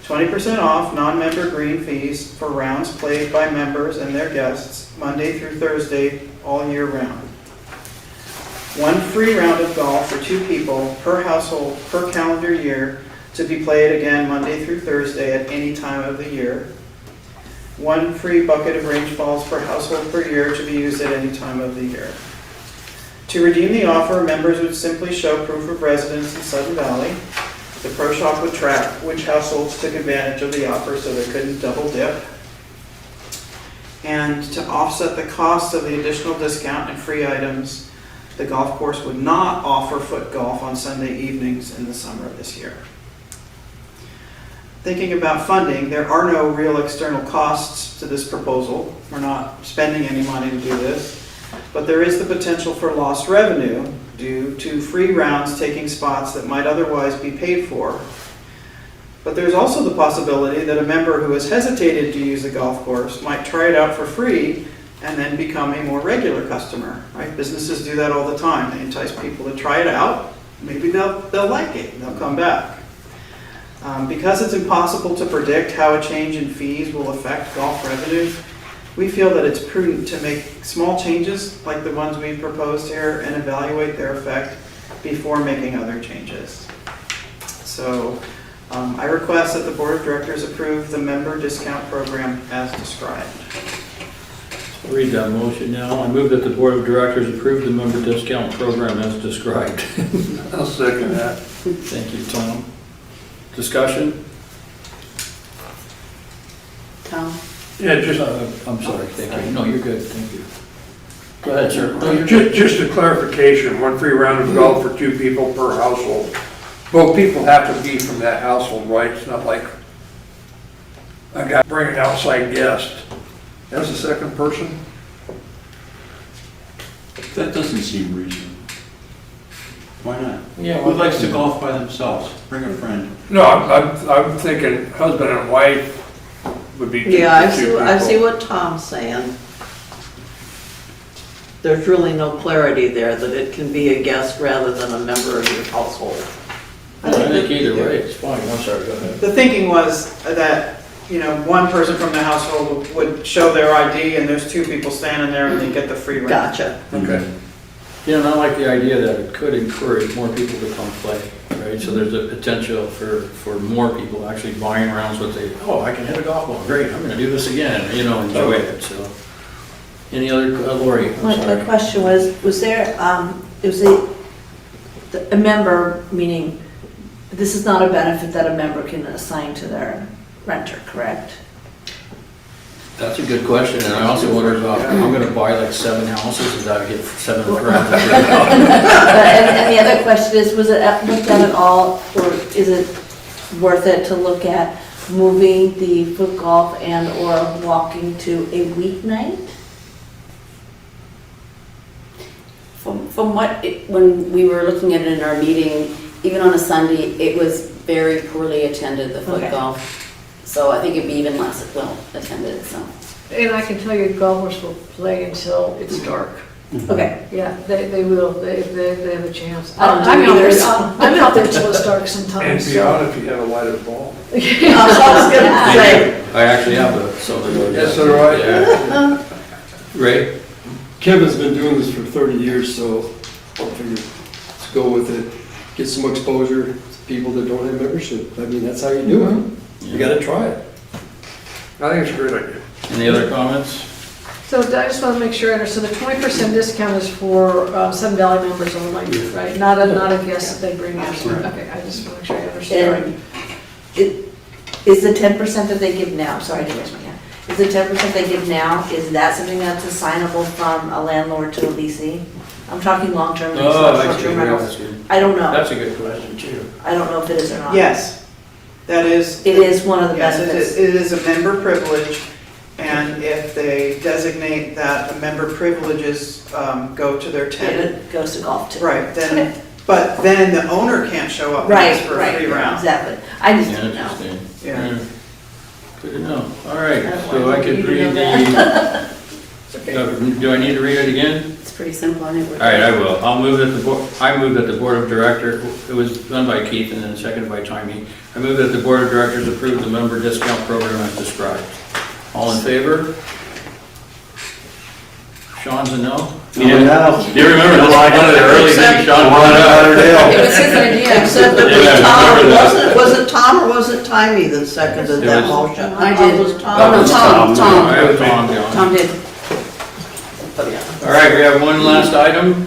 20% off non-member green fees for rounds played by members and their guests Monday through Thursday all year round. One free round of golf for 2 people per household per calendar year to be played again Monday through Thursday at any time of the year. One free bucket of range balls per household per year to be used at any time of the year. To redeem the offer, members would simply show proof of residence in Sudden Valley. The Pro Shop would track which households took advantage of the offer so they couldn't double dip. And to offset the cost of the additional discount and free items, the golf course would not offer foot golf on Sunday evenings in the summer of this year. Thinking about funding, there are no real external costs to this proposal. We're not spending any money to do this, but there is the potential for lost revenue due to free rounds taking spots that might otherwise be paid for. But there's also the possibility that a member who has hesitated to use the golf course might try it out for free and then become a more regular customer, right? Businesses do that all the time. They entice people to try it out. Maybe they'll like it, and they'll come back. Because it's impossible to predict how a change in fees will affect golf revenue, we feel that it's prudent to make small changes like the ones we proposed here and evaluate their effect before making other changes. So I request that the Board of Directors approve the member discount program as described. I'll read that motion now. I move that the Board of Directors approve the member discount program as described. I'll second that. Thank you, Tom. Discussion? Tom? Yeah, just, I'm sorry, thank you. No, you're good, thank you. Go ahead, sir. No, you're just a clarification, 1 free round of golf for 2 people per household. Both people have to be from that household, right? It's not like a guy bringing an outside guest. That's the second person? That doesn't seem reasonable. Why not? Yeah, Who likes to golf by themselves? Bring a friend. No, I'm thinking husband and wife would be two Yeah, I people. see what Tom's saying. There's really no clarity there that it can be a guest rather than a member of your household. I think either way, it's fine. I'm sorry, go ahead. The thinking was that, one person from the household would show their ID and there's 2 people standing there and they get the free round. Gotcha. Okay. Yeah, and I like the idea that it could encourage more people to come play, right? So there's a potential for more people actually buying rounds with I can hit a golf ball, great, I'm gonna do this again, enjoy it, so. Any other, Lori? I'm My sorry. question was there, it was a member, meaning this is not a benefit that a member can assign to their renter, correct? That's a good question, and I also wondered about, I'm gonna buy like 7 houses, is that get 7 rounds of free golf? And the other question is, was it looked at at all, or is it worth it to look at moving the foot golf and or walking to a weeknight? From when we were looking at it in our meeting, even on a Sunday, it was very poorly attended, the foot Okay. golf. So I think it'd be even less well attended, so. And I can tell you golfers will play until it's dark. Okay. Yeah, they will, they have a chance. I don't do I'm out either, there- so. I'm out there till it's dark And sometimes, so. beyond if you have a lighted ball. I was gonna say, I actually have a solar. Yes, so do I. Yeah. Ray? Kevin's been doing this for 30 years, so I figured let's go with it. Get some exposure to people that don't have membership. I mean, that's how you do it. You gotta try it. I think it's a great idea. Any other comments? So I just want to make sure I understand, the 20% discount is for Sun Valley members only, right? Not a guest that they bring in. Okay, I just want to make sure I understand. And is the 10% that they give now, sorry to raise my hand, is the 10% they give now, is that something that's assignable from a landlord to a leasing? I'm talking long-term lease, Oh, not that's short-term good, rentals. that's good. I don't know. That's a good question too. I don't know if it is or not. Yes, that is. It is one of the Yes, benefits. it is a member privilege, and if they designate that the member privileges go to their tenant, It goes to golf too. right, then, but then the owner can't show up and Right, ask for a right, free round. exactly. I just Yeah, didn't know. interesting. Yeah. Good to know. All right, I don't so want I could you to read know the, do I need to read it again? It's pretty simple, I think. All right, I will. I move that the Board of Directors, it was done by Keith and then seconded by Tommy. I move that the Board of Directors approve the member discount program as described. All in favor? Sean's a no? Yeah. You remember this, I got it early, then Sean brought it up. It was his idea. except it Yeah, I remember that. was Tom or was it Tommy that seconded It that was- motion? I thought did. it was Oh, Tom. no, Tom. I was on, John. Tom did. All right, we have one last item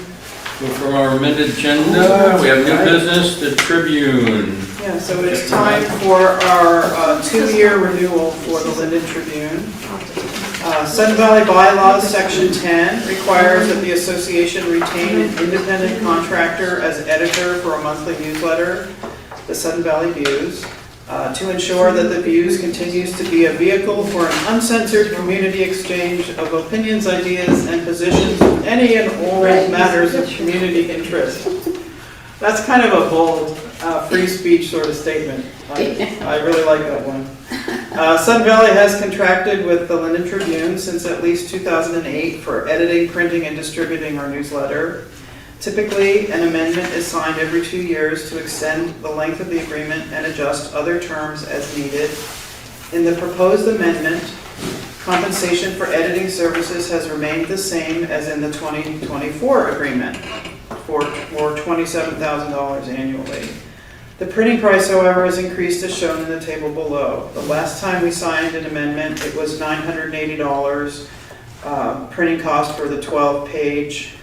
from our amended agenda. We have new business, the Tribune. Yeah, so it's time for our 2-year renewal for the Linden Tribune. Sun Valley Bylaws, Section 10, requires that the association retain an independent contractor as editor for a monthly newsletter, the Sun Valley Views, to ensure that the Views continues to be a vehicle for an uncensored community exchange of opinions, ideas, and positions on any and all matters of community interest. That's kind of a bold, free speech sort of statement. I really like that one. Sun Valley has contracted with the Linden Tribune since at least 2008 for editing, printing, and distributing our newsletter. Typically, an amendment is signed every 2 years to extend the length of the agreement and adjust other terms as needed. In the proposed amendment, compensation for editing services has remained the same as in the 2024 agreement for $27,000 annually. The printing price, however, has increased as shown in the table below. The last time we signed an amendment, it was $980 printing cost for the 12-page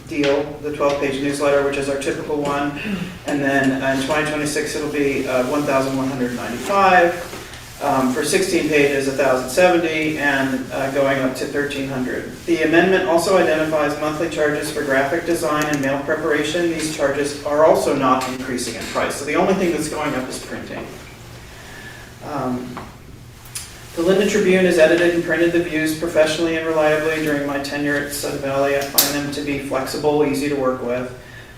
deal, the 12-page newsletter, which is our typical one. And then in 2026, it'll be $1,195. For 16 pages, $1,070, and going up to $1,300. The amendment also identifies monthly charges for graphic design and mail preparation. These charges are also not increasing in price, so the only thing that's going up is printing. The Linden Tribune has edited and printed the views professionally and reliably during my tenure at Sun Valley. I find them to be flexible, easy to work with.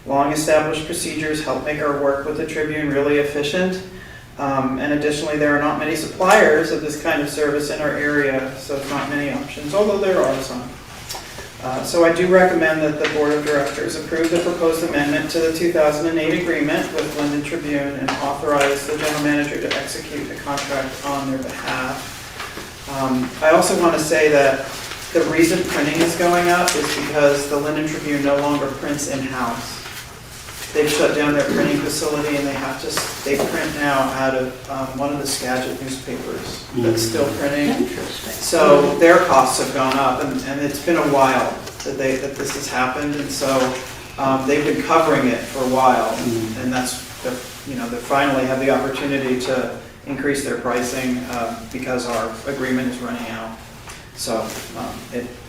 Long-established procedures help make our work with the Tribune really efficient. And additionally, there are not many suppliers of this kind of service in our area, so not many options, although there are some. So I do recommend that the Board of Directors approve the proposed amendment to the 2008 agreement with Linden Tribune and authorize the General Manager to execute the contract on their behalf. I also want to say that the reason printing is going up is because the Linden Tribune no longer prints in-house. They've shut down their printing facility and they print now out of one of the Skagit newspapers that's still printing. So their costs have gone up, and it's been a while that this has happened, and so they've been covering it for a while, and they finally have the opportunity to increase their pricing because our agreement is running out. So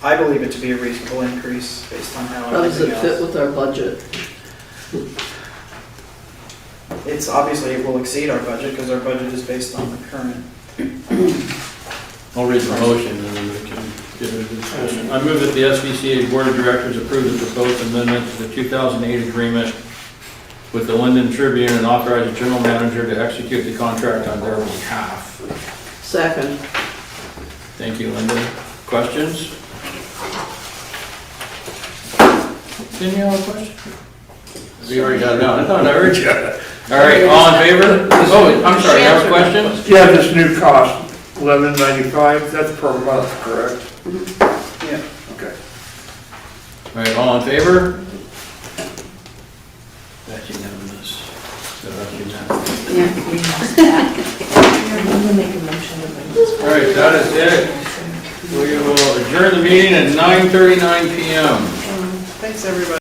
I believe it to be a reasonable increase based on how everything else. How does it fit with our budget? It's obviously, it will exceed our budget because our budget is based on the current. I'll read the motion and then we can get into discussion. I move that the SVCA Board of Directors approve the proposed amendment to the 2008 agreement with the Linden Tribune and authorize the General Manager to execute the contract on their behalf. Second. Thank you, Linda. Questions? Didn't you have a question? We already got it down. I thought I heard you. All right, all in favor? Oh, I'm sorry, you have a question? Yeah, this new cost, $11.95, that's per month, correct? Yeah. Okay. All right, all in favor? That's unanimous. So that's unanimous. I'm gonna make a motion to bring this. All right, that is it. We will adjourn the meeting at 9:39 p.m. Thanks, everybody.